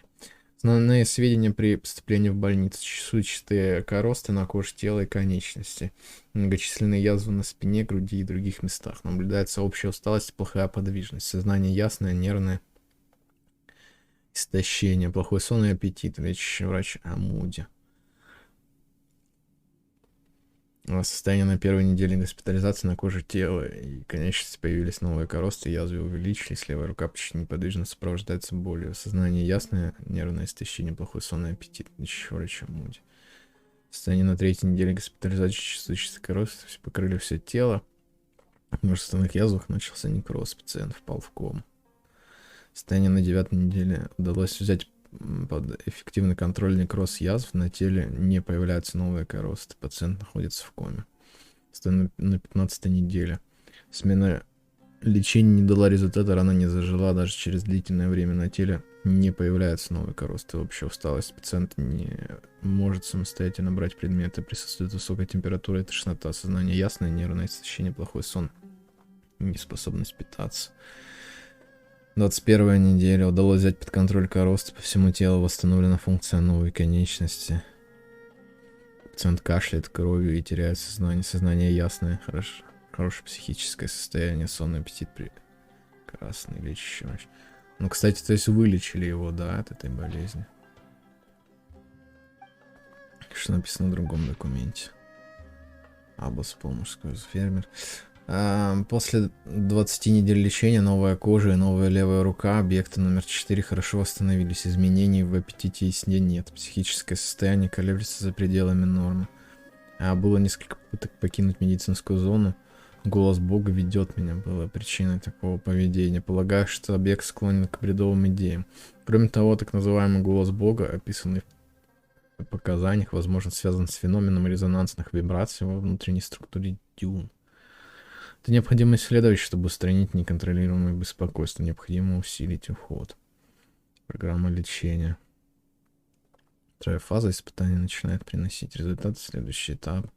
Основные сведения при поступлении в больницу: чешуйчатые коросты на коже тела и конечности, многочисленные язвы на спине, груди и других местах. Наблюдается общая усталость, плохая подвижность, сознание ясное, нервное истощение, плохой сон и аппетит. Лечащий врач о Муди. Состояние на первой неделе госпитализации: на коже тела и конечности появились новые коросты, язвы увеличились, левая рука почти неподвижно сопровождается болью. Сознание ясное, нервное истощение, плохой сон и аппетит. Лечащий врач о Муди. Состояние на третьей неделе госпитализации: чувствующиеся коросты покрыли все тело. В множественных язвах начался некроз, пациент впал в кому. Состояние на 9-й неделе: удалось взять под эффективный контроль некроз язв, на теле не появляются новые коросты, пациент находится в коме. Состояние на 15-й неделе: смена лечения не дала результата, рана не зажила, даже через длительное время на теле не появляются новые коросты. Общая усталость: пациент не может самостоятельно брать предметы, присутствует высокая температура и тошнота, сознание ясное, нервное истощение, плохой сон, неспособность питаться. 21-я неделя: удалось взять под контроль коросты, по всему телу восстановлена функция новой конечности. Пациент кашляет кровью и теряет сознание. Сознание ясное, хорошее психическое состояние, сон, аппетит, прекрасный лечащий врач. Ну, кстати, то есть вылечили его, да, от этой болезни. Что написано в другом документе. Аббас, полумужской, фермер. После 20 недель лечения новая кожа и новая левая рука. Объекты номер 4 хорошо восстановились. Изменений в аппетите и сне нет. Психическое состояние колеблется за пределами нормы. Было несколько попыток покинуть медицинскую зону. Голос Бога ведет меня была причиной такого поведения. Полагаю, что объект склонен к бредовым идеям. Кроме того, так называемый голос Бога, описанный в показаниях, возможно, связан с феноменом резонансных вибраций во внутренней структуре дюн. Это необходимо исследовать, чтобы устранить неконтролируемое беспокойство. Необходимо усилить уход. Программа лечения. Вторая фаза испытания начинает приносить результаты. Следующий этап.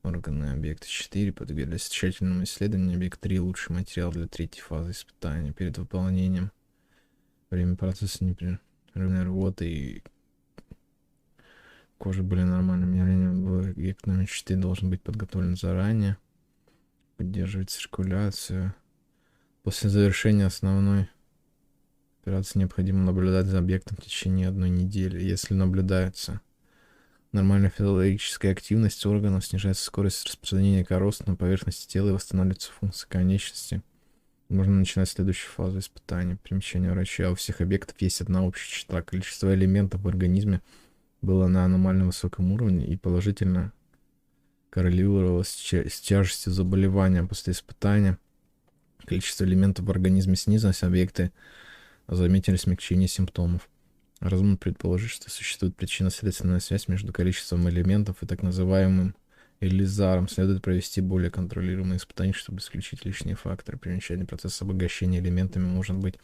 Органы объекта 4 подверглись тщательному исследованию. Объект 3 лучший материал для третьей фазы испытания. Перед выполнением время процесса непрерывной рвоты и кожи были нормальными явлениями. Объект номер 4 должен быть подготовлен заранее. Поддерживать циркуляцию. После завершения основной операции необходимо наблюдать за объектом в течение 1 недели. Если наблюдается нормальная физиологическая активность органов, снижается скорость распространения коррозии на поверхности тела и восстанавливается функция конечности, можно начинать следующую фазу испытания. Примечание врача. У всех объектов есть одна общая черта. Количество элементов в организме было на аномально высоком уровне и положительно коррелировалось с тяжестью заболевания. После испытания количество элементов в организме снизилось, объекты заметили смягчение симптомов. Разумно предположить, что существует причинно-следственная связь между количеством элементов и так называемым Элизаром. Следует провести более контролируемые испытания, чтобы исключить лишние факторы. Примечание: процесс обогащения элементами может быть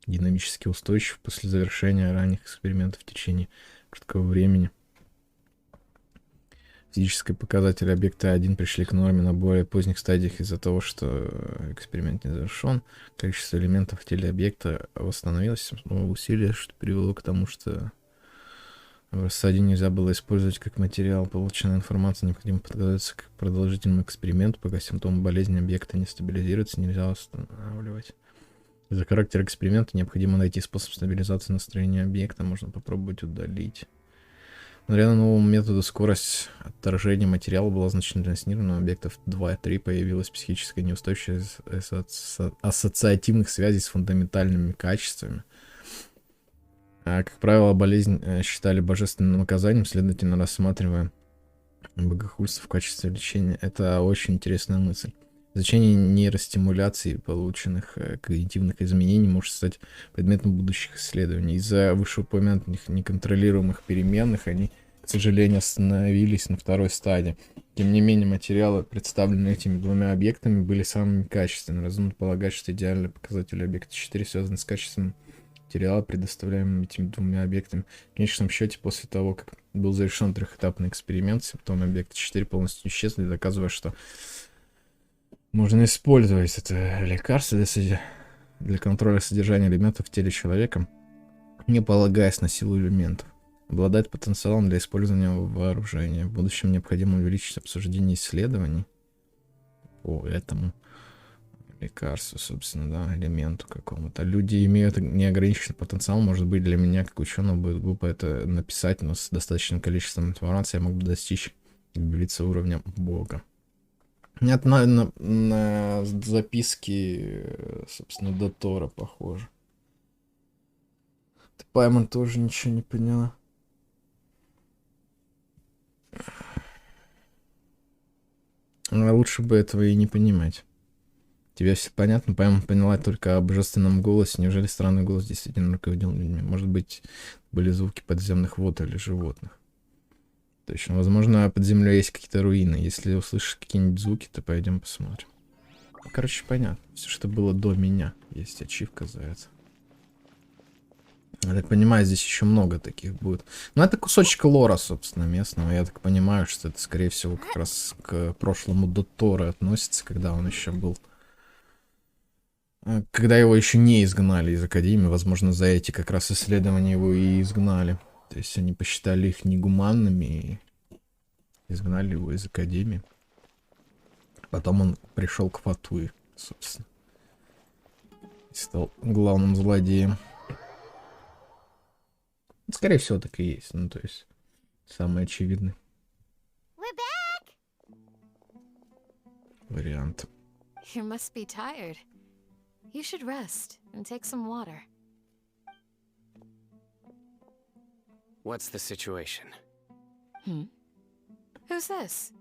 динамически устойчив после завершения ранних экспериментов в течение короткого времени. Физические показатели объекта 1 пришли к норме на более поздних стадиях из-за того, что эксперимент не завершен. Количество элементов в теле объекта восстановилось, но усилие, что привело к тому, что образца 1 нельзя было использовать как материал. Полученная информация необходимо подготовиться к продолжительному эксперименту, пока симптомы болезни объекта не стабилизируются, нельзя восстанавливать. Из-за характера эксперимента необходимо найти способ стабилизации настроения объекта, можно попробовать удалить. Благодаря новому методу скорость отторжения материала была значительно снижена, у объектов 2 и 3 появилась психическая неустойчивость ассоциативных связей с фундаментальными качествами. Как правило, болезнь считали божественным наказанием, следовательно, рассматривая богохульство в качестве лечения. Это очень интересная мысль. Изучение нейростимуляции полученных когнитивных изменений может стать предметом будущих исследований. Из-за вышеупомянутых неконтролируемых переменных они, к сожалению, остановились на второй стадии. Тем не менее, материалы, представленные этими 2 объектами, были самыми качественными. Разумно полагать, что идеальный показатель объекта 4 связан с качеством материала, предоставляемым этими 2 объектами. В конечном счете, после того, как был завершен 3-этапный эксперимент, симптомы объекта 4 полностью исчезли, доказывая, что можно использовать это лекарство для контроля содержания элементов в теле человека, не полагаясь на силу элементов. Обладает потенциалом для использования вооружения. В будущем необходимо увеличить обсуждение исследований по этому лекарству, собственно, да, элементу какому-то. Люди имеют неограниченный потенциал. Может быть, для меня, как ученого, будет глупо это написать, но с достаточным количеством информации я мог бы достичь и добиться уровня Бога. Нет, на записки, собственно, до Тора похоже. Ты, Паймон, тоже ничего не поняла. Лучше бы этого и не понимать. Тебе все понятно? Паймон поняла только о божественном голосе. Неужели странный голос действительно руководил людьми? Может быть, были звуки подземных вод или животных? Точно. Возможно, под землей есть какие-то руины. Если услышишь какие-нибудь звуки, то пойдем посмотрим. Короче, понятно. Все, что было до меня. Есть ачивка за это. Я так понимаю, здесь еще много таких будет. Но это кусочек лора, собственно, местного. Я так понимаю, что это, скорее всего, как раз к прошлому до Тора относится, когда он еще был... Когда его еще не изгнали из Академии. Возможно, за эти как раз исследования его и изгнали. То есть они посчитали их негуманными и изгнали его из Академии. Потом он пришел к Фатуе, собственно. И стал главным злодеем. Скорее всего, так и есть. Ну, то есть, самый очевидный вариант. You must be tired. You should rest and take some water. What's the situation? Who's this?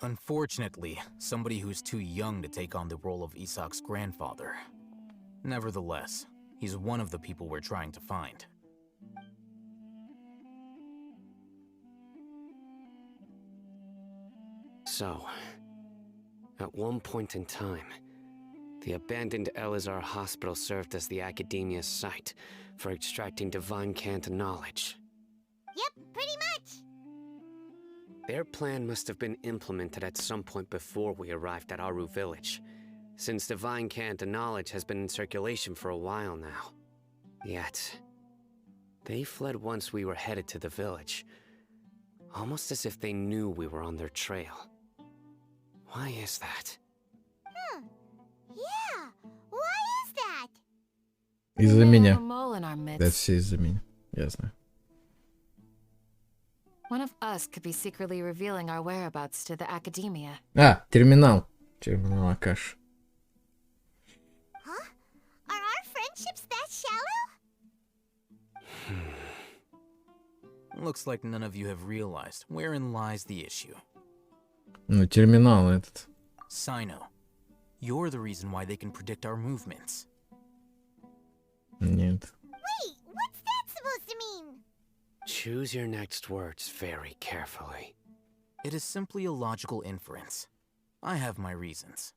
Unfortunately, somebody who's too young to take on the role of Isak's grandfather. Nevertheless, he's one of the people we're trying to find. So, at one point in time, the abandoned Elazar Hospital served as the Academia's site for extracting divine cant knowledge. Yep, pretty much. Their plan must have been implemented at some point before we arrived at Aru Village, since divine cant knowledge has been in circulation for a while now. Yet, they fled once we were headed to the village, almost as if they knew we were on their trail. Why is that? Yeah, why is that? Из-за We may меня. have a mole in our midst. Это все из-за меня. Я знаю. One of us could be secretly revealing our whereabouts to the academia. А, терминал. Терминал Акаш. Huh? Are our friendships that shallow? Looks like none of you have realized wherein lies the issue. Ну, терминал этот. Sino, you're the reason why they can predict our movements. Нет. Wait, what's that supposed to mean? Choose your next words very carefully. It is simply a logical inference. I have my reasons.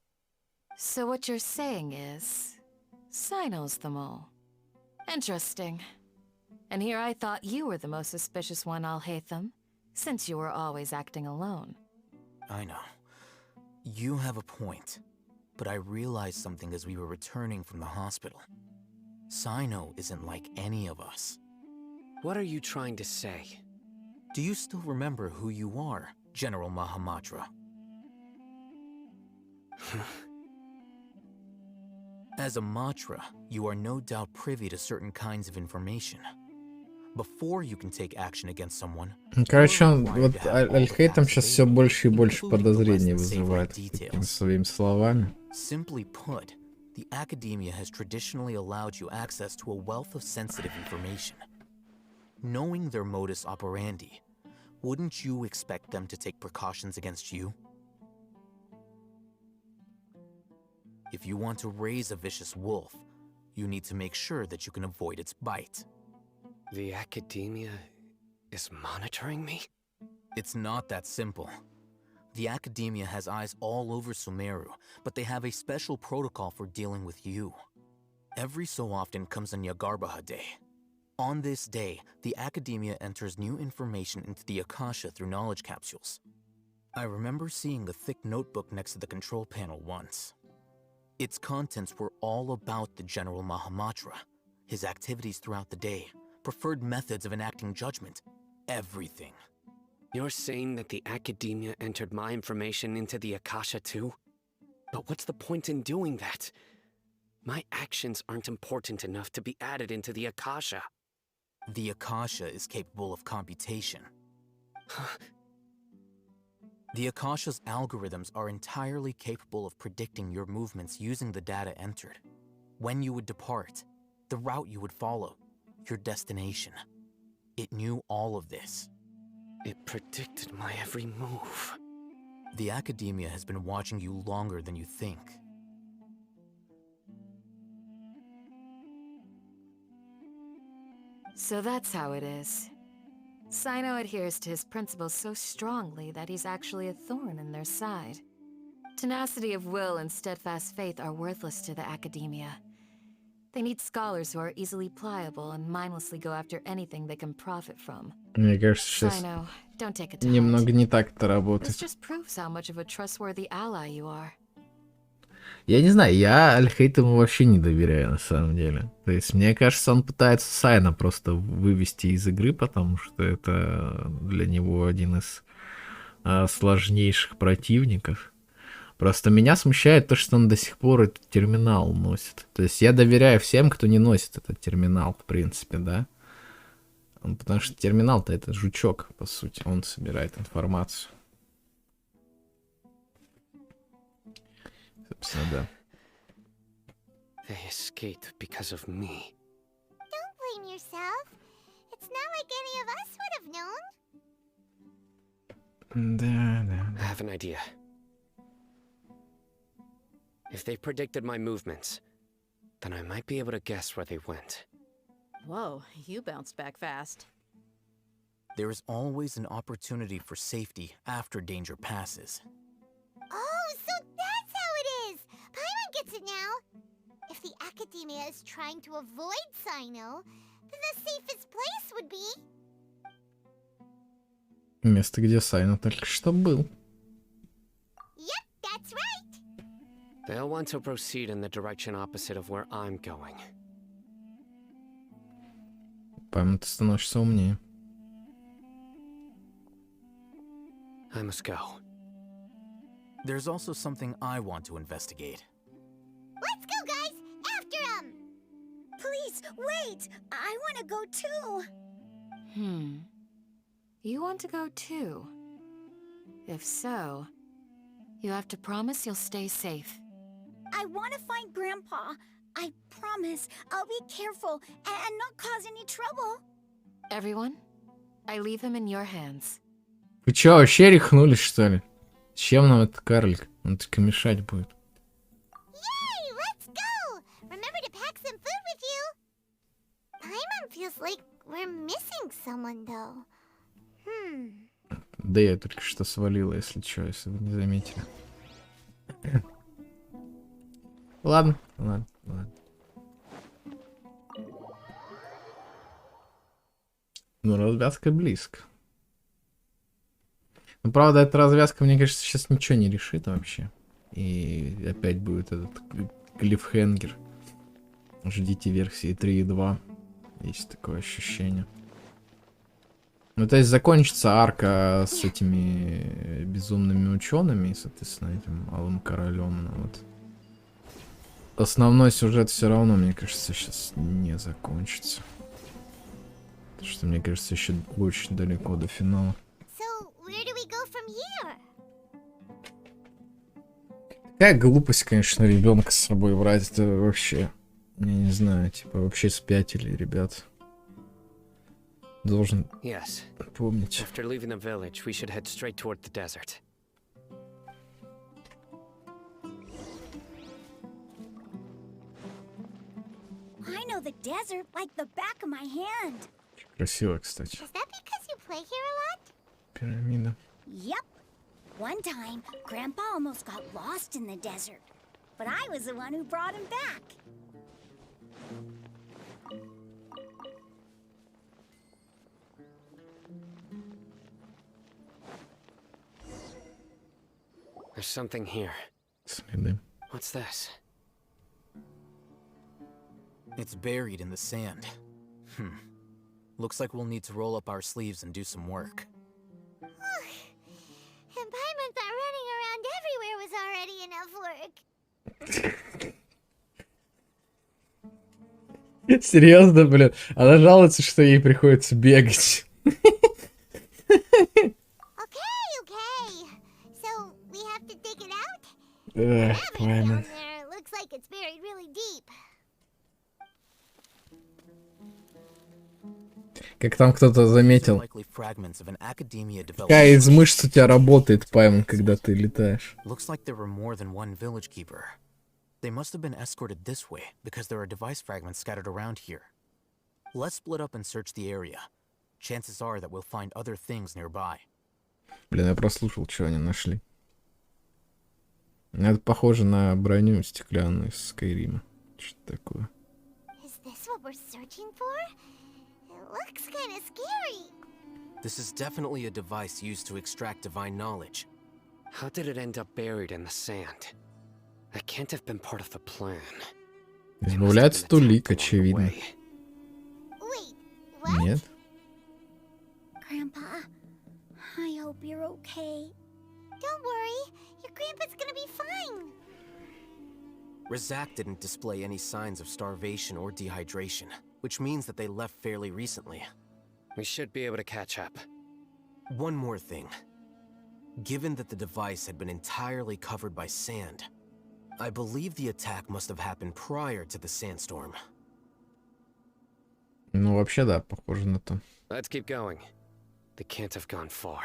So what you're saying is, Sino's the mole. Interesting. And here I thought you were the most suspicious one, Alhaitham, since you were always acting alone. I know. You have a point. But I realized something as we were returning from the hospital. Sino isn't like any of us. What are you trying to say? Do you still remember who you are, General Mahamatra? As a Matra, you are no doubt privy to certain kinds of information. Before you can take action against someone, Короче, он, вот Аль-Хейтам сейчас все больше и больше подозрений вызывает такими своими словами. Simply put, the academia has traditionally allowed you access to a wealth of sensitive information. Knowing their modus operandi, wouldn't you expect them to take precautions against you? If you want to raise a vicious wolf, you need to make sure that you can avoid its bite. The academia is monitoring me? It's not that simple. The academia has eyes all over Sumeru, but they have a special protocol for dealing with you. Every so often comes a Nyagarbaha Day. On this day, the academia enters new information into the Akasha through knowledge capsules. I remember seeing a thick notebook next to the control panel once. Its contents were all about the General Mahamatra, his activities throughout the day, preferred methods of enacting judgment, everything. You're saying that the academia entered my information into the Akasha too? But what's the point in doing that? My actions aren't important enough to be added into the Akasha. The Akasha is capable of computation. The Akasha's algorithms are entirely capable of predicting your movements using the data entered. When you would depart, the route you would follow, your destination. It knew all of this. It predicted my every move. The academia has been watching you longer than you think. So that's how it is. Sino adheres to his principles so strongly that he's actually a thorn in their side. Tenacity of will and steadfast faith are worthless to the academia. They need scholars who are easily pliable and mindlessly go after anything they can profit from. Мне кажется, сейчас Sino, don't take it to немного не так это heart. This работает. just proves how much of a trustworthy ally you are. Я не знаю, я Аль-Хейтаму вообще не доверяю на самом деле. То есть, мне кажется, он пытается Сайна просто вывести из игры, потому что это для него один из сложнейших противников. Просто меня смущает то, что он до сих пор этот терминал носит. То есть, я доверяю всем, кто не носит этот терминал, в принципе, да. Потому что терминал-то это жучок, по сути. Он собирает информацию. Собственно, да. They escaped because of me. Don't blame yourself. It's not like any of us would have known. Да. I have an idea. If they predicted my movements, then I might be able to guess where they went. Whoa, you bounced back fast. There is always an opportunity for safety after danger passes. Oh, so that's how it is! Paimon gets it now! If the academia is trying to avoid Sino, then the safest place would be... Место, где Сайна только что был. Yep, that's right! They'll want to proceed in the direction opposite of where I'm going. По-моему, ты становишься умнее. I must go. There's also something I want to investigate. Let's go, guys! After him! Please, wait! I want to go too! You want to go too? If so, you have to promise you'll stay safe. I want to find Grandpa. I promise I'll be careful and not cause any trouble. Everyone, I leave him in your hands. Вы чё, вообще рехнулись, что ли? Чем нам этот карлик? Он только мешать будет. Yay! Let's go! Remember to pack some food with you. Paimon feels like we're missing someone, though. Да я только что свалила, если чё, если вы не заметили. Ладно. Ну, развязка близко. Ну, правда, эта развязка, мне кажется, сейчас ничего не решит вообще. И опять будет этот клиффхенгер. Ждите версии 3.2. Есть такое ощущение. Ну, то есть закончится арка с этими безумными учеными, соответственно, этим Алым Королем. Но вот основной сюжет все равно, мне кажется, сейчас не закончится. Потому что, мне кажется, еще очень далеко до финала. So, where do we go from here? Какая глупость, конечно, ребенка с собой брать. Это вообще, я не знаю, типа вообще спятили, ребят. Должен помнить. After leaving the village, we should head straight toward the desert. I know the desert like the back of my hand. Красиво, кстати. Is that because you play here a lot? Пирамида. Yep. One time, Grandpa almost got lost in the desert, but I was the one who brought him back. There's something here. Следы. What's this? It's buried in the sand. Looks like we'll need to roll up our sleeves and do some work. And Paimon thought running around everywhere was already enough work. Серьезно, блин? Она жалуется, что ей приходится бегать. Okay. So, we have to dig it out? Эх, Паймон. There looks like it's buried really deep. Как там кто-то заметил. Likely fragments of an academia Какая из мышц у тебя работает, Паймон, когда ты летаешь? Looks like there were more than one village keeper. They must have been escorted this way because there are device fragments scattered around here. Let's split up and search the area. Chances are that we'll find other things nearby. Блин, я прослушал, что они нашли. Это похоже на броню стеклянную из Скайрима. Что-то такое. Is this what we're searching for? It looks kind of scary. This is definitely a device used to extract divine knowledge. How did it end up buried in the sand? That can't have been part of the plan. Избавляется Тулик, очевидно. Wait, what? Нет? Grandpa, I hope you're okay. Don't worry, your grandpa's gonna be fine. Razak didn't display any signs of starvation or dehydration, which means that they left fairly recently. We should be able to catch up. One more thing. Given that the device had been entirely covered by sand, I believe the attack must have happened prior to the sandstorm. Ну, вообще, да, похоже на то. Let's keep going. They can't have gone far.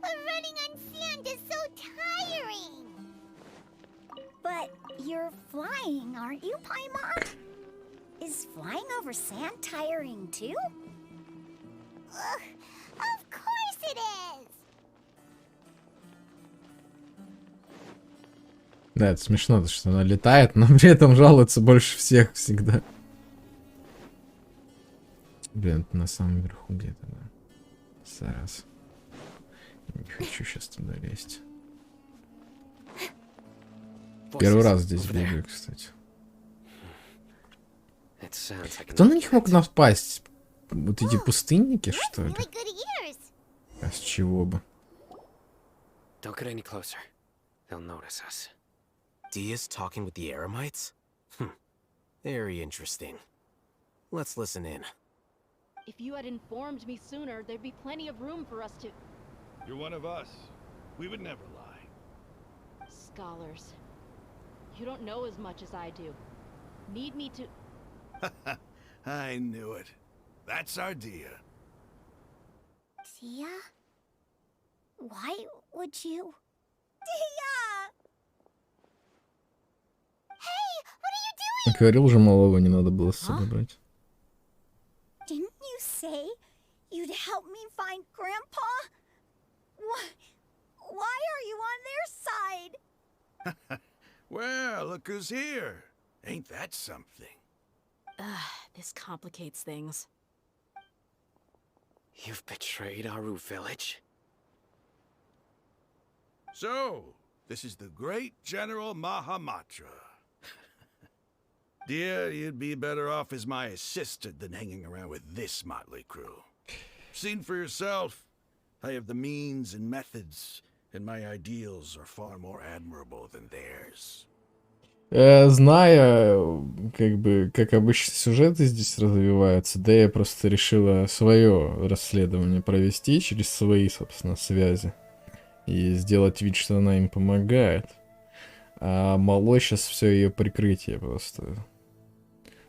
But running on sand is so tiring. But you're flying, aren't you, Paimon? Is flying over sand tiring too? Of course it is. Да, это смешно, что она летает, но при этом жалуется больше всех всегда. Блин, это на самом верху где-то, да. Зараз. Не хочу сейчас туда лезть. Первый раз здесь бегаю, кстати. Кто на них мог напасть? вот эти пустынники, You have что ли? really good ears. А с чего бы? Don't get any closer. They'll notice us. Dia's talking with the Eremites? Very interesting. Let's listen in. If you had informed me sooner, there'd be plenty of room for us to... You're one of us. We would never lie. Scholars. You don't know as much as I do. Need me to... I knew it. That's our Dia. Dia? Why would you? Dia! Hey, what are you doing? Говорил же, малого не надо было с собой брать. Didn't you say you'd help me find Grandpa? Why are you on their side? Well, look who's here. Ain't that something? This complicates things. You've betrayed Aru village? So, this is the great General Mahamatra. Dear, you'd be better off as my assistant than hanging around with this motley crew. Seen for yourself, I have the means and methods, and my ideals are far more admirable than theirs. Зная, как бы, как обычно сюжеты здесь развиваются, Дэя просто решила свое расследование провести через свои, собственно, связи. И сделать вид, что она им помогает. А малой сейчас все ее прикрытие просто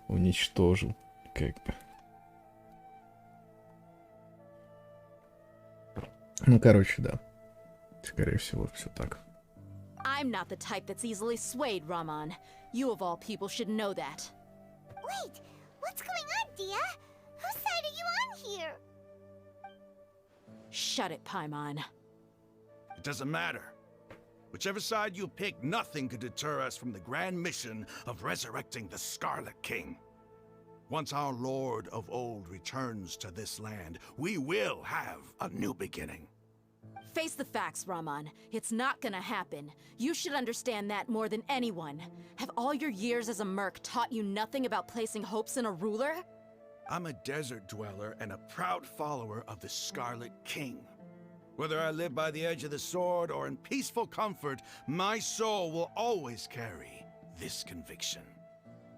уничтожил, как бы. Ну, короче, да. Скорее всего, все так. I'm not the type that's easily swayed, Raman. You of all people should know that. Wait, what's going on, Dia? Whose side are you on here? Shut it, Paimon. It doesn't matter. Whichever side you pick, nothing could deter us from the grand mission of resurrecting the Scarlet King. Once our Lord of Old returns to this land, we will have a new beginning. Face the facts, Raman. It's not gonna happen. You should understand that more than anyone. Have all your years as a merc taught you nothing about placing hopes in a ruler? I'm a desert dweller and a proud follower of the Scarlet King. Whether I live by the edge of the sword or in peaceful comfort, my soul will always carry this conviction.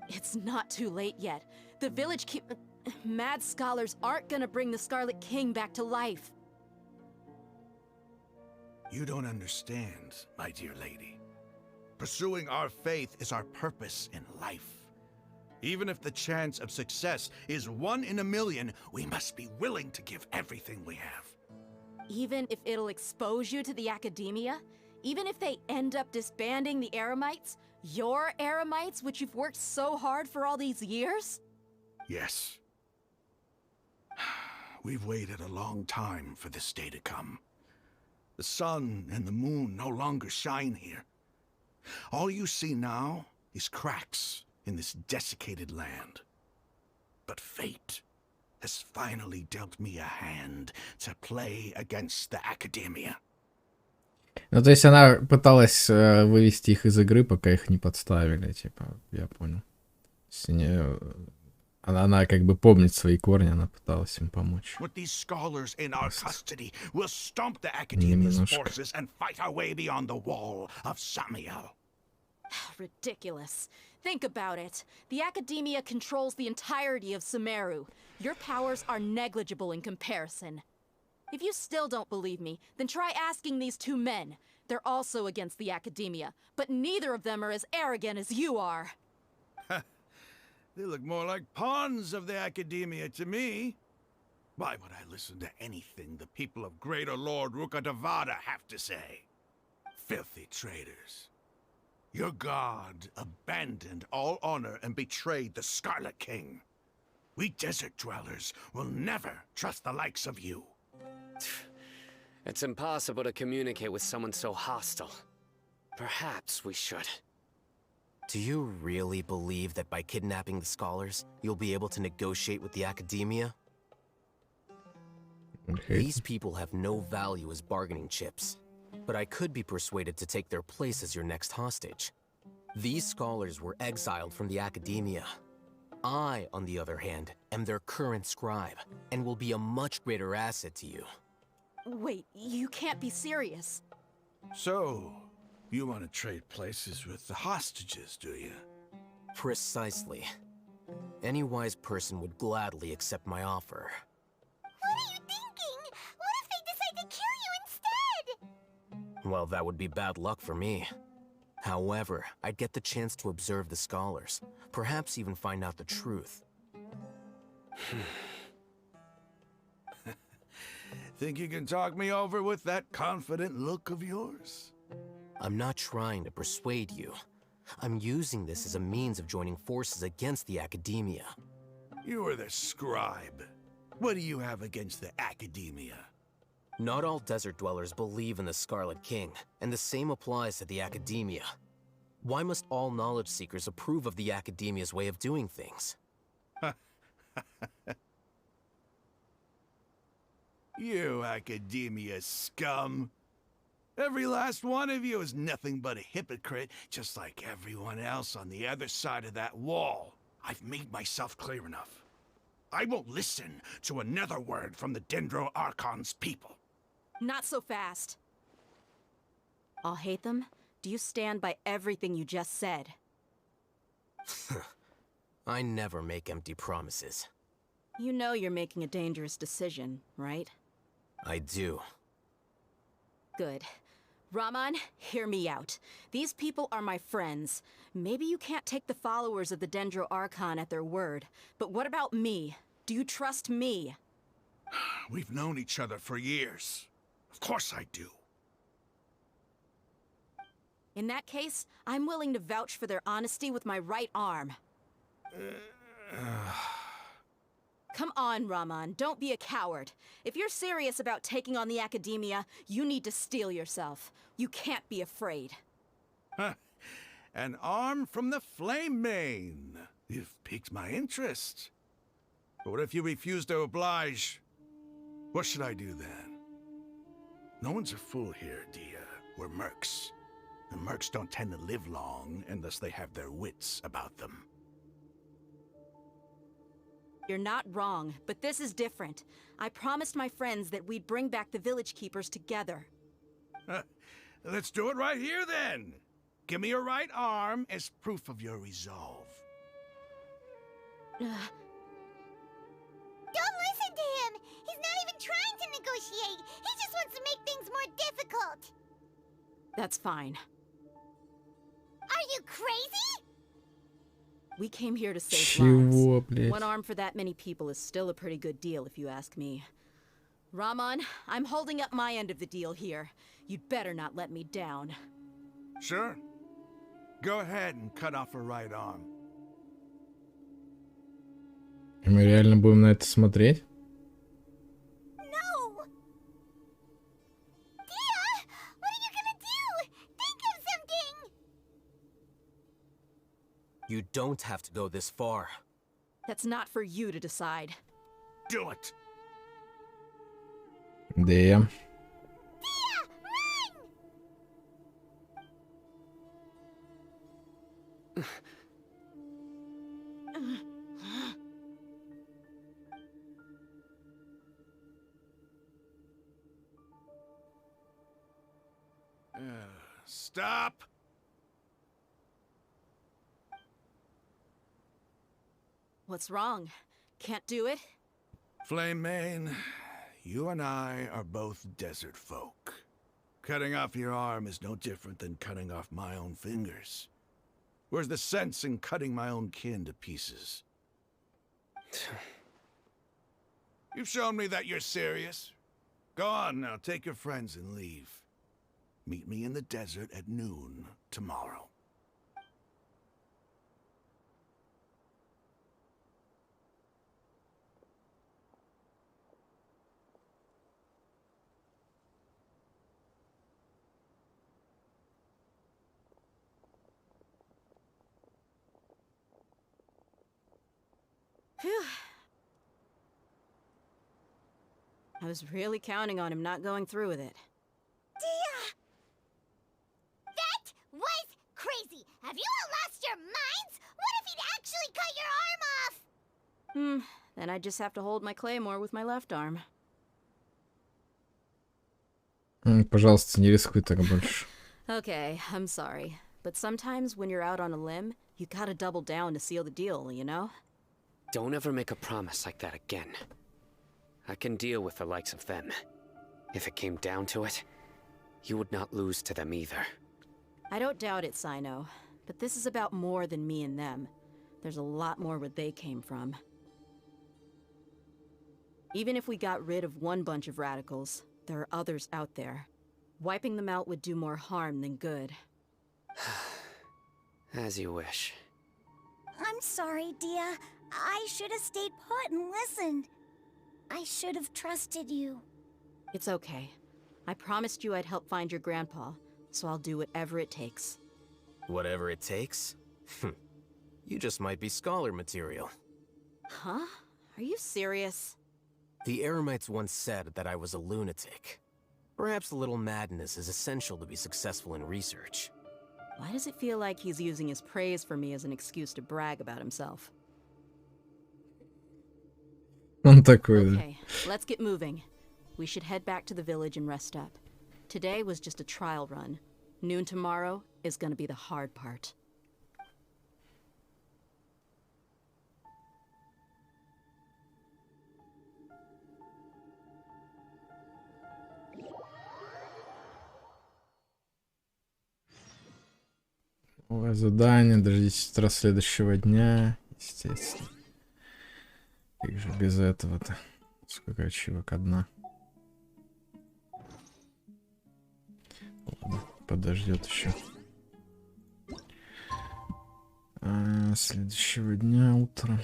It's not too late yet. The village mad scholars aren't gonna bring the Scarlet King back to life. You don't understand, my dear lady. Pursuing our faith is our purpose in life. Even if the chance of success is 1 in a million, we must be willing to give everything we have. Even if it'll expose you to the academia? Even if they end up disbanding the Eremites? Your Eremites, which you've worked so hard for all these years? Yes. We've waited a long time for this day to come. The sun and the moon no longer shine here. All you see now is cracks in this desiccated land. But fate has finally dealt me a hand to play against the Academia. Ну, то есть она пыталась вывести их из игры, пока их не подставили, типа, я понял. Она как бы помнит свои корни, она пыталась им помочь. With these scholars in our custody, we'll stomp the Academia's forces and fight our way beyond the wall of Samiel. Ridiculous. Think about it. The Academia controls the entirety of Sumeru. Your powers are negligible in comparison. If you still don't believe me, then try asking these 2 men. They're also against the Academia, but neither of them are as arrogant as you are. They look more like pawns of the Academia to me. Why would I listen to anything the people of Greater Lord Rukkhadevata have to say? Filthy traitors. Your god abandoned all honor and betrayed the Scarlet King. We desert dwellers will never trust the likes of you. It's impossible to communicate with someone so hostile. Perhaps we should. Do you really believe that by kidnapping the scholars, you'll be able to negotiate with the Academia? Okay. These people have no value as bargaining chips, but I could be persuaded to take their place as your next hostage. These scholars were exiled from the Academia. I, on the other hand, am their current scribe, and will be a much greater asset to you. Wait, you can't be serious. So, you want to trade places with the hostages, do you? Precisely. Any wise person would gladly accept my offer. What are you thinking? What if they decide to kill you instead? Well, that would be bad luck for me. However, I'd get the chance to observe the scholars, perhaps even find out the truth. Think you can talk me over with that confident look of yours? I'm not trying to persuade you. I'm using this as a means of joining forces against the Academia. You are the scribe. What do you have against the Academia? Not all desert dwellers believe in the Scarlet King, and the same applies to the Academia. Why must all knowledge seekers approve of the Academia's way of doing things? You Academia scum. Every last one of you is nothing but a hypocrite, just like everyone else on the other side of that wall. I've made myself clear enough. I won't listen to another word from the Dendro Archon's people. Not so fast. I'll hate them. Do you stand by everything you just said? I never make empty promises. You know you're making a dangerous decision, right? I do. Good. Raman, hear me out. These people are my friends. Maybe you can't take the followers of the Dendro Archon at their word, but what about me? Do you trust me? We've known each other for years. Of course I do. In that case, I'm willing to vouch for their honesty with my right arm. Come on, Raman, don't be a coward. If you're serious about taking on the Academia, you need to steel yourself. You can't be afraid. An arm from the Flame Mane. You've piqued my interest. But what if you refuse to oblige? What should I do then? No one's a fool here, Dia. We're mercs. And mercs don't tend to live long unless they have their wits about them. You're not wrong, but this is different. I promised my friends that we'd bring back the village keepers together. Let's do it right here then. Give me your right arm as proof of your resolve. Don't listen to him! He's not even trying to negotiate! He just wants to make things more difficult! That's fine. Are you crazy? We came here to save Чего, lives. блядь? One arm for that many people is still a pretty good deal, if you ask me. Raman, I'm holding up my end of the deal here. You'd better not let me down. Sure. Go ahead and cut off her right arm. Мы реально будем на это смотреть? No! Dia! What are you gonna do? Think of something! You don't have to go this far. That's not for you to decide. Do it! Damn. Stop! What's wrong? Can't do it? Flame Mane, you and I are both desert folk. Cutting off your arm is no different than cutting off my own fingers. Where's the sense in cutting my own kin to pieces? You've shown me that you're serious. Go on now, take your friends and leave. Meet me in the desert at noon tomorrow. Phew. I was really counting on him not going through with it. Dia! That was crazy! Have you all lost your minds? What if he'd actually cut your arm off? Then I'd just have to hold my claymore with my left arm. Пожалуйста, не рискуй так больше. Okay, I'm sorry. But sometimes when you're out on a limb, you gotta double down to seal the deal, you know? Don't ever make a promise like that again. I can deal with the likes of them. If it came down to it, you would not lose to them either. I don't doubt it, Sino. But this is about more than me and them. There's a lot more where they came from. Even if we got rid of one bunch of radicals, there are others out there. Wiping them out would do more harm than good. As you wish. I'm sorry, Dia. I should have stayed put and listened. I should have trusted you. It's okay. I promised you I'd help find your grandpa, so I'll do whatever it takes. Whatever it takes? You just might be scholar material. Huh? Are you serious? The Eremites once said that I was a lunatic. Perhaps a little madness is essential to be successful in research. Why does it feel like he's using his praise for me as an excuse to brag about himself? Он такой, да. Okay, let's get moving. We should head back to the village and rest up. Today was just a trial run. Noon tomorrow is gonna be the hard part. Новое задание, дождитесь утра следующего дня, естественно. Как же без этого-то? Сколько ачивок? Одна. Ладно, подождет еще. Следующего дня утро.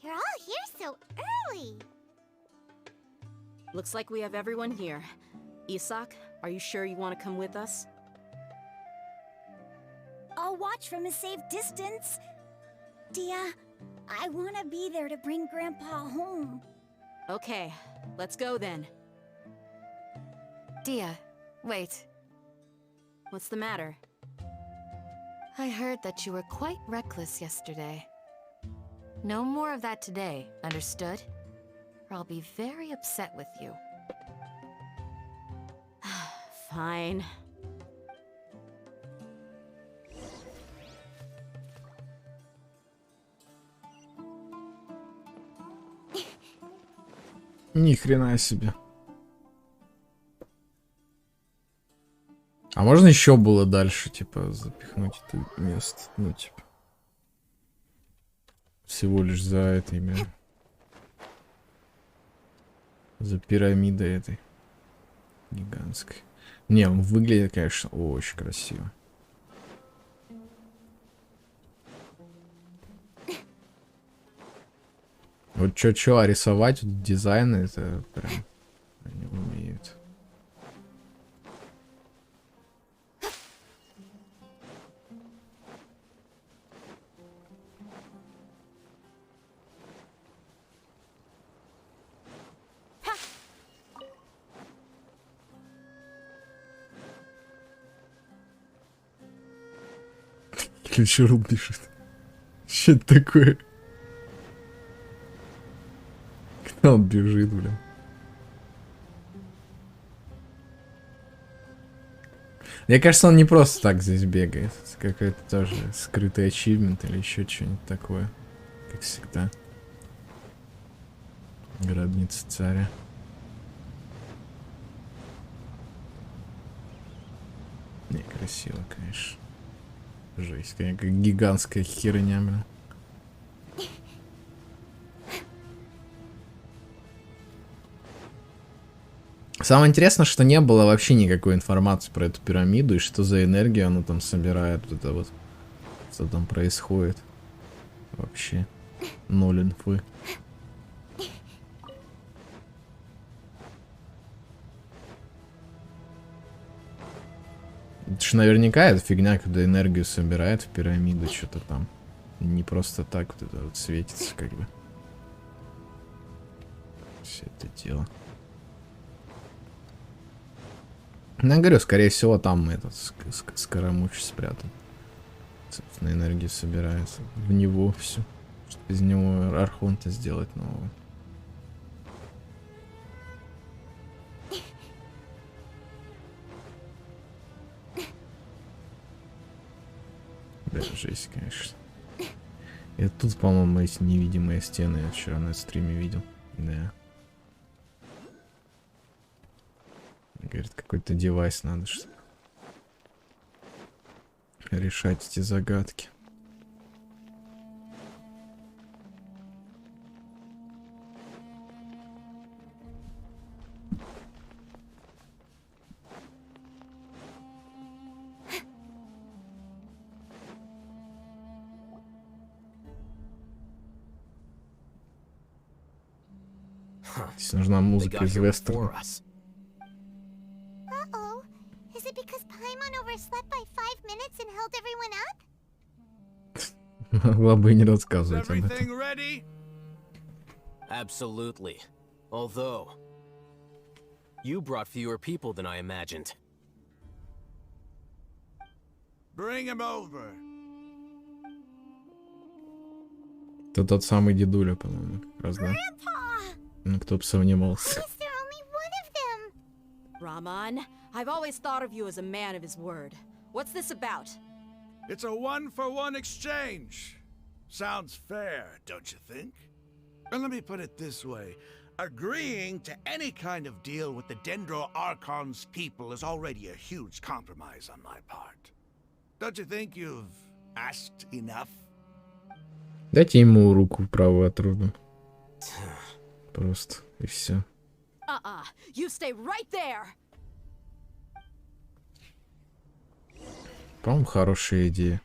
You're all here so early. Looks like we have everyone here. Isak, are you sure you want to come with us? I'll watch from a safe distance. Dia, I want to be there to bring Grandpa home. Okay, let's go then. Dia, wait. What's the matter? I heard that you were quite reckless yesterday. No more of that today, understood? Or I'll be very upset with you. Fine. Ни хрена себе. А можно еще было дальше, типа, запихнуть это место? Ну, типа. Всего лишь за это именно. За пирамидой этой. Гигантской. Не, он выглядит, конечно, очень красиво. Вот чё, а рисовать, вот, дизайн, это прям они умеют. Ключерл пишет. Что это такое? Когда он бежит, блин. Мне кажется, он не просто так здесь бегает. Это какой-то тоже скрытый ачивмент или еще что-нибудь такое. Как всегда. Гробница царя. Не, красиво, конечно. Жесть, какая гигантская херня, блин. Самое интересное, что не было вообще никакой информации про эту пирамиду и что за энергию она там собирает. Вот это вот Что там происходит? Вообще. Ноль инфы. Это ж наверняка эта фигня, когда энергию собирает в пирамиду, что-то там. Не просто так вот это вот светится, как бы. Все это дело. Ну, я говорю, скорее всего, там этот скоромуч спрятан. Собственно, энергия собирается в него все. Чтобы из него архонта сделать нового. Да, жесть, конечно. И тут, по-моему, эти невидимые стены я вчера на стриме видел. Да. Говорит, какой-то девайс надо, чтобы решать эти загадки. Здесь нужна музыка из вестерна. Uh-oh. Is it because Paimon overslept by 5 minutes and held everyone up? Могла бы и не рассказывать об этом. Everything ready? Absolutely. Although, you brought fewer people than I imagined. Bring him over. Это тот самый дедуля, по-моему, как раз, да? Ну, кто бы сомневался. Rahman, I've always thought of you as a man of his word. What's this about? It's a one-for-one exchange. Sounds fair, don't you think? And let me put it this way. Agreeing to any kind of deal with the Dendro Archon's people is already a huge compromise on my part. Don't you think you've asked enough? Дайте ему руку правую отрубим. Просто, и все. You stay right there. По-моему, хорошая идея.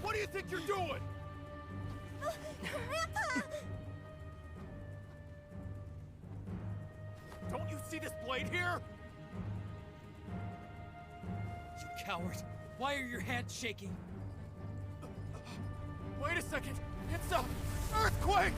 What do you think you're doing? Don't you see this blade here? You coward! Why are your hands shaking? Wait a second! It's a earthquake!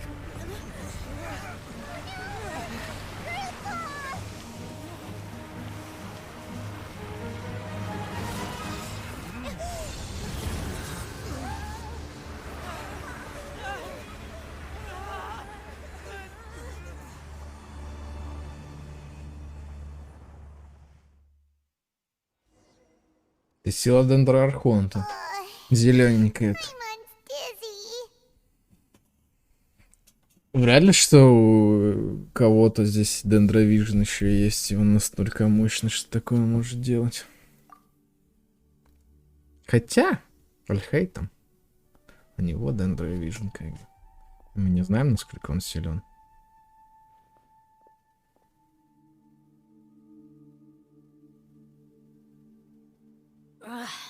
Это сила дендра архонта. Зелененькая это. Вряд ли, что у кого-то здесь дендровижн еще есть, и он настолько мощный, что такое может делать. Хотя, Альхей там. У него дендровижн, как бы. Мы не знаем, насколько он силен.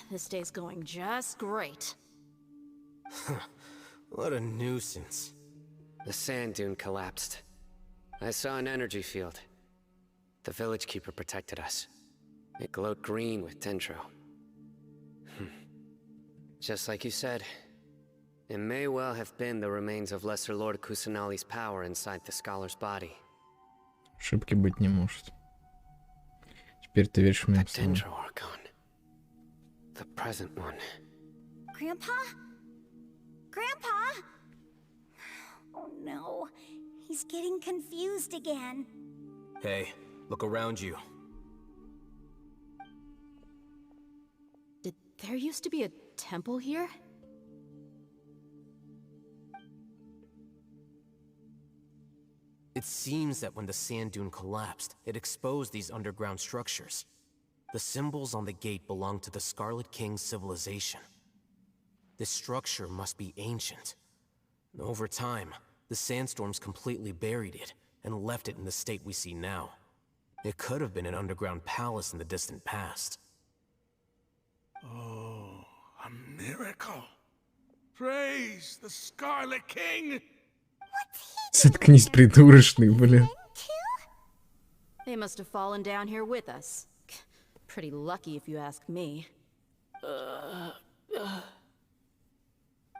This day's going just great. What a nuisance. The sand dune collapsed. I saw an energy field. The village keeper protected us. It glowed green with dendro. Just like you said, it may well have been the remains of Lesser Lord Kusanali's power inside the scholar's body. Ошибки быть не может. Теперь ты веришь в меня. Dendro Archon. The present one. Grandpa? Grandpa? Oh no, he's getting confused again. Hey, look around you. Did there used to be a temple here? It seems that when the sand dune collapsed, it exposed these underground structures. The symbols on the gate belong to the Scarlet King's civilization. This structure must be ancient. Over time, the sandstorms completely buried it and left it in the state we see now. It could have been an underground palace in the distant past. Oh, a miracle. Praise the Scarlet King! Заткнись, придурочный, блин. They must have fallen down here with us. Pretty lucky if you ask me.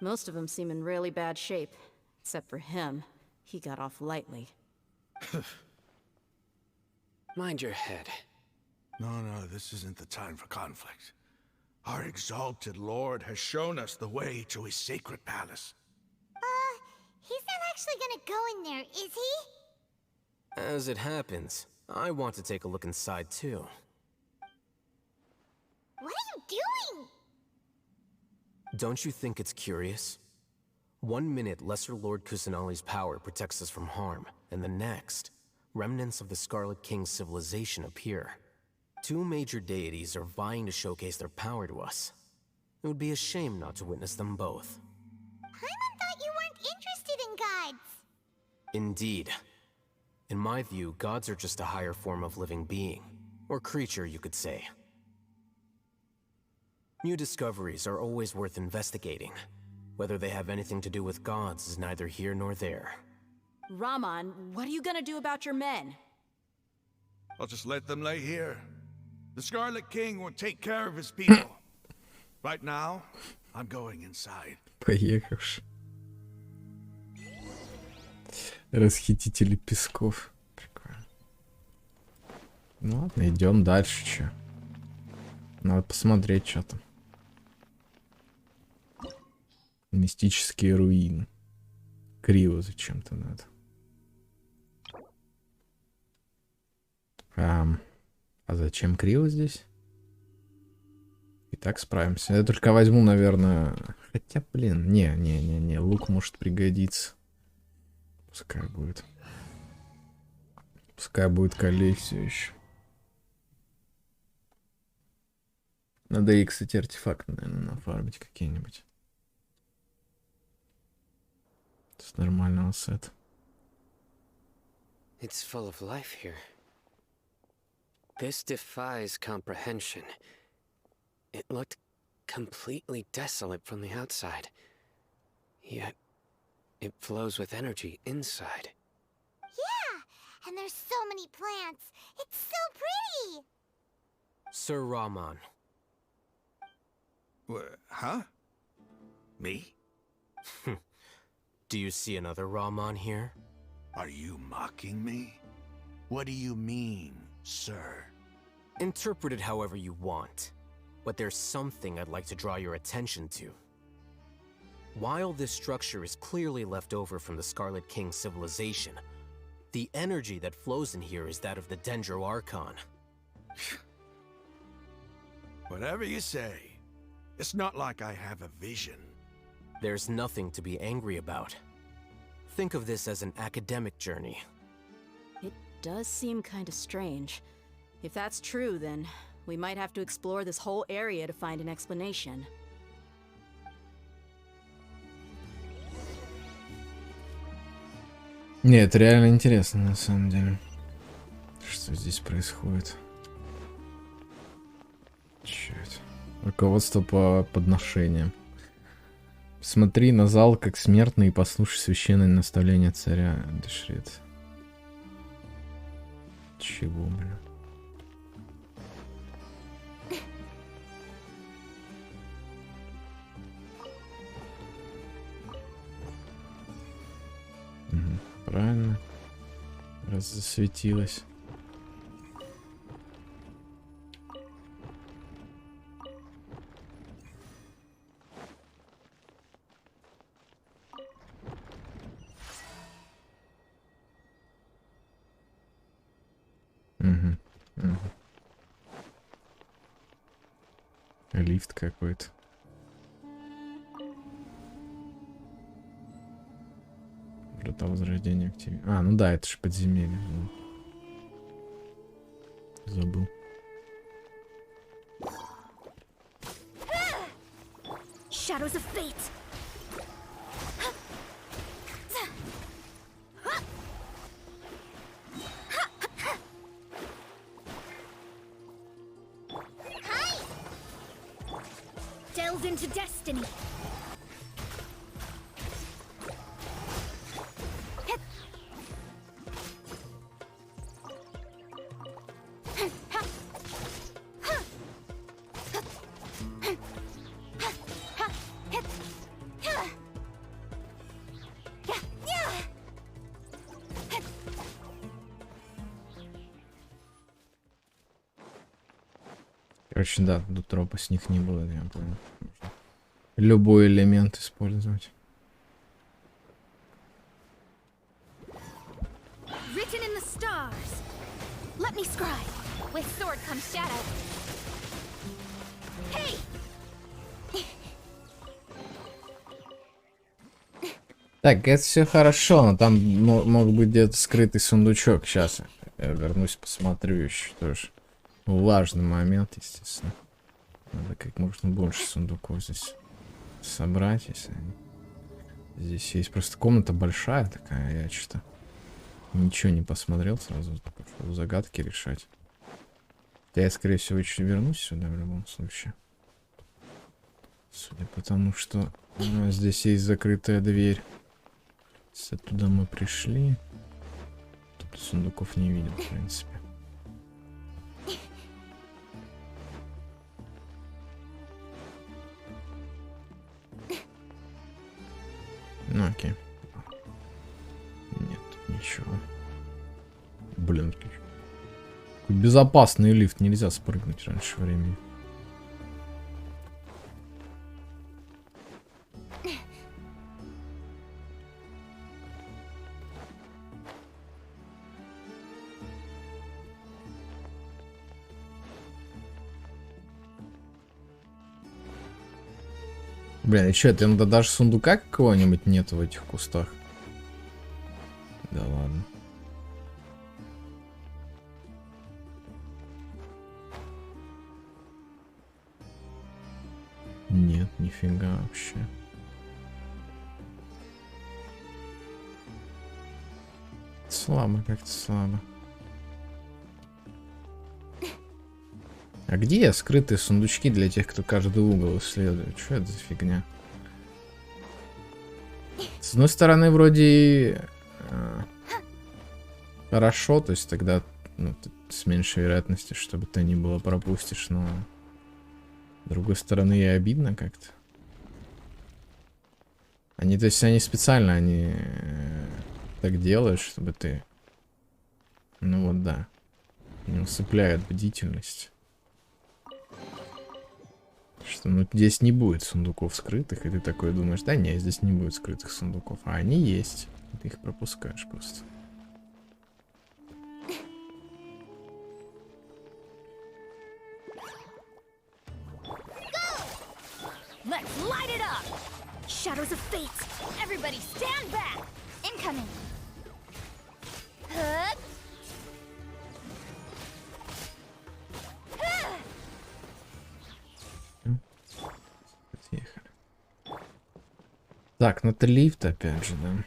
Most of them seem in really bad shape. Except for him. He got off lightly. Mind your head. No, this isn't the time for conflict. Our exalted lord has shown us the way to his sacred palace. He's not actually gonna go in there, is he? As it happens, I want to take a look inside too. What are you doing? Don't you think it's curious? 1 minute, Lesser Lord Kusanali's power protects us from harm, and the next, remnants of the Scarlet King's civilization appear. 2 major deities are vying to showcase their power to us. It would be a shame not to witness them both. Paimon thought you weren't interested in gods. Indeed. In my view, gods are just a higher form of living being, or creature, you could say. New discoveries are always worth investigating. Whether they have anything to do with gods is neither here nor there. Raman, what are you gonna do about your men? I'll just let them lay here. The Scarlet King will take care of his people. Right now, I'm going inside. Поехавши. Расхитители песков. Прикольно. Ну ладно, идем дальше, чё. Надо посмотреть, что там. Мистические руины. Криво зачем-то надо. А зачем криво здесь? И так справимся. Я только возьму, наверное... Хотя, блин, не. Лук может пригодиться. Пускай будет. Пускай будет колей все еще. Надо и, кстати, артефакты, наверное, нафармить какие-нибудь. С нормального сета. It's full of life here. This defies comprehension. It looked completely desolate from the outside. Yet, it flows with energy inside. Yeah, and there's so many plants. It's so pretty. Sir Raman. Huh? Me? Do you see another Raman here? Are you mocking me? What do you mean, sir? Interpret it however you want. But there's something I'd like to draw your attention to. While this structure is clearly left over from the Scarlet King civilization, the energy that flows in here is that of the Dendro Archon. Whatever you say. It's not like I have a vision. There's nothing to be angry about. Think of this as an academic journey. It does seem kind of strange. If that's true, then we might have to explore this whole area to find an explanation. Не, это реально интересно, на самом деле. Что здесь происходит? Чё это? Руководство по подношениям. Смотри на зал, как смертный, и послушай священное наставление царя Дешрет. Чего, блин? Угу, правильно. Раз засветилось. Лифт какой-то. Врата возрождения активируют. А, ну да, это же подземелье. Забыл. Shadows of fate. Delve into destiny. Короче, да, тут тропа с них не было, я понял. Любой элемент использовать. Written in the stars. Let me scribe. With sword comes shadow. Hey! Так, это все хорошо, но там мог быть где-то скрытый сундучок. Сейчас я вернусь, посмотрю еще тоже. Важный момент, естественно. Надо как можно больше сундуков здесь собрать, если они... Здесь есть просто комната большая такая, я что-то ничего не посмотрел сразу, пошел загадки решать. Я, скорее всего, еще вернусь сюда в любом случае. Судя по тому, что здесь есть закрытая дверь. Оттуда мы пришли. Тут сундуков не видел, в принципе. Ну окей. Нет, ничего. Блин, какой безопасный лифт, нельзя спрыгнуть раньше времени. Блин, и что, это иногда даже сундука какого-нибудь нет в этих кустах? Да ладно. Нет, нифига вообще. Слабо, как-то слабо. А где скрытые сундучки для тех, кто каждый угол исследует? Что это за фигня? С одной стороны, вроде хорошо, то есть тогда ты с меньшей вероятностью, чтобы ты не было пропустишь, но с другой стороны и обидно как-то. Они, то есть они специально, они так делают, чтобы ты, ну вот да, не усыпляют бдительность. Что, ну, здесь не будет сундуков скрытых, и ты такой думаешь, да нет, здесь не будет скрытых сундуков. А они есть. Ты их пропускаешь просто. Let's light it up! Shadows of fate! Everybody stand back! Incoming! Hup. Так, ну это лифт опять же, да?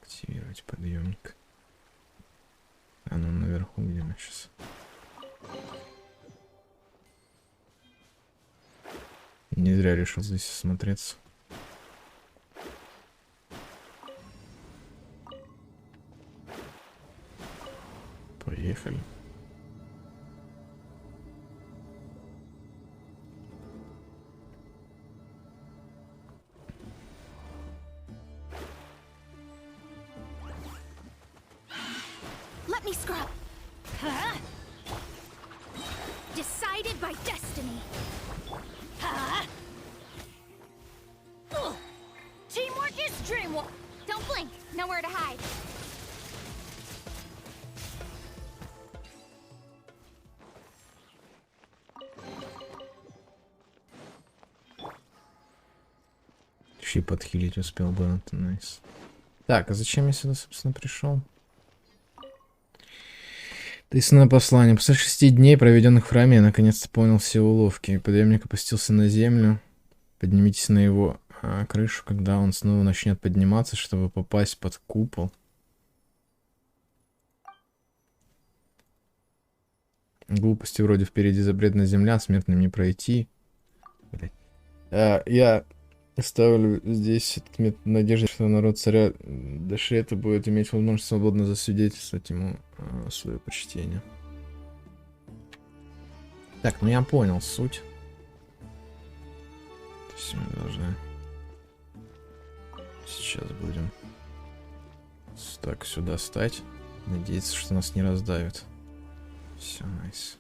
Активировать подъемник. А ну наверху где мы сейчас? Не зря решил здесь осмотреться. Поехали. Let me scrub. Huh? Decided by destiny. Huh? Ugh. Teamwork is dreamwork. Don't blink. Nowhere to hide. Еще и подхилить успел бы, это найс. Так, а зачем я сюда, собственно, пришел? Таинственное послание. После 6 дней, проведенных в храме, я наконец-то понял все уловки. Подъемник опустился на землю. Поднимитесь на его крышу, когда он снова начнет подниматься, чтобы попасть под купол. Глупости вроде впереди запретная земля, смертным не пройти. Блять. Я ставлю здесь этот метод надежды, что народ царя Дашета будет иметь возможность свободно засвидетельствовать ему свое почтение. Так, ну я понял суть. То есть мы должны... Сейчас будем так сюда стать. Надеяться, что нас не раздавит. Все, найс.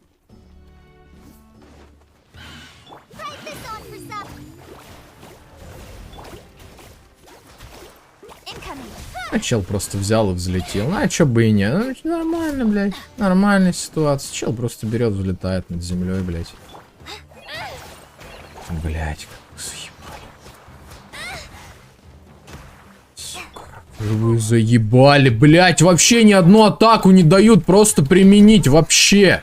А чел просто взял и взлетел. Ну, а чё бы и не. Ну, нормально, блядь. Нормальная ситуация. Чел просто берет, взлетает над землей, блядь. Блядь, как заебали. Сука, вы заебали, блядь. Вообще ни одну атаку не дают просто применить. Вообще.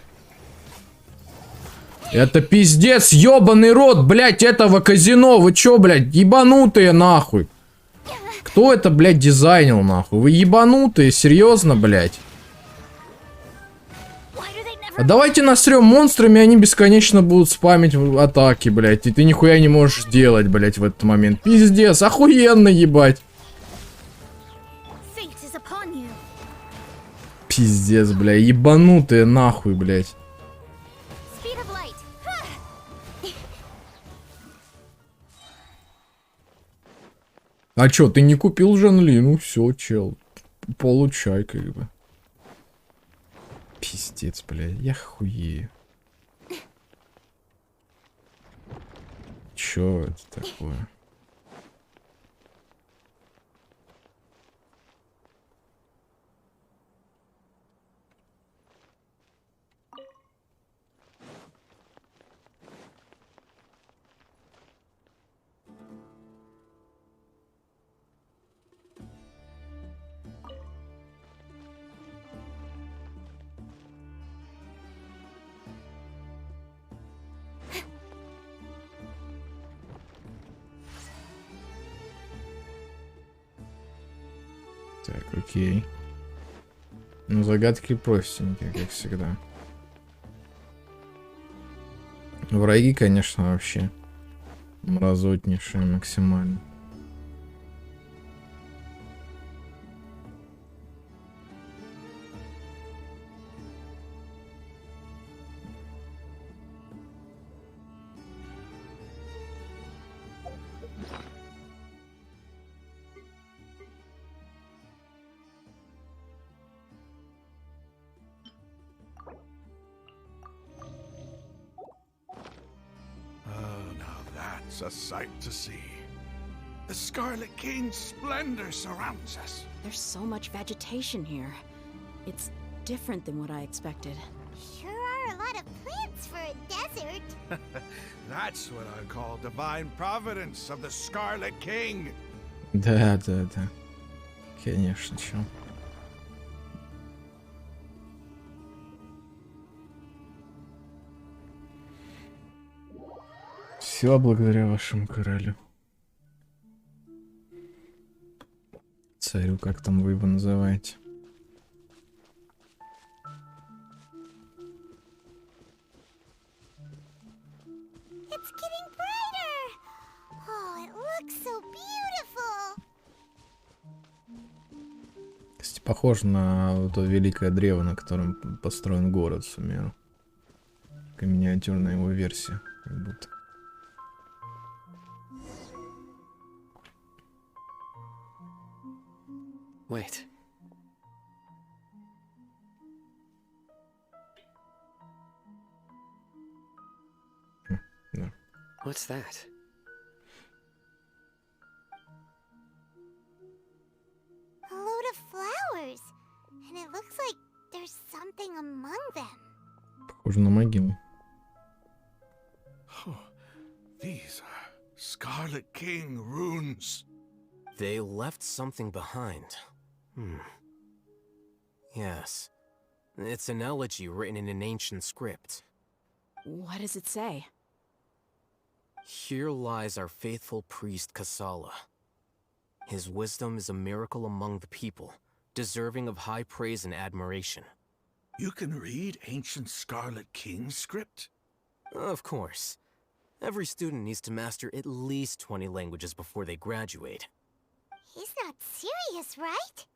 Это пиздец, ёбаный рот, блядь, этого казино. Вы чё, блядь, ебанутые, нахуй? Кто это, блядь, дизайнил, нахуй? Вы ебанутые, серьезно, блядь? А давайте насрем монстрами, они бесконечно будут спамить атаки, блядь. И ты нихуя не можешь делать, блядь, в этот момент. Пиздец, охуенно, ебать. Пиздец, блядь, ебанутые, нахуй, блядь. А чё, ты не купил Жанли? Ну все, чел. Получай, как бы. Пиздец, блядь, я хуею. Чё это такое? Так, окей. Ну, загадки простенькие, как всегда. Враги, конечно, вообще мразотнейшие максимально. A sight to see. The Scarlet King's splendor surrounds us. There's so much vegetation here. It's different than what I expected. Sure are a lot of plants for a desert. That's what I call divine providence of the Scarlet King. Да. Конечно, чё. Все благодаря вашему королю. Царю, как там вы его называете? It's getting brighter. Oh, it looks so beautiful. Кстати, похоже на то великое древо, на котором построен город Сумеру. Такая миниатюрная его версия, как будто. Wait. No. What's that? A load of flowers. And it looks like there's something among them. Похоже на могилу. These are Scarlet King runes. They left something behind. Yes. It's an elegy written in an ancient script. What does it say? Here lies our faithful priest Kasala. His wisdom is a miracle among the people, deserving of high praise and admiration. You can read ancient Scarlet King script? Of course. Every student needs to master at least 20 languages before they graduate. He's not serious, right?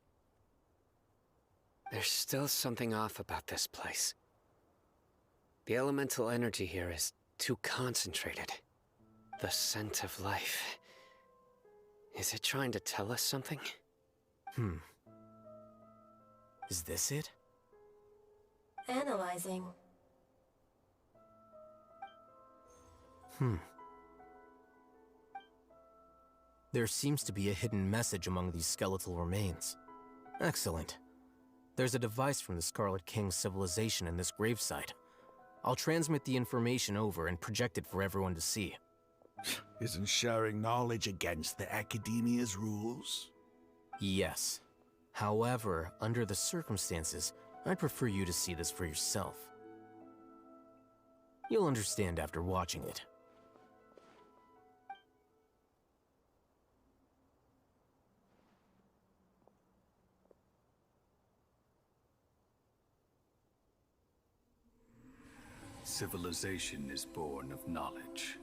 There's still something off about this place. The elemental energy here is too concentrated. The scent of life. Is it trying to tell us something? Is this it? Analyzing. There seems to be a hidden message among these skeletal remains. Excellent. There's a device from the Scarlet King's civilization in this gravesite. I'll transmit the information over and project it for everyone to see. Isn't sharing knowledge against the Academia's rules? Yes. However, under the circumstances, I'd prefer you to see this for yourself. You'll understand after watching it. Civilization is born of knowledge,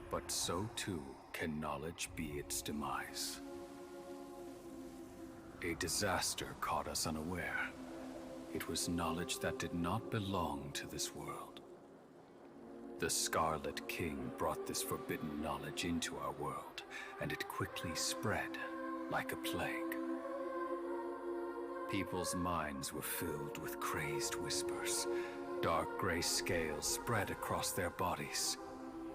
but so too can knowledge be its demise. A disaster caught us unaware. It was knowledge that did not belong to this world. The Scarlet King brought this forbidden knowledge into our world, and it quickly spread like a plague. People's minds were filled with crazed whispers. Dark gray scales spread across their bodies.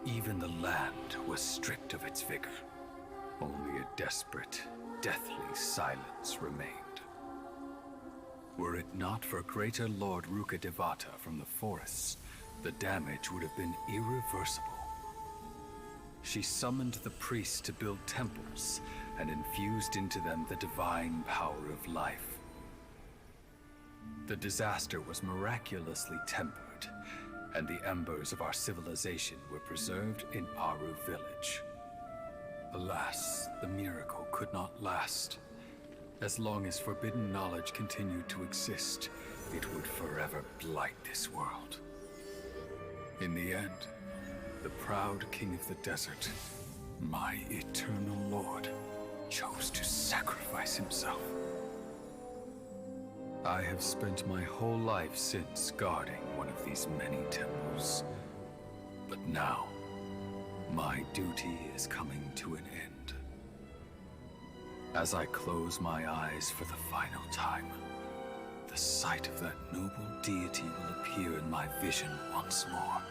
Even the land was stripped of its vigor. Only a desperate, deathly silence remained. Were it not for greater Lord Rukkhadevata from the forests, the damage would have been irreversible. She summoned the priests to build temples and infused into them the divine power of life. The disaster was miraculously tempered, and the embers of our civilization were preserved in Aru village. Alas, the miracle could not last. As long as forbidden knowledge continued to exist, it would forever blight this world. In the end, the proud king of the desert, my eternal lord, chose to sacrifice himself. I have spent my whole life since guarding one of these many temples. But now, my duty is coming to an end. As I close my eyes for the final time, the sight of that noble deity will appear in my vision once more.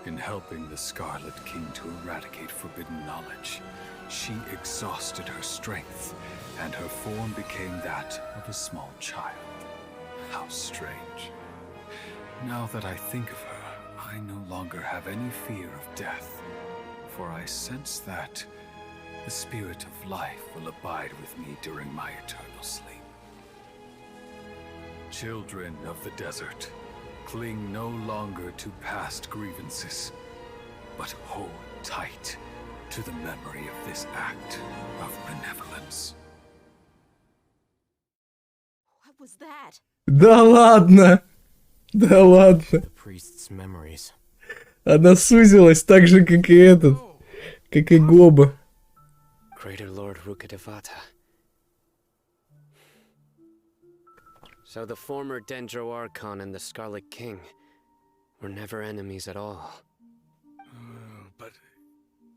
In helping the Scarlet King to eradicate forbidden knowledge, she exhausted her strength, and her form became that of a small child. How strange. Now that I think of her, I no longer have any fear of death, for I sense that the spirit of life will abide with me during my eternal sleep. Children of the desert, cling no longer to past grievances, but hold tight to the memory of this act of benevolence. What was that? Да ладно! Да ладно! Priest's memories. Она сузилась так же, как и этот. Как и Гоба. Greater Lord Rukkhadevata. So the former Dendro Archon and the Scarlet King were never enemies at all. But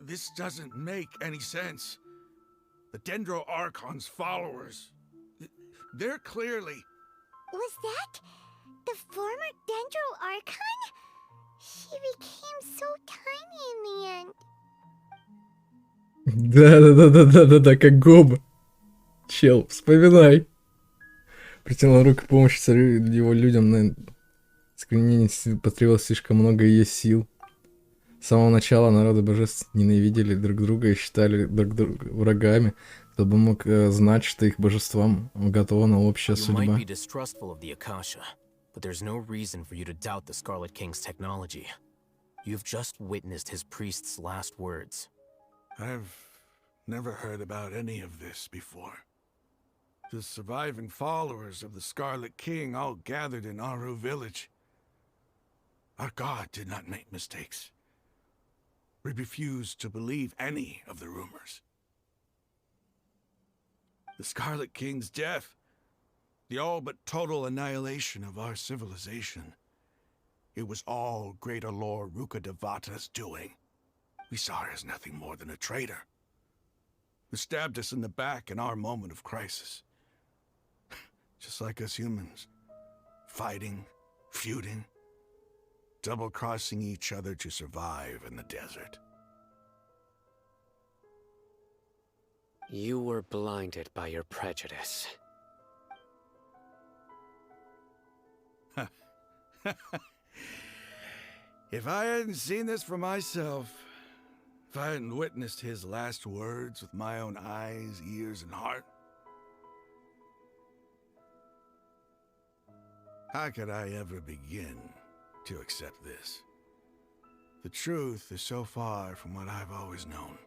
this doesn't make any sense. The Dendro Archon's followers, they're clearly... Was that the former Dendro Archon? He became so tiny in the end. Да-да-да-да-да-да, как Гоба. Чел, вспоминай. Протянула руку помощи царю его людям, на искоренение потребовалось слишком много ее сил. С самого начала народы божеств ненавидели друг друга и считали друг друга врагами. Кто бы мог знать, что их божествам уготована общая судьба. You might be distrustful of the Akasha, but there's no reason for you to doubt the Scarlet King's technology. You've just witnessed his priest's last words. I've never heard about any of this before. The surviving followers of the Scarlet King all gathered in Aru village. Our god did not make mistakes. We refused to believe any of the rumors. The Scarlet King's death, the all but total annihilation of our civilization, it was all Greater Lord Rukkhadevata's doing. We saw her as nothing more than a traitor, who stabbed us in the back in our moment of crisis. Just like us humans, fighting, feuding, double-crossing each other to survive in the desert. You were blinded by your prejudice. If I hadn't seen this for myself, if I hadn't witnessed his last words with my own eyes, ears, and heart, how could I ever begin to accept this? The truth is so far from what I've always known.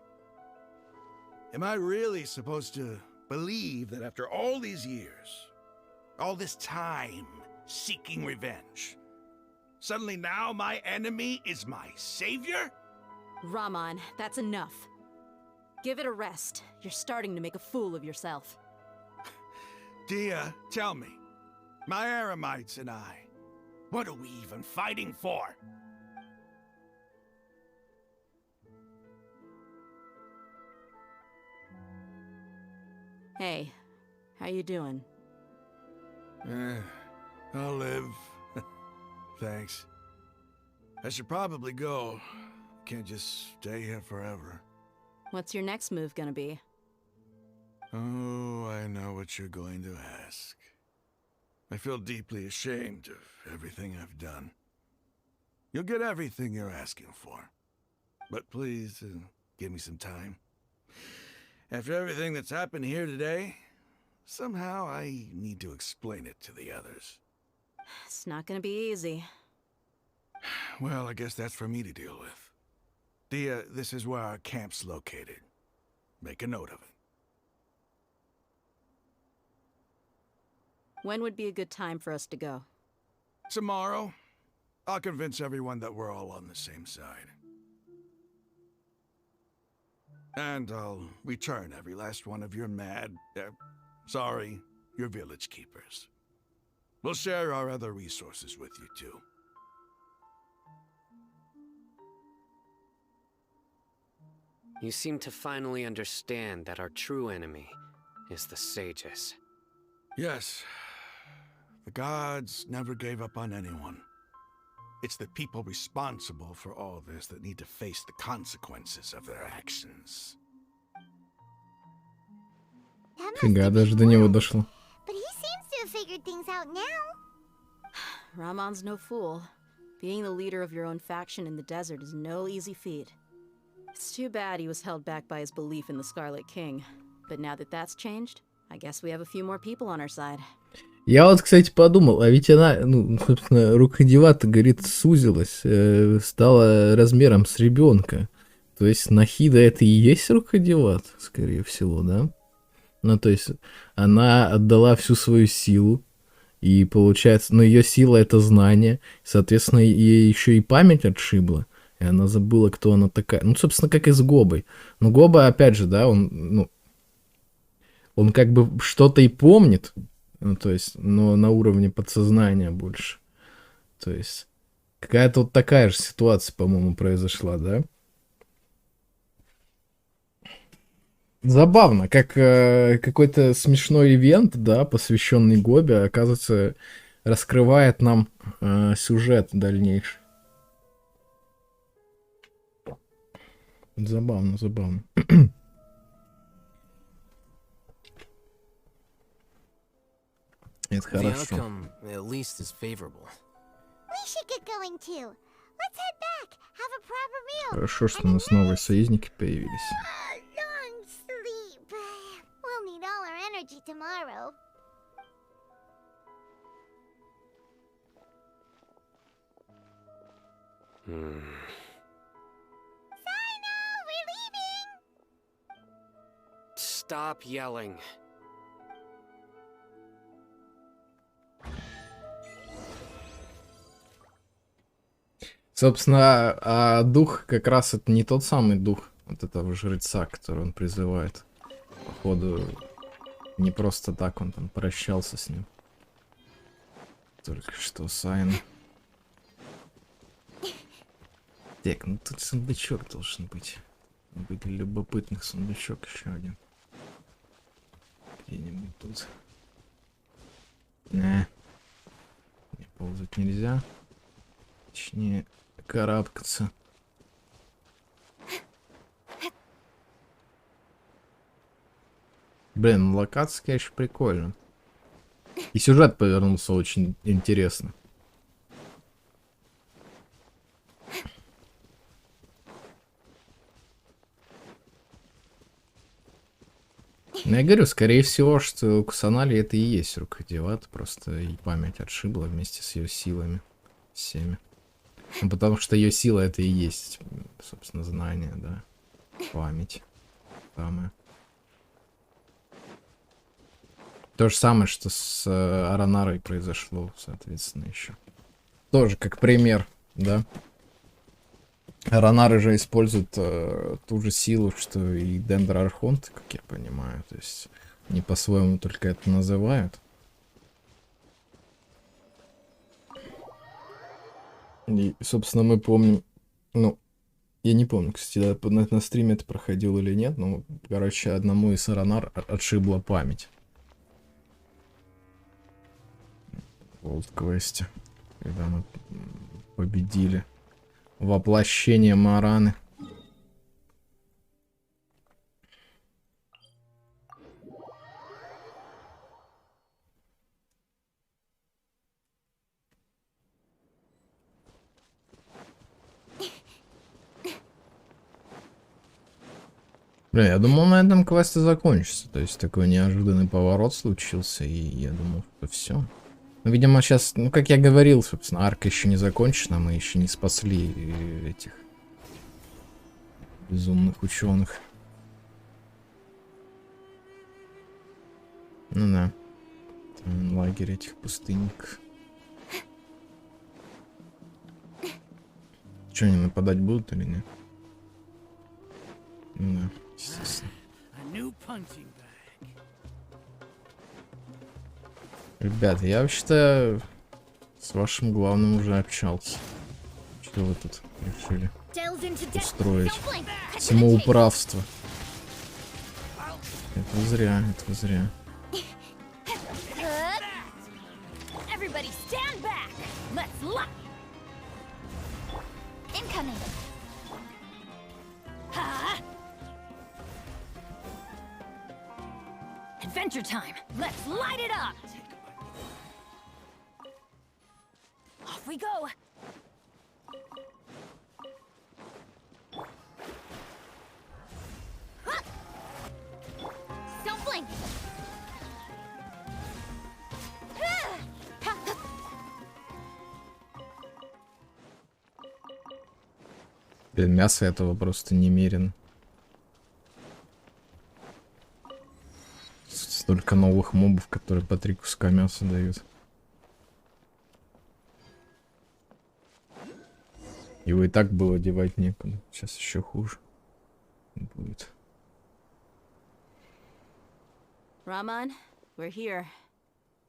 Am I really supposed to believe that after all these years, all this time seeking revenge, suddenly now my enemy is my savior? Rahman, that's enough. Give it a rest. You're starting to make a fool of yourself. Dia, tell me, my Aramites and I, what are we even fighting for? Hey, how you doing? I'll live. Thanks. I should probably go. Can't just stay here forever. What's your next move gonna be? Oh, I know what you're going to ask. I feel deeply ashamed of everything I've done. You'll get everything you're asking for. But please, give me some time. After everything that's happened here today, somehow I need to explain it to the others. It's not gonna be easy. Well, I guess that's for me to deal with. Dia, this is where our camp's located. Make a note of it. When would be a good time for us to go? Tomorrow, I'll convince everyone that we're all on the same side. And I'll return every last one of your your village keepers. We'll share our other resources with you too. You seem to finally understand that our true enemy is the sages. Yes. The gods never gave up on anyone. It's the people responsible for all this that need to face the consequences of their actions. Фига, даже до него дошло. But he seems to have figured things out now. Rahman's no fool. Being the leader of your own faction in the desert is no easy feat. It's too bad he was held back by his belief in the Scarlet King. But now that that's changed, I guess we have a few more people on our side. Я вот, кстати, подумал, а ведь она, ну, собственно, Рукхадевата, говорит, сузилась, стала размером с ребенка. То есть Нахида это и есть Рукхадеват, скорее всего, да? Ну, то есть она отдала всю свою силу, и получается, ну, ее сила это знание, соответственно, ей еще и память отшибла, и она забыла, кто она такая. Ну, собственно, как и с Гобой. Но Гоба, опять же, да, он как бы что-то и помнит, ну, то есть, но на уровне подсознания больше. То есть, какая-то вот такая же ситуация, по-моему, произошла, да? Забавно, как какой-то смешной ивент, да, посвященный Гобе, оказывается, раскрывает нам сюжет дальнейший. Забавно, забавно. Это The хорошо. outcome, at least, is favorable. We should get going too. Let's head back. Have a proper meal. Хорошо, что у нас новые союзники появились. Long sleep. We'll need all our energy tomorrow. stop yelling. Собственно, а дух как раз это не тот самый дух вот этого жреца, который он призывает. Походу, не просто так он там прощался с ним. Только что Сайн. Так, ну тут сундучок должен быть. Будет любопытных сундучок еще один. Где-нибудь тут. Не ползать нельзя. Точнее, карабкаться. Блин, локация, конечно, прикольно. И сюжет повернулся очень интересно. Но я говорю, скорее всего, что Кусанари это и есть рукодеват, просто и память отшибла вместе с ее силами всеми. Ну, потому что ее сила это и есть, собственно, знание, да. Память. Самое. То же самое, что с Аронарой произошло, соответственно, еще. Тоже как пример, да. Аронары же используют ту же силу, что и Дендер Архонт, как я понимаю. То есть они по-своему только это называют. И, собственно, мы помним... Ну, я не помню, кстати, на стриме это проходил или нет, но, короче, одному из Аронар отшибла память. В World Quest, когда мы победили воплощение Мараны. Бля, я думал, на этом квест и закончится. То есть такой неожиданный поворот случился, и я думал, что все. Ну, видимо, сейчас, ну, как я говорил, собственно, арка еще не закончена, мы еще не спасли этих безумных ученых. Ну да. Там лагерь этих пустынников. Что, они нападать будут или нет? Ну да, естественно. Ребят, я вообще-то с вашим главным уже общался. Что вы тут решили устроить? Самоуправство. Это зря, это зря. Adventure time! Let's light it up! Off we go! Don't blink! Мясо этого просто немерено. Столько новых мобов, которые по 3 куска мяса дают. Его и так было девать некуда. Сейчас еще хуже будет. Raman, we're here.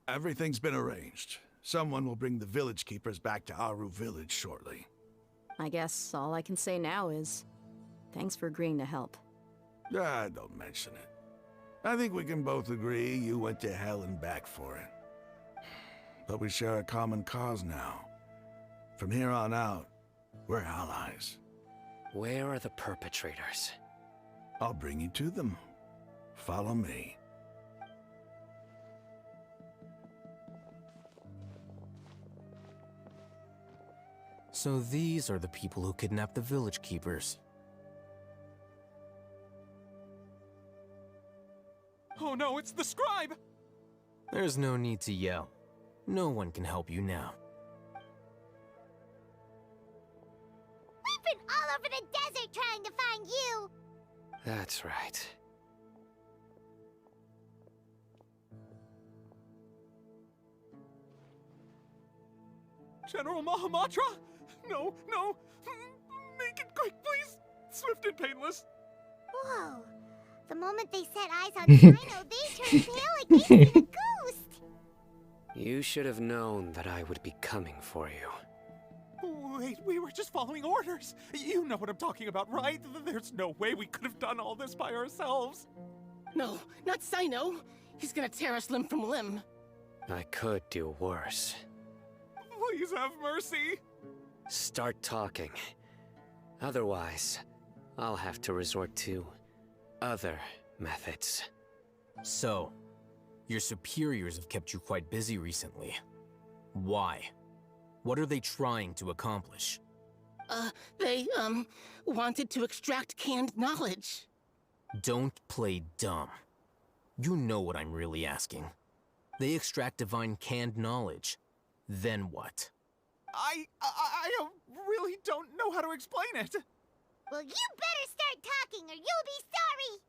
Everything's been arranged. Someone will bring the village keepers back to Aru village shortly. I guess all I can say now is thanks for agreeing to help. Don't mention it. I think we can both agree you went to hell and back for it. But we share a common cause now. From here on out, we're allies. Where are the perpetrators? I'll bring you to them. Follow me. So these are the people who kidnapped the village keepers. Oh no, it's the scribe! There's no need to yell. No one can help you now. We've been all over the desert trying to find you! That's right. General Mahamatra? No, no. Make it quick, please. Swift and painless. Whoa. The moment they set eyes on Sino, they turned pale like they'd seen a ghost. You should have known that I would be coming for you. Wait, we were just following orders. You know what I'm talking about, right? There's no way we could have done all this by ourselves. No, not Sino. He's gonna tear us limb from limb. I could do worse. Please have mercy. Start talking. Otherwise, I'll have to resort to other methods. So, your superiors have kept you quite busy recently. Why? What are they trying to accomplish? They wanted to extract canned knowledge. Don't play dumb. You know what I'm really asking. They extract divine canned knowledge. Then what? I really don't know how to explain it. Well, you better start talking or you'll be sorry.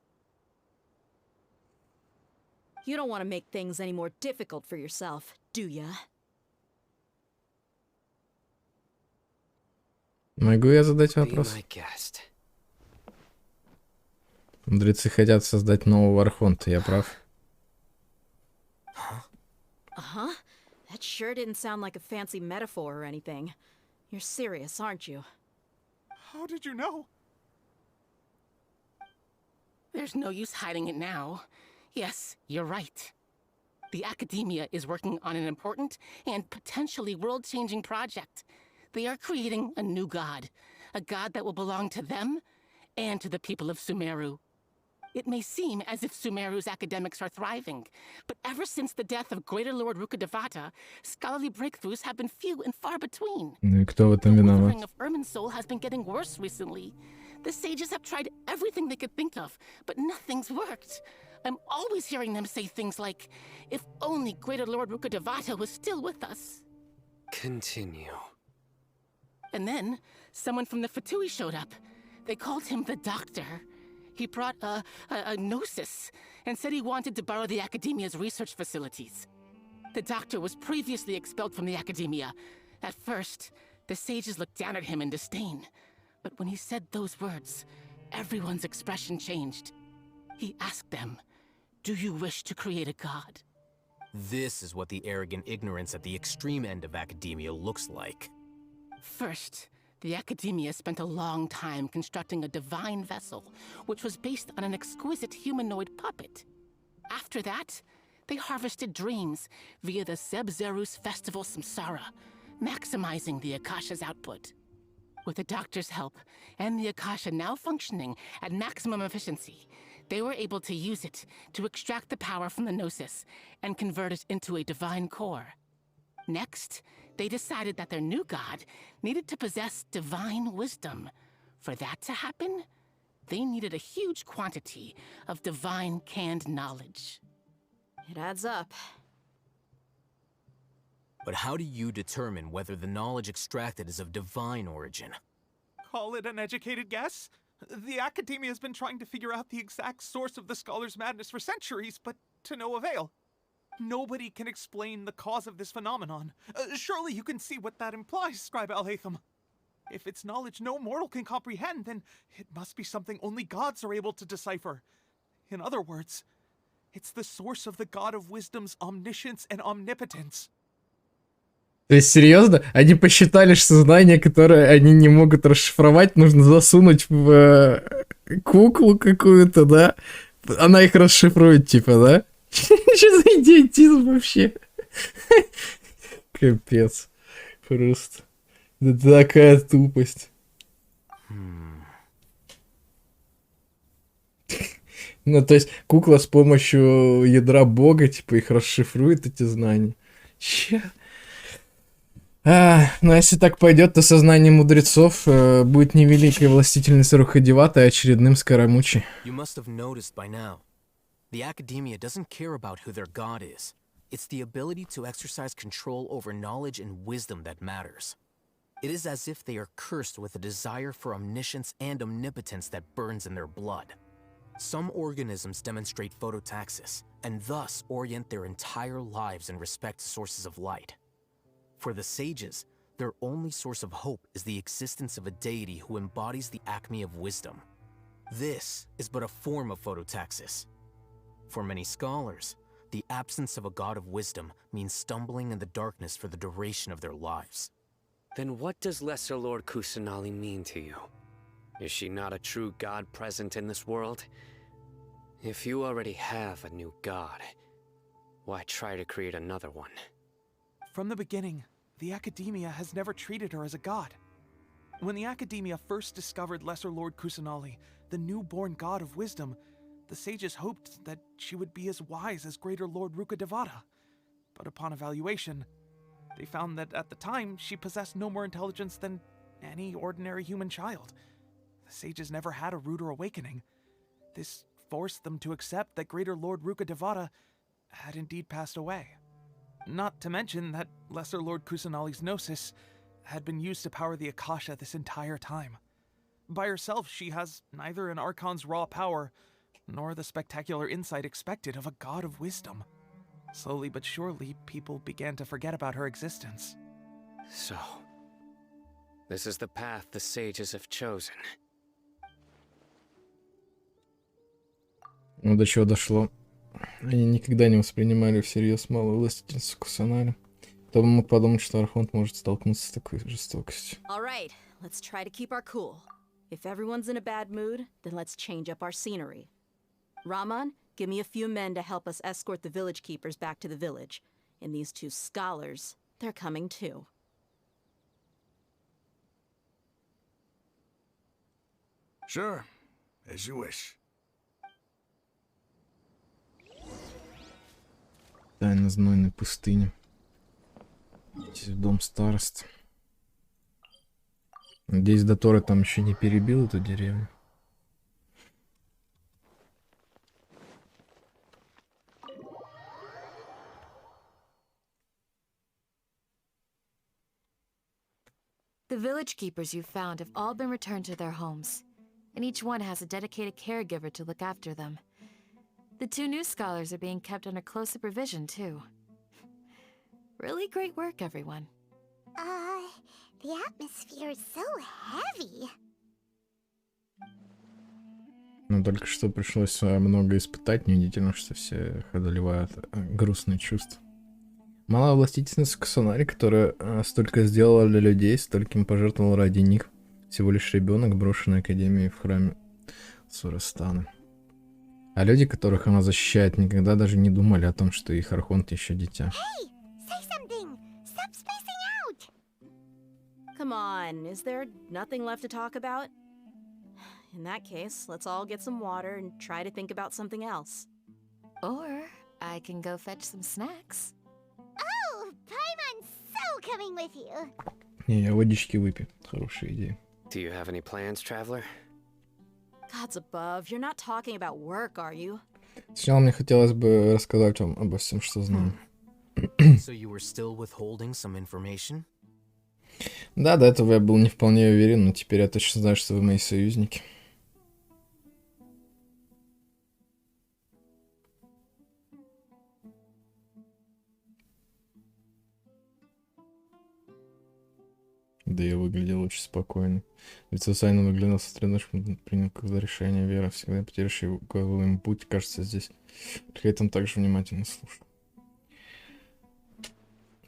You don't want to make things any more difficult for yourself, do ya? Могу я задать Be вопрос? my guest. Мудрецы хотят создать нового архонта, я прав? Uh-huh. That sure didn't sound like a fancy metaphor or anything. You're serious, aren't you? How did you know? There's no use hiding it now. Yes, you're right. The Academia is working on an important and potentially world-changing project. They are creating a new god. A god that will belong to them and to the people of Sumeru. It may seem as if Sumeru's academics are thriving, but ever since the death of Greater Lord Rukkhadevata, scholarly breakthroughs have been few and far between. Ну и кто в этом виноват? The withering of Irminsul has been getting worse recently. The sages have tried everything they could think of, but nothing's worked. I'm always hearing them say things like, if only Greater Lord Rukkhadevata was still with us. Continue. And then, someone from the Fatui showed up. They called him the Doctor. He brought a gnosis and said he wanted to borrow the Academia's research facilities. The Doctor was previously expelled from the Academia. At first, the sages looked down at him in disdain. But when he said those words, everyone's expression changed. He asked them, "Do you wish to create a god?" This is what the arrogant ignorance at the extreme end of academia looks like. First, the Academia spent a long time constructing a divine vessel, which was based on an exquisite humanoid puppet. After that, they harvested dreams via the Zeb-Zerus Festival Samsara, maximizing the Akasha's output. With the Doctor's help, and the Akasha now functioning at maximum efficiency, they were able to use it to extract the power from the Gnosis and convert it into a divine core. Next, they decided that their new god needed to possess divine wisdom. For that to happen, they needed a huge quantity of divine canned knowledge. It adds up. But how do you determine whether the knowledge extracted is of divine origin? Call it an educated guess? The Academia has been trying to figure out the exact source of the scholar's madness for centuries, but to no avail. Nobody can explain the cause of this phenomenon. Surely you can see what that implies, Scribe Al-Haytham. If it's knowledge no mortal can comprehend, then it must be something only gods are able to decipher. In other words, it's the source of the God of Wisdom's omniscience and omnipotence. То есть, серьезно? Они посчитали, что знания, которые они не могут расшифровать, нужно засунуть в куклу какую-то, да? Она их расшифрует, типа, да? Что за идиотизм вообще? Капец. Просто. Это такая тупость. Ну, то есть, кукла с помощью ядра бога, типа, их расшифрует, эти знания. Че? Ну, если так пойдет, то сознание мудрецов будет не великой властительницей Рукхадевата, а очередным Скоромучи. You must have noticed by now. The Academia doesn't care about who their god is. It's the ability to exercise control over knowledge and wisdom that matters. It is as if they are cursed with a desire for omniscience and omnipotence that burns in their blood. Some organisms demonstrate phototaxis, and thus orient their entire lives in respect to sources of light. For the sages, their only source of hope is the existence of a deity who embodies the acme of wisdom. This is but a form of phototaxis. For many scholars, the absence of a god of wisdom means stumbling in the darkness for the duration of their lives. Then what does Lesser Lord Kusanali mean to you? Is she not a true god present in this world? If you already have a new god, why try to create another one? From the beginning, the Academia has never treated her as a god. When the Academia first discovered Lesser Lord Kusanali, the newborn god of wisdom, the sages hoped that she would be as wise as Greater Lord Rukkhadevata. But upon evaluation, they found that at the time she possessed no more intelligence than any ordinary human child. The sages never had a ruder awakening. This forced them to accept that Greater Lord Rukkhadevata had indeed passed away. Not to mention that Lesser Lord Kusanali's gnosis had been used to power the Akasha this entire time. By herself, she has neither an Archon's raw power, nor the spectacular insight expected of a god of wisdom. Slowly but surely, people began to forget about her existence. So, this is the path the sages have chosen. Ну, до чего дошло. Они никогда не воспринимали всерьез малую властительницу Кусанари. Кто бы мог подумать, что архонт может столкнуться с такой жестокостью. All right, let's try to keep our cool. If everyone's in a bad mood, then let's change up our scenery. Raman, give me a few men to help us escort the village keepers back to the village. And these two scholars, they're coming too. Sure, as you wish. Тайна знойной пустыни. Здесь в дом старост. Надеюсь, Доторы там еще не перебил эту деревню. The village keepers you found have all been returned to their homes, and each one has a dedicated caregiver to look after them. The two new scholars are being kept under close supervision, too. Really great work, everyone. The atmosphere is so heavy. Но только что пришлось много испытать. Неудивительно, что все одолевают грустные чувства. Малая властительница Кусанари, которая столько сделала для людей, стольким пожертвовала ради них. Всего лишь ребенок, брошенный академией в храме Сурастана. А люди, которых она защищает, никогда даже не думали о том, что их архонт еще дитя. Hey, say something. Stop spacing out. Come on, is there nothing left to talk about? In that case, let's all get some water and try to think about something else. Or I can go fetch some snacks. Oh, Paimon's so coming with you. Не, я водички выпью. Хорошая идея. Do you have any plans, traveler? Gods above, you're not talking about work, are you? Сначала мне хотелось бы рассказать вам обо всем, что знаю. So you were still withholding some information? Да, до этого я был не вполне уверен, но теперь я точно знаю, что вы мои союзники. Да я выглядел очень спокойно. Ведь Сусайна выглядел сосредоточенным, принял как за решение Вера, всегда потерявший головой путь, кажется, здесь. При этом также внимательно слушал.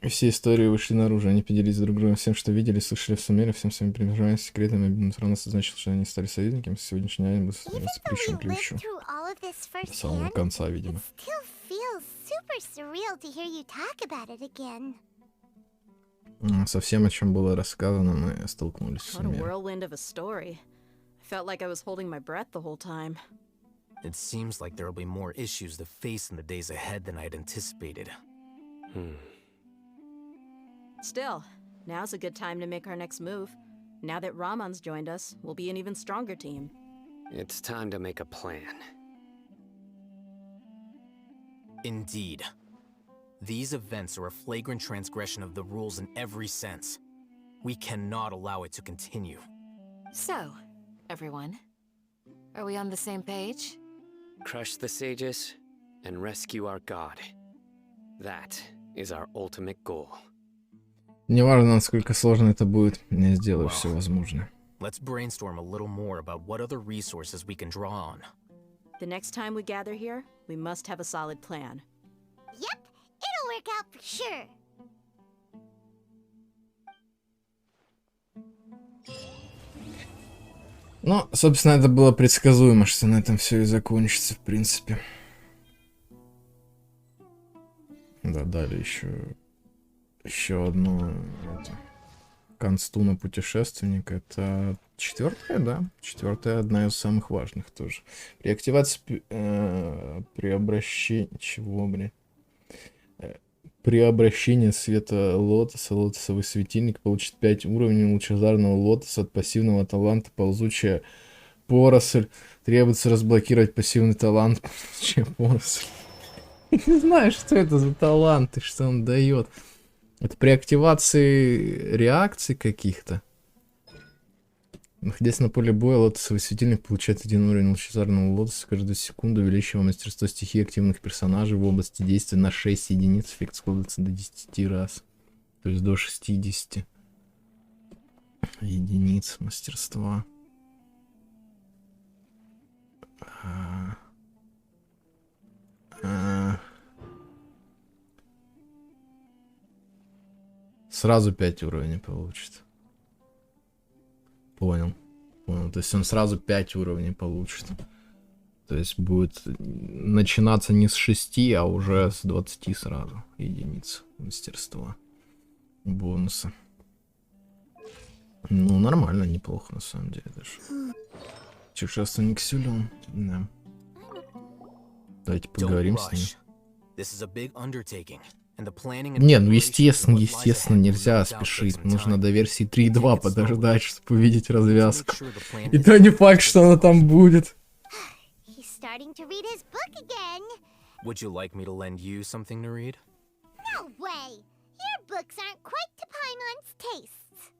И все истории вышли наружу, они поделились друг другом всем, что видели, слышали в сумере, всем своими приближениями, секретами, обидно равно значило, что они стали союзниками, с сегодняшнего дня будут становиться плечом к плечу. До самого конца, видимо. Со всем, о чем было рассказано, мы столкнулись в What a сумере. whirlwind of a story. I felt like I was holding my breath the whole time. It seems like there will be more issues to face in the days ahead than I'd anticipated. Still, now's a good time to make our next move. Now that Raman's joined us, we'll be an even stronger team. It's time to make a plan. Indeed. These events are a flagrant transgression of the rules in every sense. We cannot allow it to continue. So, everyone, are we on the same page? Crush the sages and rescue our god. That is our ultimate goal. Неважно, насколько сложно это будет, я сделаю все возможное. Let's brainstorm a little more about what other resources we can draw on. The next time we gather here, we must have a solid plan. Yep, it'll work out for sure. Ну, собственно, это было предсказуемо, что на этом все и закончится, в принципе. Да, дали еще одну консту на путешественника. Это 4-я, да? 4-я одна из самых важных тоже. При активации при обращении... Чего, блин? При обращении света лотоса, лотосовый светильник получит 5 уровней лучезарного лотоса от пассивного таланта ползучая поросль. Требуется разблокировать пассивный талант ползучая поросль. Не знаю, что это за талант и что он дает. Это при активации реакций каких-то. Находясь на поле боя, лотосовый светильник получает 1 уровень лучезарного лотоса каждую секунду, увеличивая мастерство стихии активных персонажей в области действия на 6 единиц. Эффект складывается до 10 раз. То есть до 60 единиц мастерства. Сразу 5 уровней получит. Понял. Понял. То есть он сразу 5 уровней получит. То есть будет начинаться не с 6, а уже с 20 сразу единиц мастерства. Бонуса. Ну, нормально, неплохо на самом деле даже. Путешественник силен. Да. Давайте поговорим с ним. Не, ну естественно, нельзя спешить. Нужно до версии 3.2 подождать, чтобы увидеть развязку. И то не факт, что она там будет. Would you like me to lend you something to read? No way! Your books aren't quite to Paimon's tastes.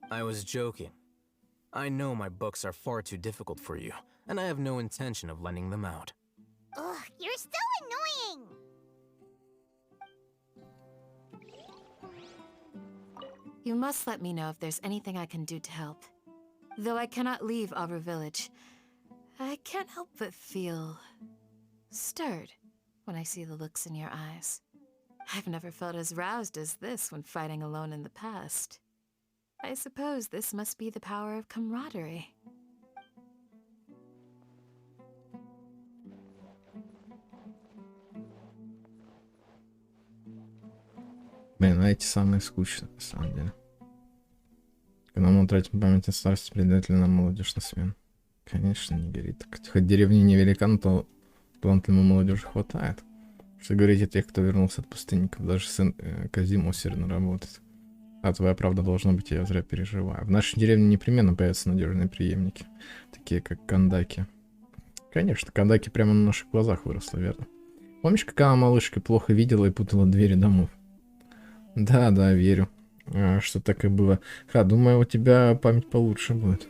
I was joking. I know my books are far too difficult for you, and I have no intention of lending them out. Ugh, you're so annoying! You must let me know if there's anything I can do to help. Though I cannot leave Arbor Village, I can't help but feel stirred when I see the looks in your eyes. I've never felt as roused as this when fighting alone in the past. I suppose this must be the power of camaraderie. Блин, а эти самые скучные, на самом деле. Когда мы утратим память о старости, придает ли нам молодежь на смену? Конечно, не горит. Хоть деревня невелика, но то талантливой молодежи хватает. Что говорить о тех, кто вернулся от пустынников. Даже сын Казима усердно работает. А твоя правда должна быть, я зря переживаю. В нашей деревне непременно появятся надежные преемники. Такие, как Кандаки. Конечно, Кандаки прямо на наших глазах выросла, верно? Помнишь, как она малышкой плохо видела и путала двери домов? Да, верю. Что так и было. Думаю, у тебя память получше будет.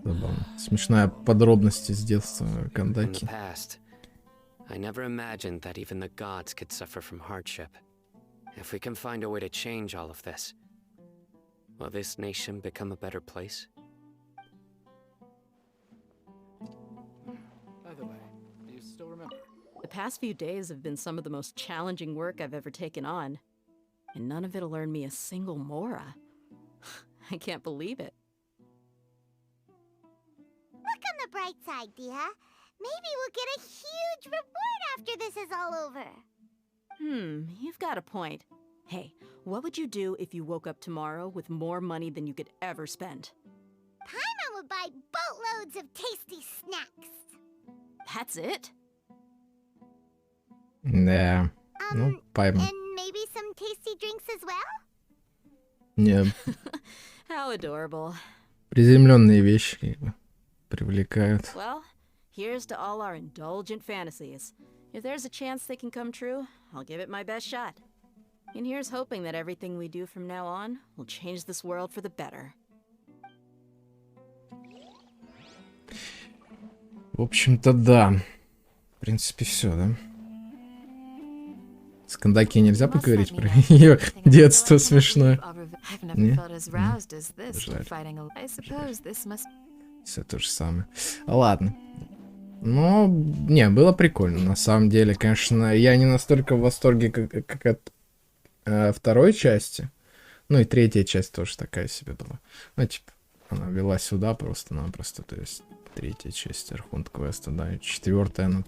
Забавно. Смешная подробность из детства Кандаки. I never imagined that even the gods could suffer from hardship. If we can find a way to change all of this, will this nation become a better place? By the way, do you still remember? The past few days have been some of the most challenging work I've ever taken on. And none of it'll earn me a single mora. I can't believe it. Look on the bright side, Dia. Maybe we'll get a huge reward after this is all over. You've got a point. Hey, what would you do if you woke up tomorrow with more money than you could ever spend? Paimon would buy boatloads of tasty snacks. That's it? Да. Ну, Paimon. And maybe some tasty drinks as well? Не. How adorable. Приземленные вещи как бы привлекают. Well, here's to all our indulgent fantasies. If there's a chance they can come true, I'll give it my best shot. And here's hoping that everything we do from now on will change this world for the better. В общем-то, да. В принципе, все, да? С Кандаки нельзя поговорить про ее детство смешное? Не? Жаль. Все то же самое. Ладно. Ну, не, было прикольно. На самом деле, конечно, я не настолько в восторге, как от второй части. Ну и третья часть тоже такая себе была. Ну, типа, она вела сюда просто-напросто. То есть третья часть архонт квеста, да. И четвертая, она,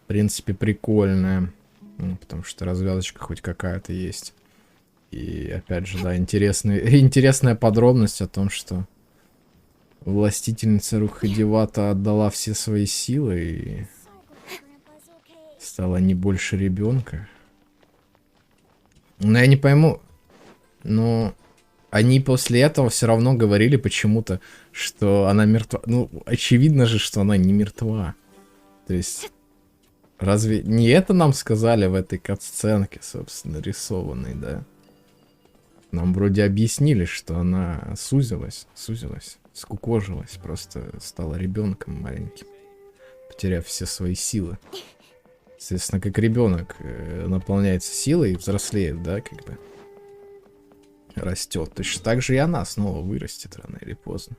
в принципе, прикольная. Ну, потому что развязочка хоть какая-то есть. И опять же, да, интересная подробность о том, что властительница Рухадевата отдала все свои силы и стала не больше ребенка. Но я не пойму, но они после этого все равно говорили почему-то, что она мертва. Ну, очевидно же, что она не мертва. То есть, разве не это нам сказали в этой кат-сценке, собственно, рисованной, да? Нам вроде объяснили, что она сузилась, скукожилась, просто стала ребенком маленьким, потеряв все свои силы. Соответственно, как ребенок наполняется силой и взрослеет, да, как бы растет. Точно так же и она снова вырастет рано или поздно.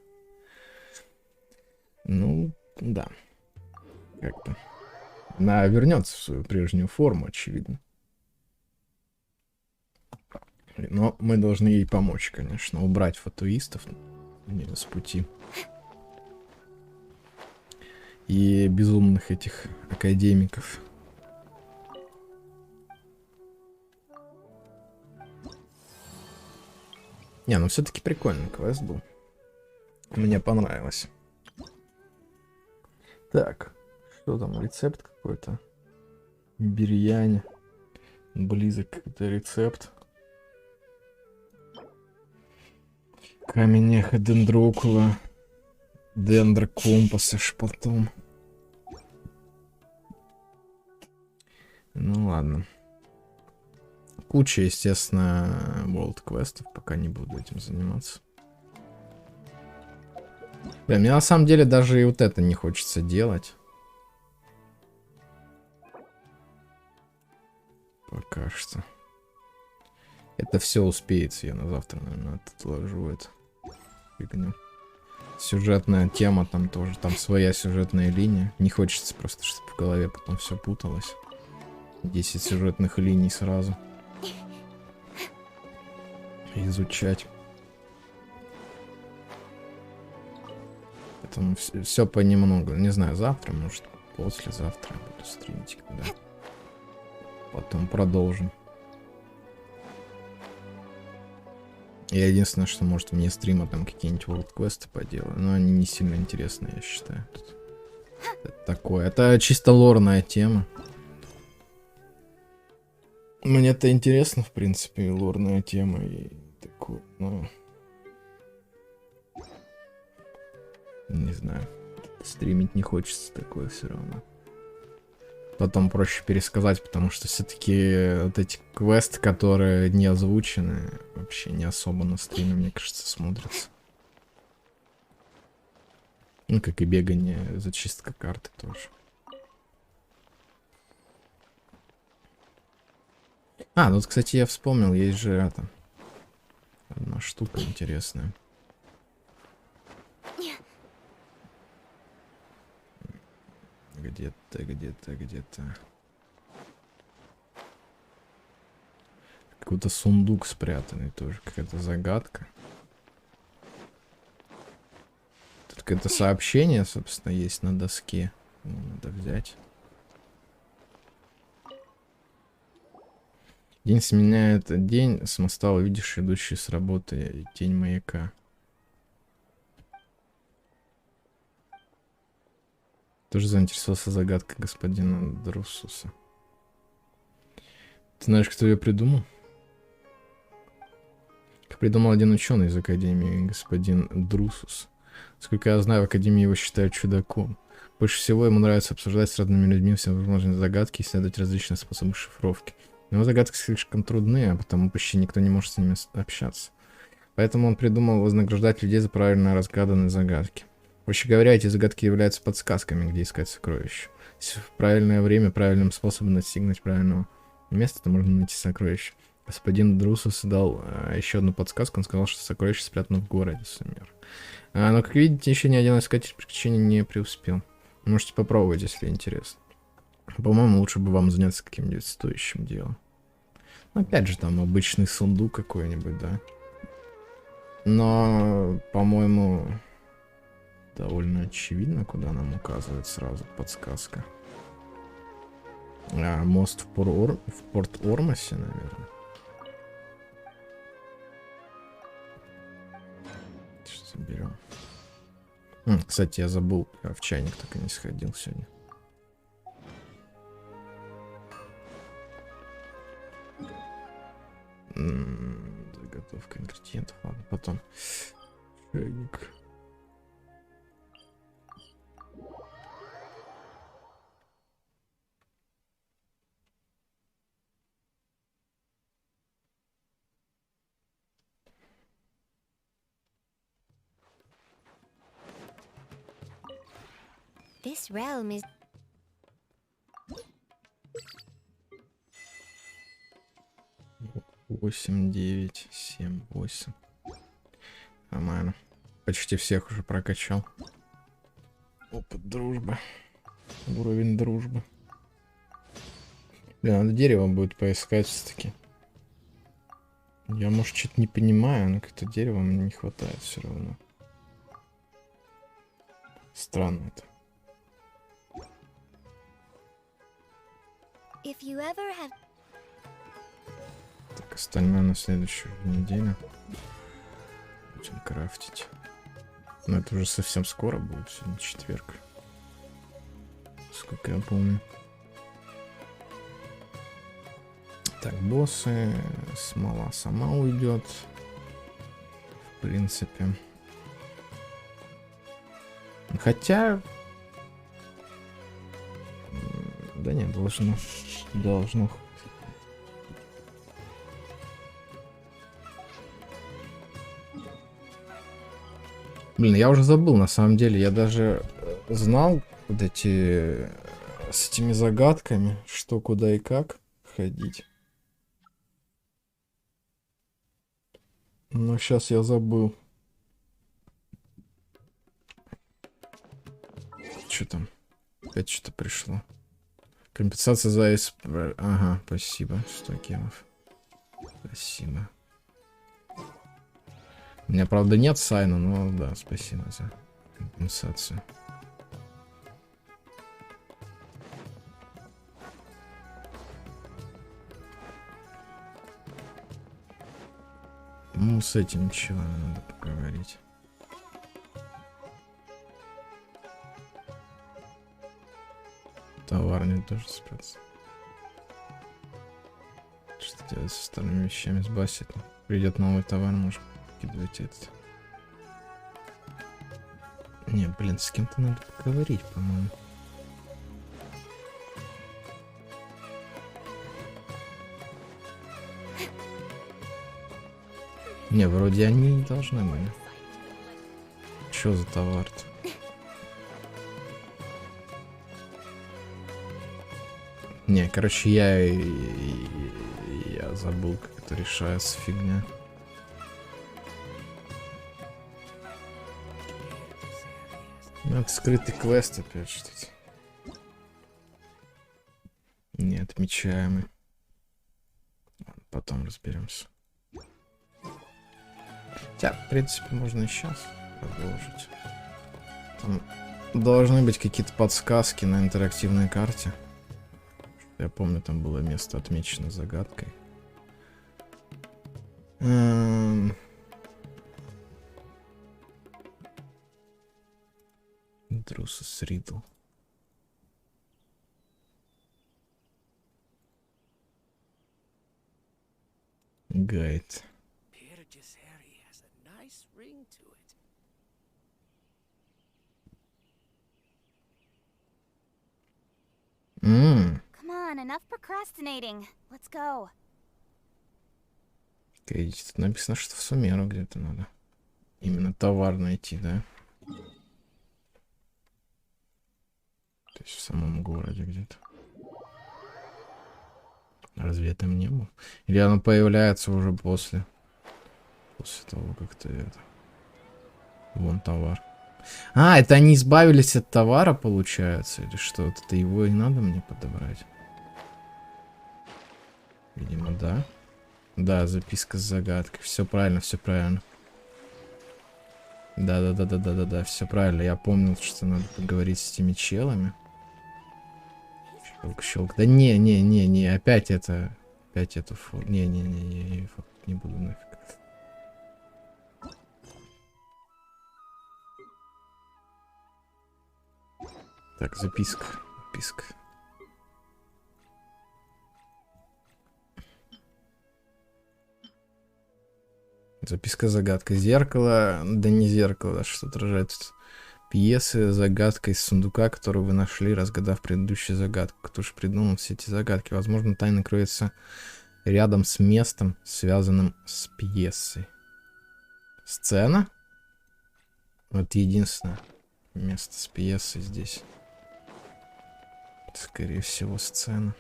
Ну, да. Как бы. Она вернется в свою прежнюю форму, очевидно. Но мы должны ей помочь, конечно, убрать фатуистов с пути. И безумных этих академиков. Не, ну все-таки прикольный квест был. Мне понравилось. Так, что там, рецепт какой-то? Бирьяни. Близок какой-то рецепт. Камень эхо дендрокула. Дендра компаса шпатом. Ну ладно. Куча, естественно, World квестов, пока не буду этим заниматься. Бля, мне на самом деле даже и вот это не хочется делать. Пока что. Это все успеется, я на завтра, наверное, отложу это. Фигню. Сюжетная тема там тоже, там своя сюжетная линия. Не хочется просто, чтобы в голове потом все путалось. 10 сюжетных линий сразу. Изучать. Поэтому все понемногу. Не знаю, завтра, может, послезавтра буду стримить, когда. Потом продолжим. Я единственное, что может вне стрима там какие-нибудь World квесты поделаю, но они не сильно интересные, я считаю. Это такое. Это чисто лорная тема. Мне-то интересно, в принципе, лорная тема и такое, но... Не знаю. Стримить не хочется такое все равно. Потом проще пересказать, потому что все-таки вот эти квесты, которые не озвучены, вообще не особо на стриме, мне кажется, смотрятся. Ну, как и бегание, зачистка карты тоже. А, ну, кстати, я вспомнил, есть же это... Одна штука интересная. Где-то. Какой-то сундук спрятанный тоже. Какая-то загадка. Тут какое-то сообщение, собственно, есть на доске. Надо взять. День сменяет день. С моста увидишь идущий с работы тень маяка. Тоже заинтересовался загадкой господина Друсуса. Ты знаешь, кто ее придумал? Как придумал один ученый из Академии, господин Друсус. Сколько я знаю, в Академии его считают чудаком. Больше всего ему нравится обсуждать с разными людьми все возможные загадки и исследовать различные способы шифровки. Его загадки слишком трудны, а потому почти никто не может с ними общаться. Поэтому он придумал вознаграждать людей за правильно разгаданные загадки. Проще говоря, эти загадки являются подсказками, где искать сокровища. В правильное время, правильным способом достигнуть правильного место, там можно найти сокровища. Господин Друсус дал еще одну подсказку. Он сказал, что сокровище спрятано в городе, Сумер. Но, как видите, еще ни один искатель приключений не преуспел. Можете попробовать, если интересно. По-моему, лучше бы вам заняться каким-нибудь стоящим делом. Опять же, там обычный сундук какой-нибудь, да. Но, по-моему, довольно очевидно, куда нам указывает сразу подсказка. Мост в Порт-Ормосе, наверное. Что заберем? Кстати, я забыл, я в чайник так и не сходил сегодня. Заготовка ингредиентов. Ладно, потом. Чайник. This realm is... Восемь, 9, 7, 8. Нормально. Почти всех уже прокачал. Опыт дружбы. Уровень дружбы. Блин, надо дерево будет поискать все-таки. Я, может, что-то не понимаю, но как-то дерева мне не хватает все равно. Странно это. If you ever have... Так, остальное на следующую неделю. Будем крафтить. Но это уже совсем скоро будет, сегодня четверг. Сколько я помню. Так, боссы. Смола сама уйдет. В принципе. Хотя... Да нет, должно. Блин, я уже забыл, на самом деле. Я даже знал вот эти... с этими загадками, что, куда и как ходить. Но сейчас я забыл. Что там? Опять что-то пришло. Компенсация за СП. Ага, спасибо. 100 гемов. Спасибо. У меня, правда, нет сайна, но да, спасибо за компенсацию. Ну, с этим чего надо поговорить. Товарный тоже спец. Что делать с остальными вещами? Сбасить. Придет новый товар, может кидать этот. Не, блин, с кем-то надо поговорить, по-моему. Не, вроде они не должны были. Чё за товар-то? Не, короче, я забыл, как это решается, фигня. Ну, скрытый квест опять что-то. Не отмечаемый. Потом разберемся. Хотя, в принципе, можно и сейчас продолжить. Там должны быть какие-то подсказки на интерактивной карте. Я помню, там было место отмечено загадкой. Друсус Ридл. Гайд. Come on, enough procrastinating. Let's go. Тут написано, что в Сумеру где-то надо. Именно товар найти, да? То есть в самом городе где-то. Разве это не было? Или оно появляется уже после того, как ты это... Вон товар. А, это они избавились от товара, получается? Или что? Это его и надо мне подобрать? Видимо, да. Да, записка с загадкой. Все правильно, все правильно. Да, все правильно. Я помнил, что надо поговорить с этими челами. Щелк. Да не, опять это... Опять эту фото. Не, не буду нафиг. Так, записка. Записка-загадка. Зеркало, да не зеркало, что отражает пьесы, загадка из сундука, которую вы нашли, разгадав предыдущую загадку. Кто же придумал все эти загадки? Возможно, тайна кроется рядом с местом, связанным с пьесой. Сцена? Вот единственное место с пьесой здесь. Скорее всего, сцена.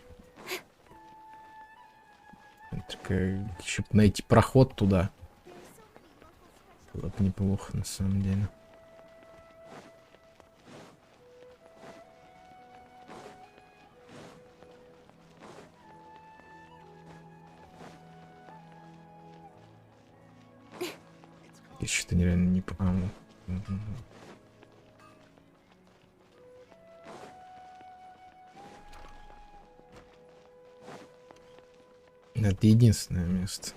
Еще найти проход туда. Было бы неплохо, на самом деле. Я что-то нереально не понял. Это единственное место.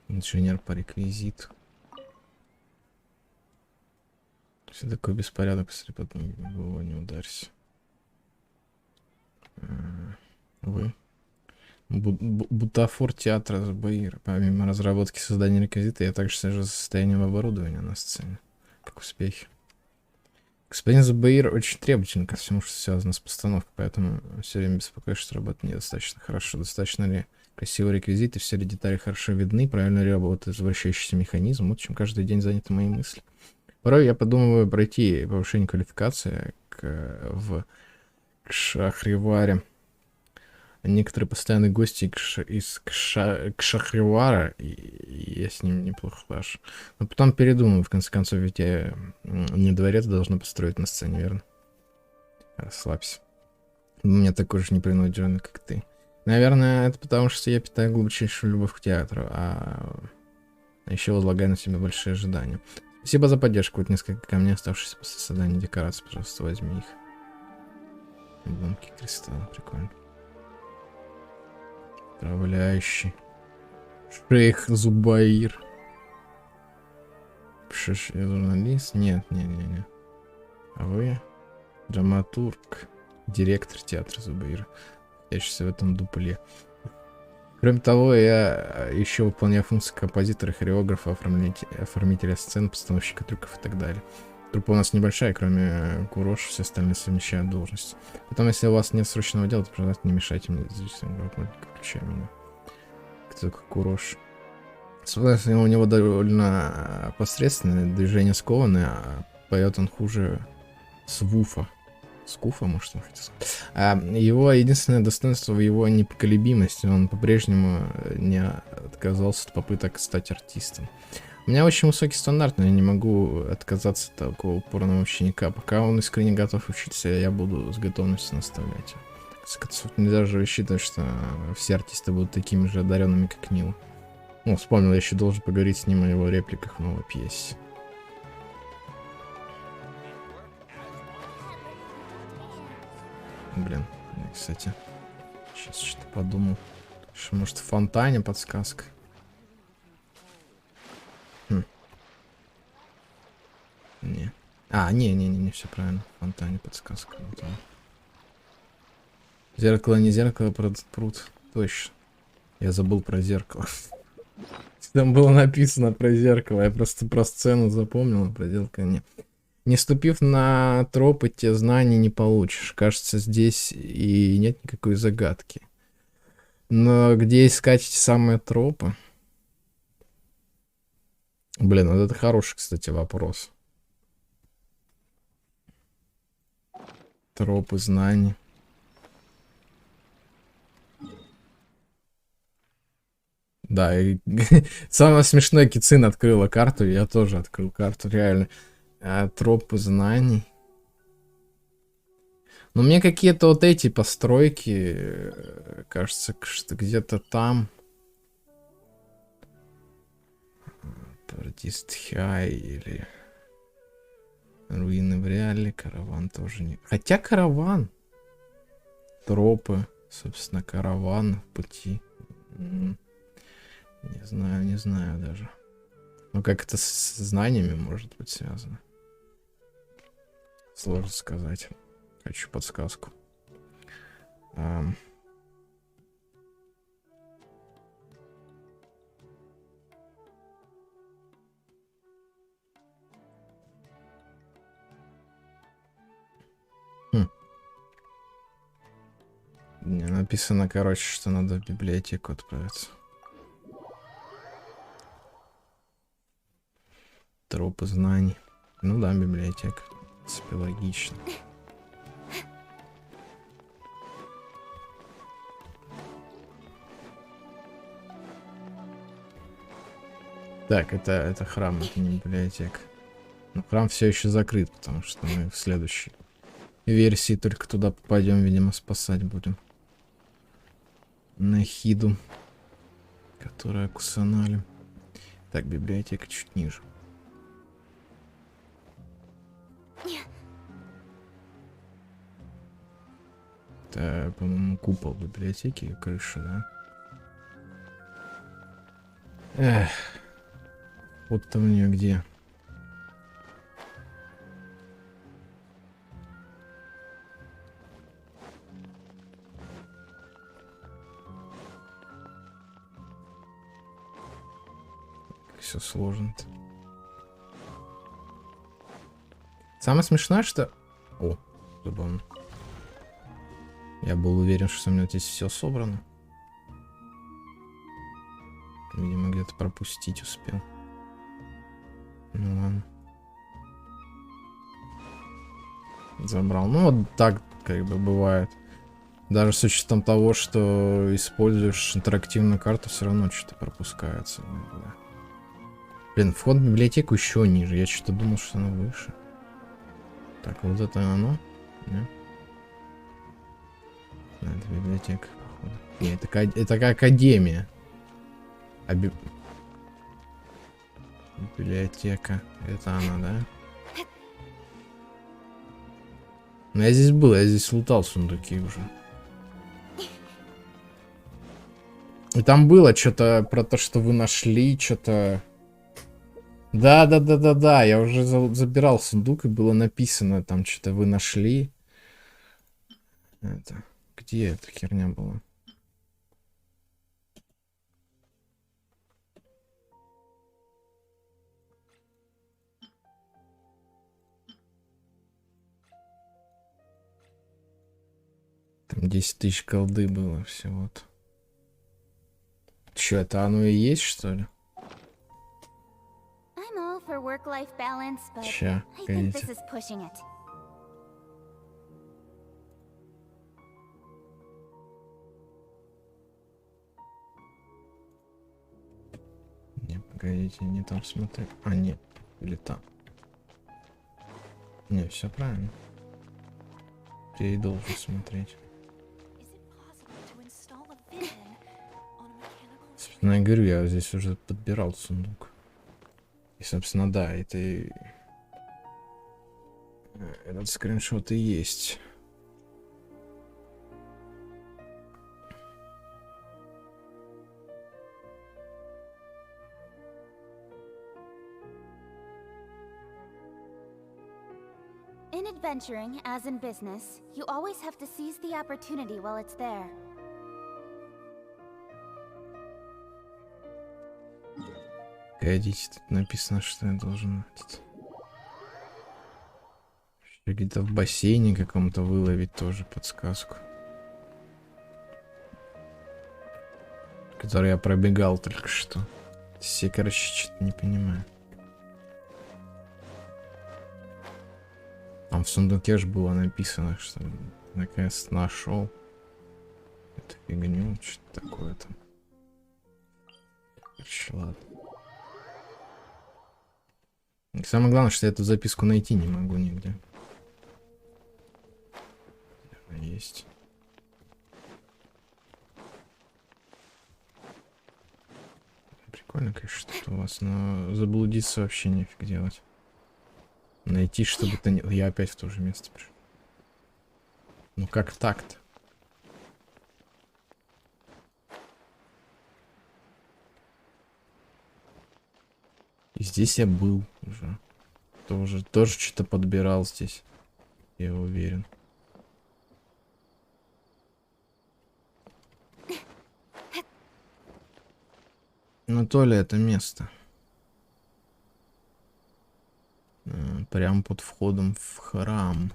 Инженер по реквизиту. Все такой беспорядок, если потом в голову не ударься. Вы. Бутафор театра Сбаира. Помимо разработки и создания реквизита, я также слежу за состоянием оборудования на сцене. Как успехи. Господин Сбаир очень требователен ко всему, что связано с постановкой, поэтому все время беспокоюсь, что работа недостаточно хорошо. Достаточно ли красивый реквизит и все ли детали хорошо видны, правильно ли работает вращающийся механизм. Вот чем каждый день заняты мои мысли. Порой я подумываю пройти повышение квалификации в Кшахриваре. Некоторые постоянные гости из Кшахривара, и я с ним неплохо лажу. Но потом передумаю, в конце концов, ведь я не дворец должна построить на сцене, верно? Расслабься. У меня такой же непринужденный, как ты. Наверное, это потому, что я питаю глубочайшую любовь к театру, а еще возлагаю на себя большие ожидания. Спасибо за поддержку. Вот несколько камней, оставшиеся после создания декораций. Пожалуйста, возьми их. Обломки кристалла. Прикольно. Управляющий. Шейх Зубаир. Журналист? Нет. А вы? Драматург. Директор театра Зубаира. Находящийся в этом дупле. Кроме того, я еще выполняю функции композитора, хореографа, оформителя сцен, постановщика трюков и так далее. Труппа у нас небольшая, кроме Курош, все остальные совмещают должности. Потом, если у вас нет срочного дела, то, пожалуйста, не мешайте мне здесь, включая меня. Кто такой Курош? У него довольно посредственное, движение скованное, а поет он хуже Свуфа. Скуфа, может, он хотел сказать. Его единственное достоинство в его непоколебимости. Он по-прежнему не отказался от попыток стать артистом. У меня очень высокий стандарт, но я не могу отказаться от такого упорного ученика. Пока он искренне готов учиться, я буду с готовностью наставлять его. В конце концов, нельзя же рассчитывать, что все артисты будут такими же одаренными, как Нил. Ну, вспомнил, я еще должен поговорить с ним о его репликах в новой пьесе. Блин, кстати, сейчас что-то подумал, что может в фонтане подсказка. Не. Не, все правильно. В фонтане подсказка. Вот он. Зеркало не зеркало, пруд. Точно. Я забыл про зеркало. Там было написано про зеркало. Я просто про сцену запомнил, а про зеркало нет. Не ступив на тропы, те знаний не получишь. Кажется, здесь и нет никакой загадки. Но где искать эти самые тропы? Блин, вот это хороший, кстати, вопрос. Тропы знаний. Да, и самое смешное, Кицин открыла карту, я тоже открыл карту, реально. Тропы знаний. Но мне какие-то вот эти постройки, кажется, что где-то там. Продистхай или руины в реале, караван тоже не... Хотя караван. Тропы, собственно, караван в пути. Не знаю даже. Ну, как это с знаниями может быть связано? Сложно сказать. Хочу подсказку. Не, написано, короче, что надо в библиотеку отправиться. Тропы знаний. Ну да, библиотека. В принципе, логично. Так, это храм, это не библиотека. Но храм все еще закрыт, потому что мы в следующей версии только туда попадем, видимо, спасать будем. Нахиду, которая Кусанали. Так, библиотека чуть ниже. Это, по-моему, купол библиотеки и крыша, да? Эх. Вот-то у нее где? Все сложно-то. Самое смешное, что... О, забавно. Я был уверен, что у меня здесь все собрано. Видимо, где-то пропустить успел. Ну ладно. Забрал. Ну вот так как бы бывает. Даже с учетом того, что используешь интерактивную карту, все равно что-то пропускается. Блин, вход в библиотеку еще ниже. Я что-то думал, что оно выше. Так, вот это оно? Нет? Да, это библиотека, походу. Нет, это академия. Библиотека. Это она, да? Ну, я здесь был, я здесь лутал сундуки уже. И там было что-то про то, что вы нашли, что-то... Да, я уже забирал сундук, и было написано, там что-то вы нашли. Это... Где эта херня была? Там 10 тысяч голды было всего-то. Че, это оно и есть, что ли? Ща, погодите. Не, погодите, не там смотрю. А, нет, или там. Не, все правильно. Я и должен смотреть. Собственно, я говорю, я здесь уже подбирал сундук. И, собственно, да, это и... Этот скриншот и есть. In adventuring, as in business, you always have to seize the opportunity while it's there. Погодите, тут написано, что я должен где-то в бассейне каком-то выловить тоже подсказку. Который я пробегал только что. Все, короче, что-то не понимаю. Там в сундуке же было написано, что наконец нашел эту фигню, что-то такое там. Короче, ладно. И самое главное, что я эту записку найти не могу нигде. Она есть. Прикольно, конечно, что у вас, но заблудиться вообще нефиг делать. Найти что-то не... Я опять в то же место пришел. Ну как так-то? И здесь я был уже. Тоже что-то подбирал здесь. Я уверен. Ну то ли это место. Прям под входом в храм.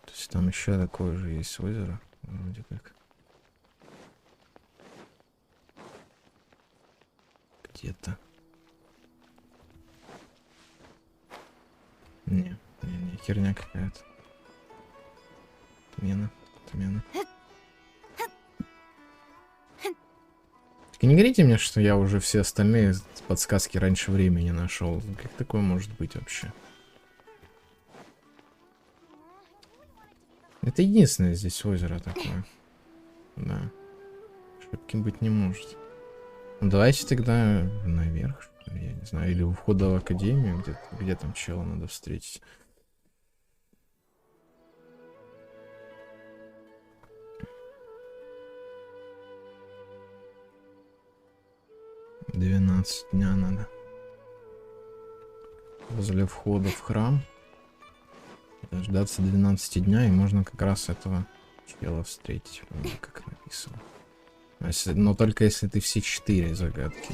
То есть там еще такое же есть озеро. Вроде как. Где-то. Не, херня какая-то. Отмена. Так и не говорите мне, что я уже все остальные подсказки раньше времени нашел. Как такое может быть вообще? Это единственное здесь озеро такое. Да. Ошибки быть не может. Ну, давайте тогда наверх, что ли, я не знаю. Или у входа в академию, где там чела надо встретить. $12 дня надо. Возле входа в храм. Дождаться 12 дня, и можно как раз этого чела встретить. Вроде как написано. Но только если ты все 4 загадки.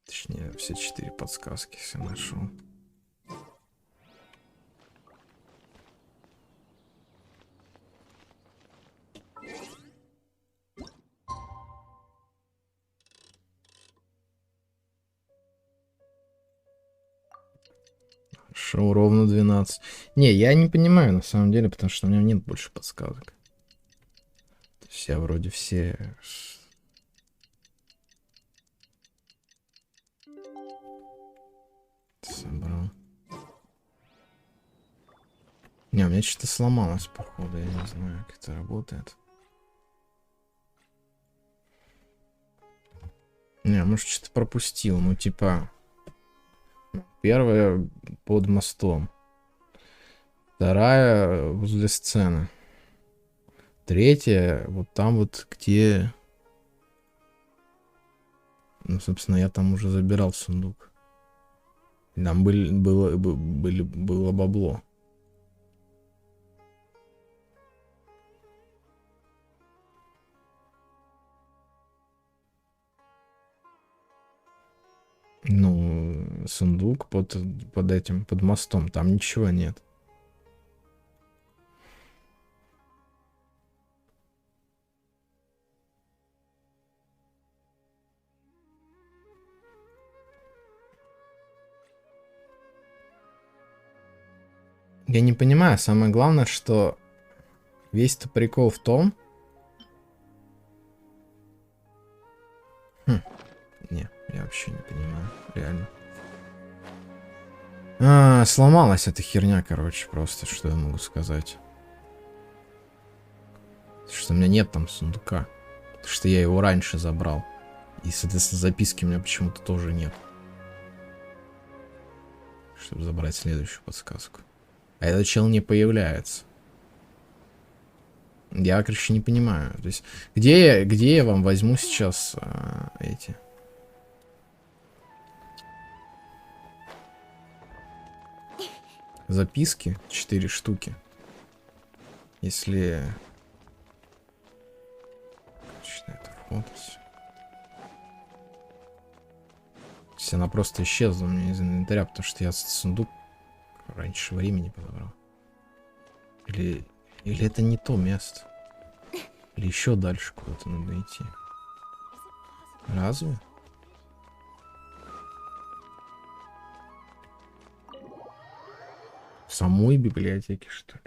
Точнее, все 4 подсказки все нашел. Шоу ровно 12. Не, я не понимаю на самом деле, потому что у меня нет больше подсказок. То есть я вроде все... собрал. Не, у меня что-то сломалось, походу. Я не знаю, как это работает. Не, может, что-то пропустил. Ну, типа... Первая под мостом. Вторая возле сцены. Третья вот там вот, где... Ну, собственно, я там уже забирал сундук. Там было бабло. Ну, сундук под этим, под мостом. Там ничего нет. Я не понимаю, самое главное, что весь-то прикол в том... Не, я вообще не понимаю, реально. Сломалась эта херня, короче, просто, что я могу сказать. Что у меня нет там сундука. Потому что я его раньше забрал. И, соответственно, записки у меня почему-то тоже нет. Чтобы забрать следующую подсказку. А этот чел не появляется. Я, короче, не понимаю. То есть, где я вам возьму сейчас эти... записки? 4 штуки. Если... Это вход. Если она просто исчезла у меня из инвентаря, потому что я сундук раньше времени подобрал. Или это не то место. Или еще дальше куда-то надо идти. Разве? В самой библиотеке, что ли?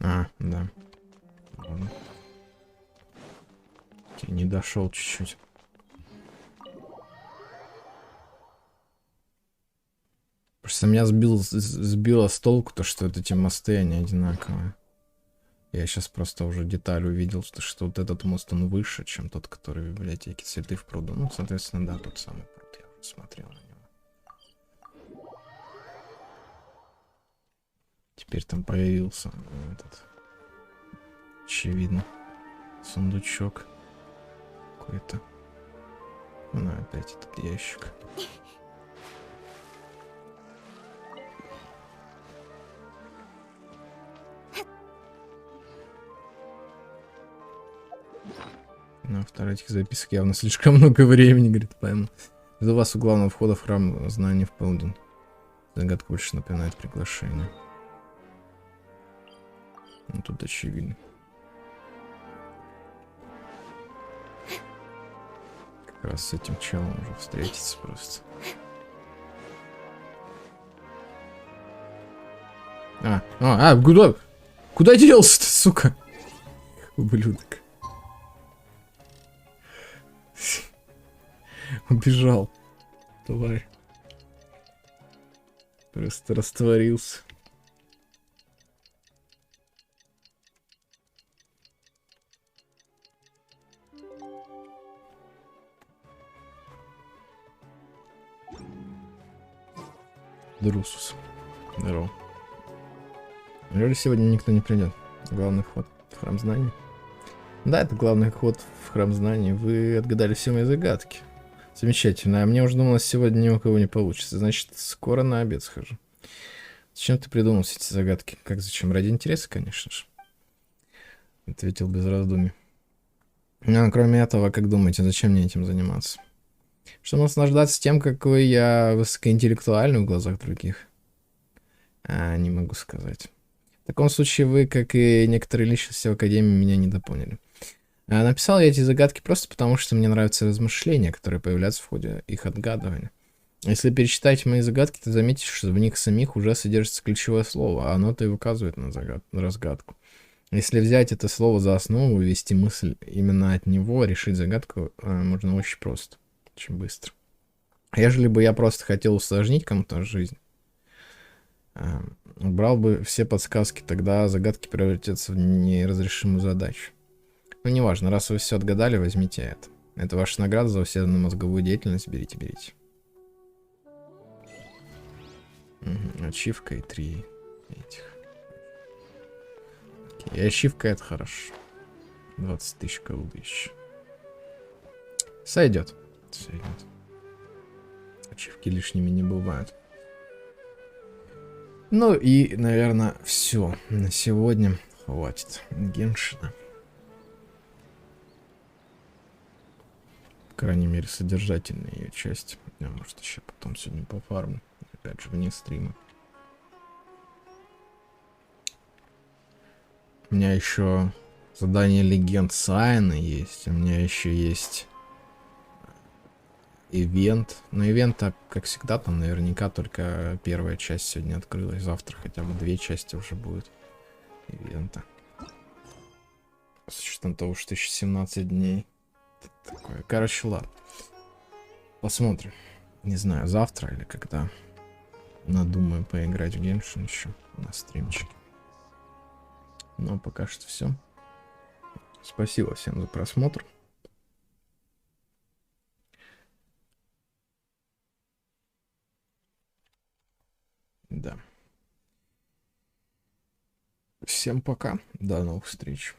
А, да. Ладно. Окей, не дошел чуть-чуть. Просто меня сбило с толку то, что вот эти мосты, они одинаковые. Я сейчас просто уже деталь увидел, что вот этот мост, он выше, чем тот, который в библиотеке. Цветы в пруду. Ну, соответственно, да, тот самый пруд. Я уже смотрел на него. Теперь там появился этот... Очевидно. Сундучок. Какой-то. Ну, опять этот ящик. На автор этих записок явно слишком много времени, говорит, пойму. За вас у главного входа в храм знаний в полдень. Загадка больше напоминает приглашение. Ну, тут очевидно. Как раз с этим челом уже встретиться просто. Куда? Куда делся ты, сука? Ублюдок. Убежал. Тварь. Просто растворился. Друсус. Здорово. Неужели сегодня никто не придет? Главный вход в храм знаний? Да, это главный вход в храм знаний. Вы отгадали все мои загадки. Замечательно. А мне уже думалось, сегодня ни у кого не получится. Значит, скоро на обед схожу. Зачем ты придумал все эти загадки? Как зачем? Ради интереса, конечно же. Ответил без раздумий. Ну, кроме этого, как думаете, зачем мне этим заниматься? Чтобы наслаждаться тем, какой я высокоинтеллектуальный в глазах других? Не могу сказать. В таком случае вы, как и некоторые личности в Академии, меня недопоняли. Написал я эти загадки просто потому, что мне нравятся размышления, которые появляются в ходе их отгадывания. Если перечитать мои загадки, то заметите, что в них самих уже содержится ключевое слово, а оно-то и указывает на разгадку. Если взять это слово за основу и ввести мысль именно от него, решить загадку можно очень просто, очень быстро. Ежели бы я просто хотел усложнить кому-то жизнь, убрал бы все подсказки, тогда загадки превратятся в неразрешимую задачу. Ну, неважно, раз вы все отгадали, возьмите это. Это ваша награда за усердную мозговую деятельность. Берите, берите. Ачивка и 3 этих. Окей. И ачивка это хорошо. 20 тысяч голды еще. Сойдет. Сойдет. Ачивки лишними не бывают. Ну и, наверное, все. На сегодня хватит Геншина. По крайней мере, содержательная ее часть. Я, может, еще потом сегодня пофармлю. Опять же, вне стрима. У меня еще задание легенд Сайна есть. У меня еще есть ивент. Но ивента, как всегда, там наверняка только первая часть сегодня открылась. Завтра хотя бы 2 части уже будет ивента. С учетом того, что еще 17 дней. Такое. Короче, ладно. Посмотрим. Не знаю, завтра или когда. Надумаю поиграть в Геншин еще на стримчике. Но пока что все. Спасибо всем за просмотр. Да. Всем пока. До новых встреч.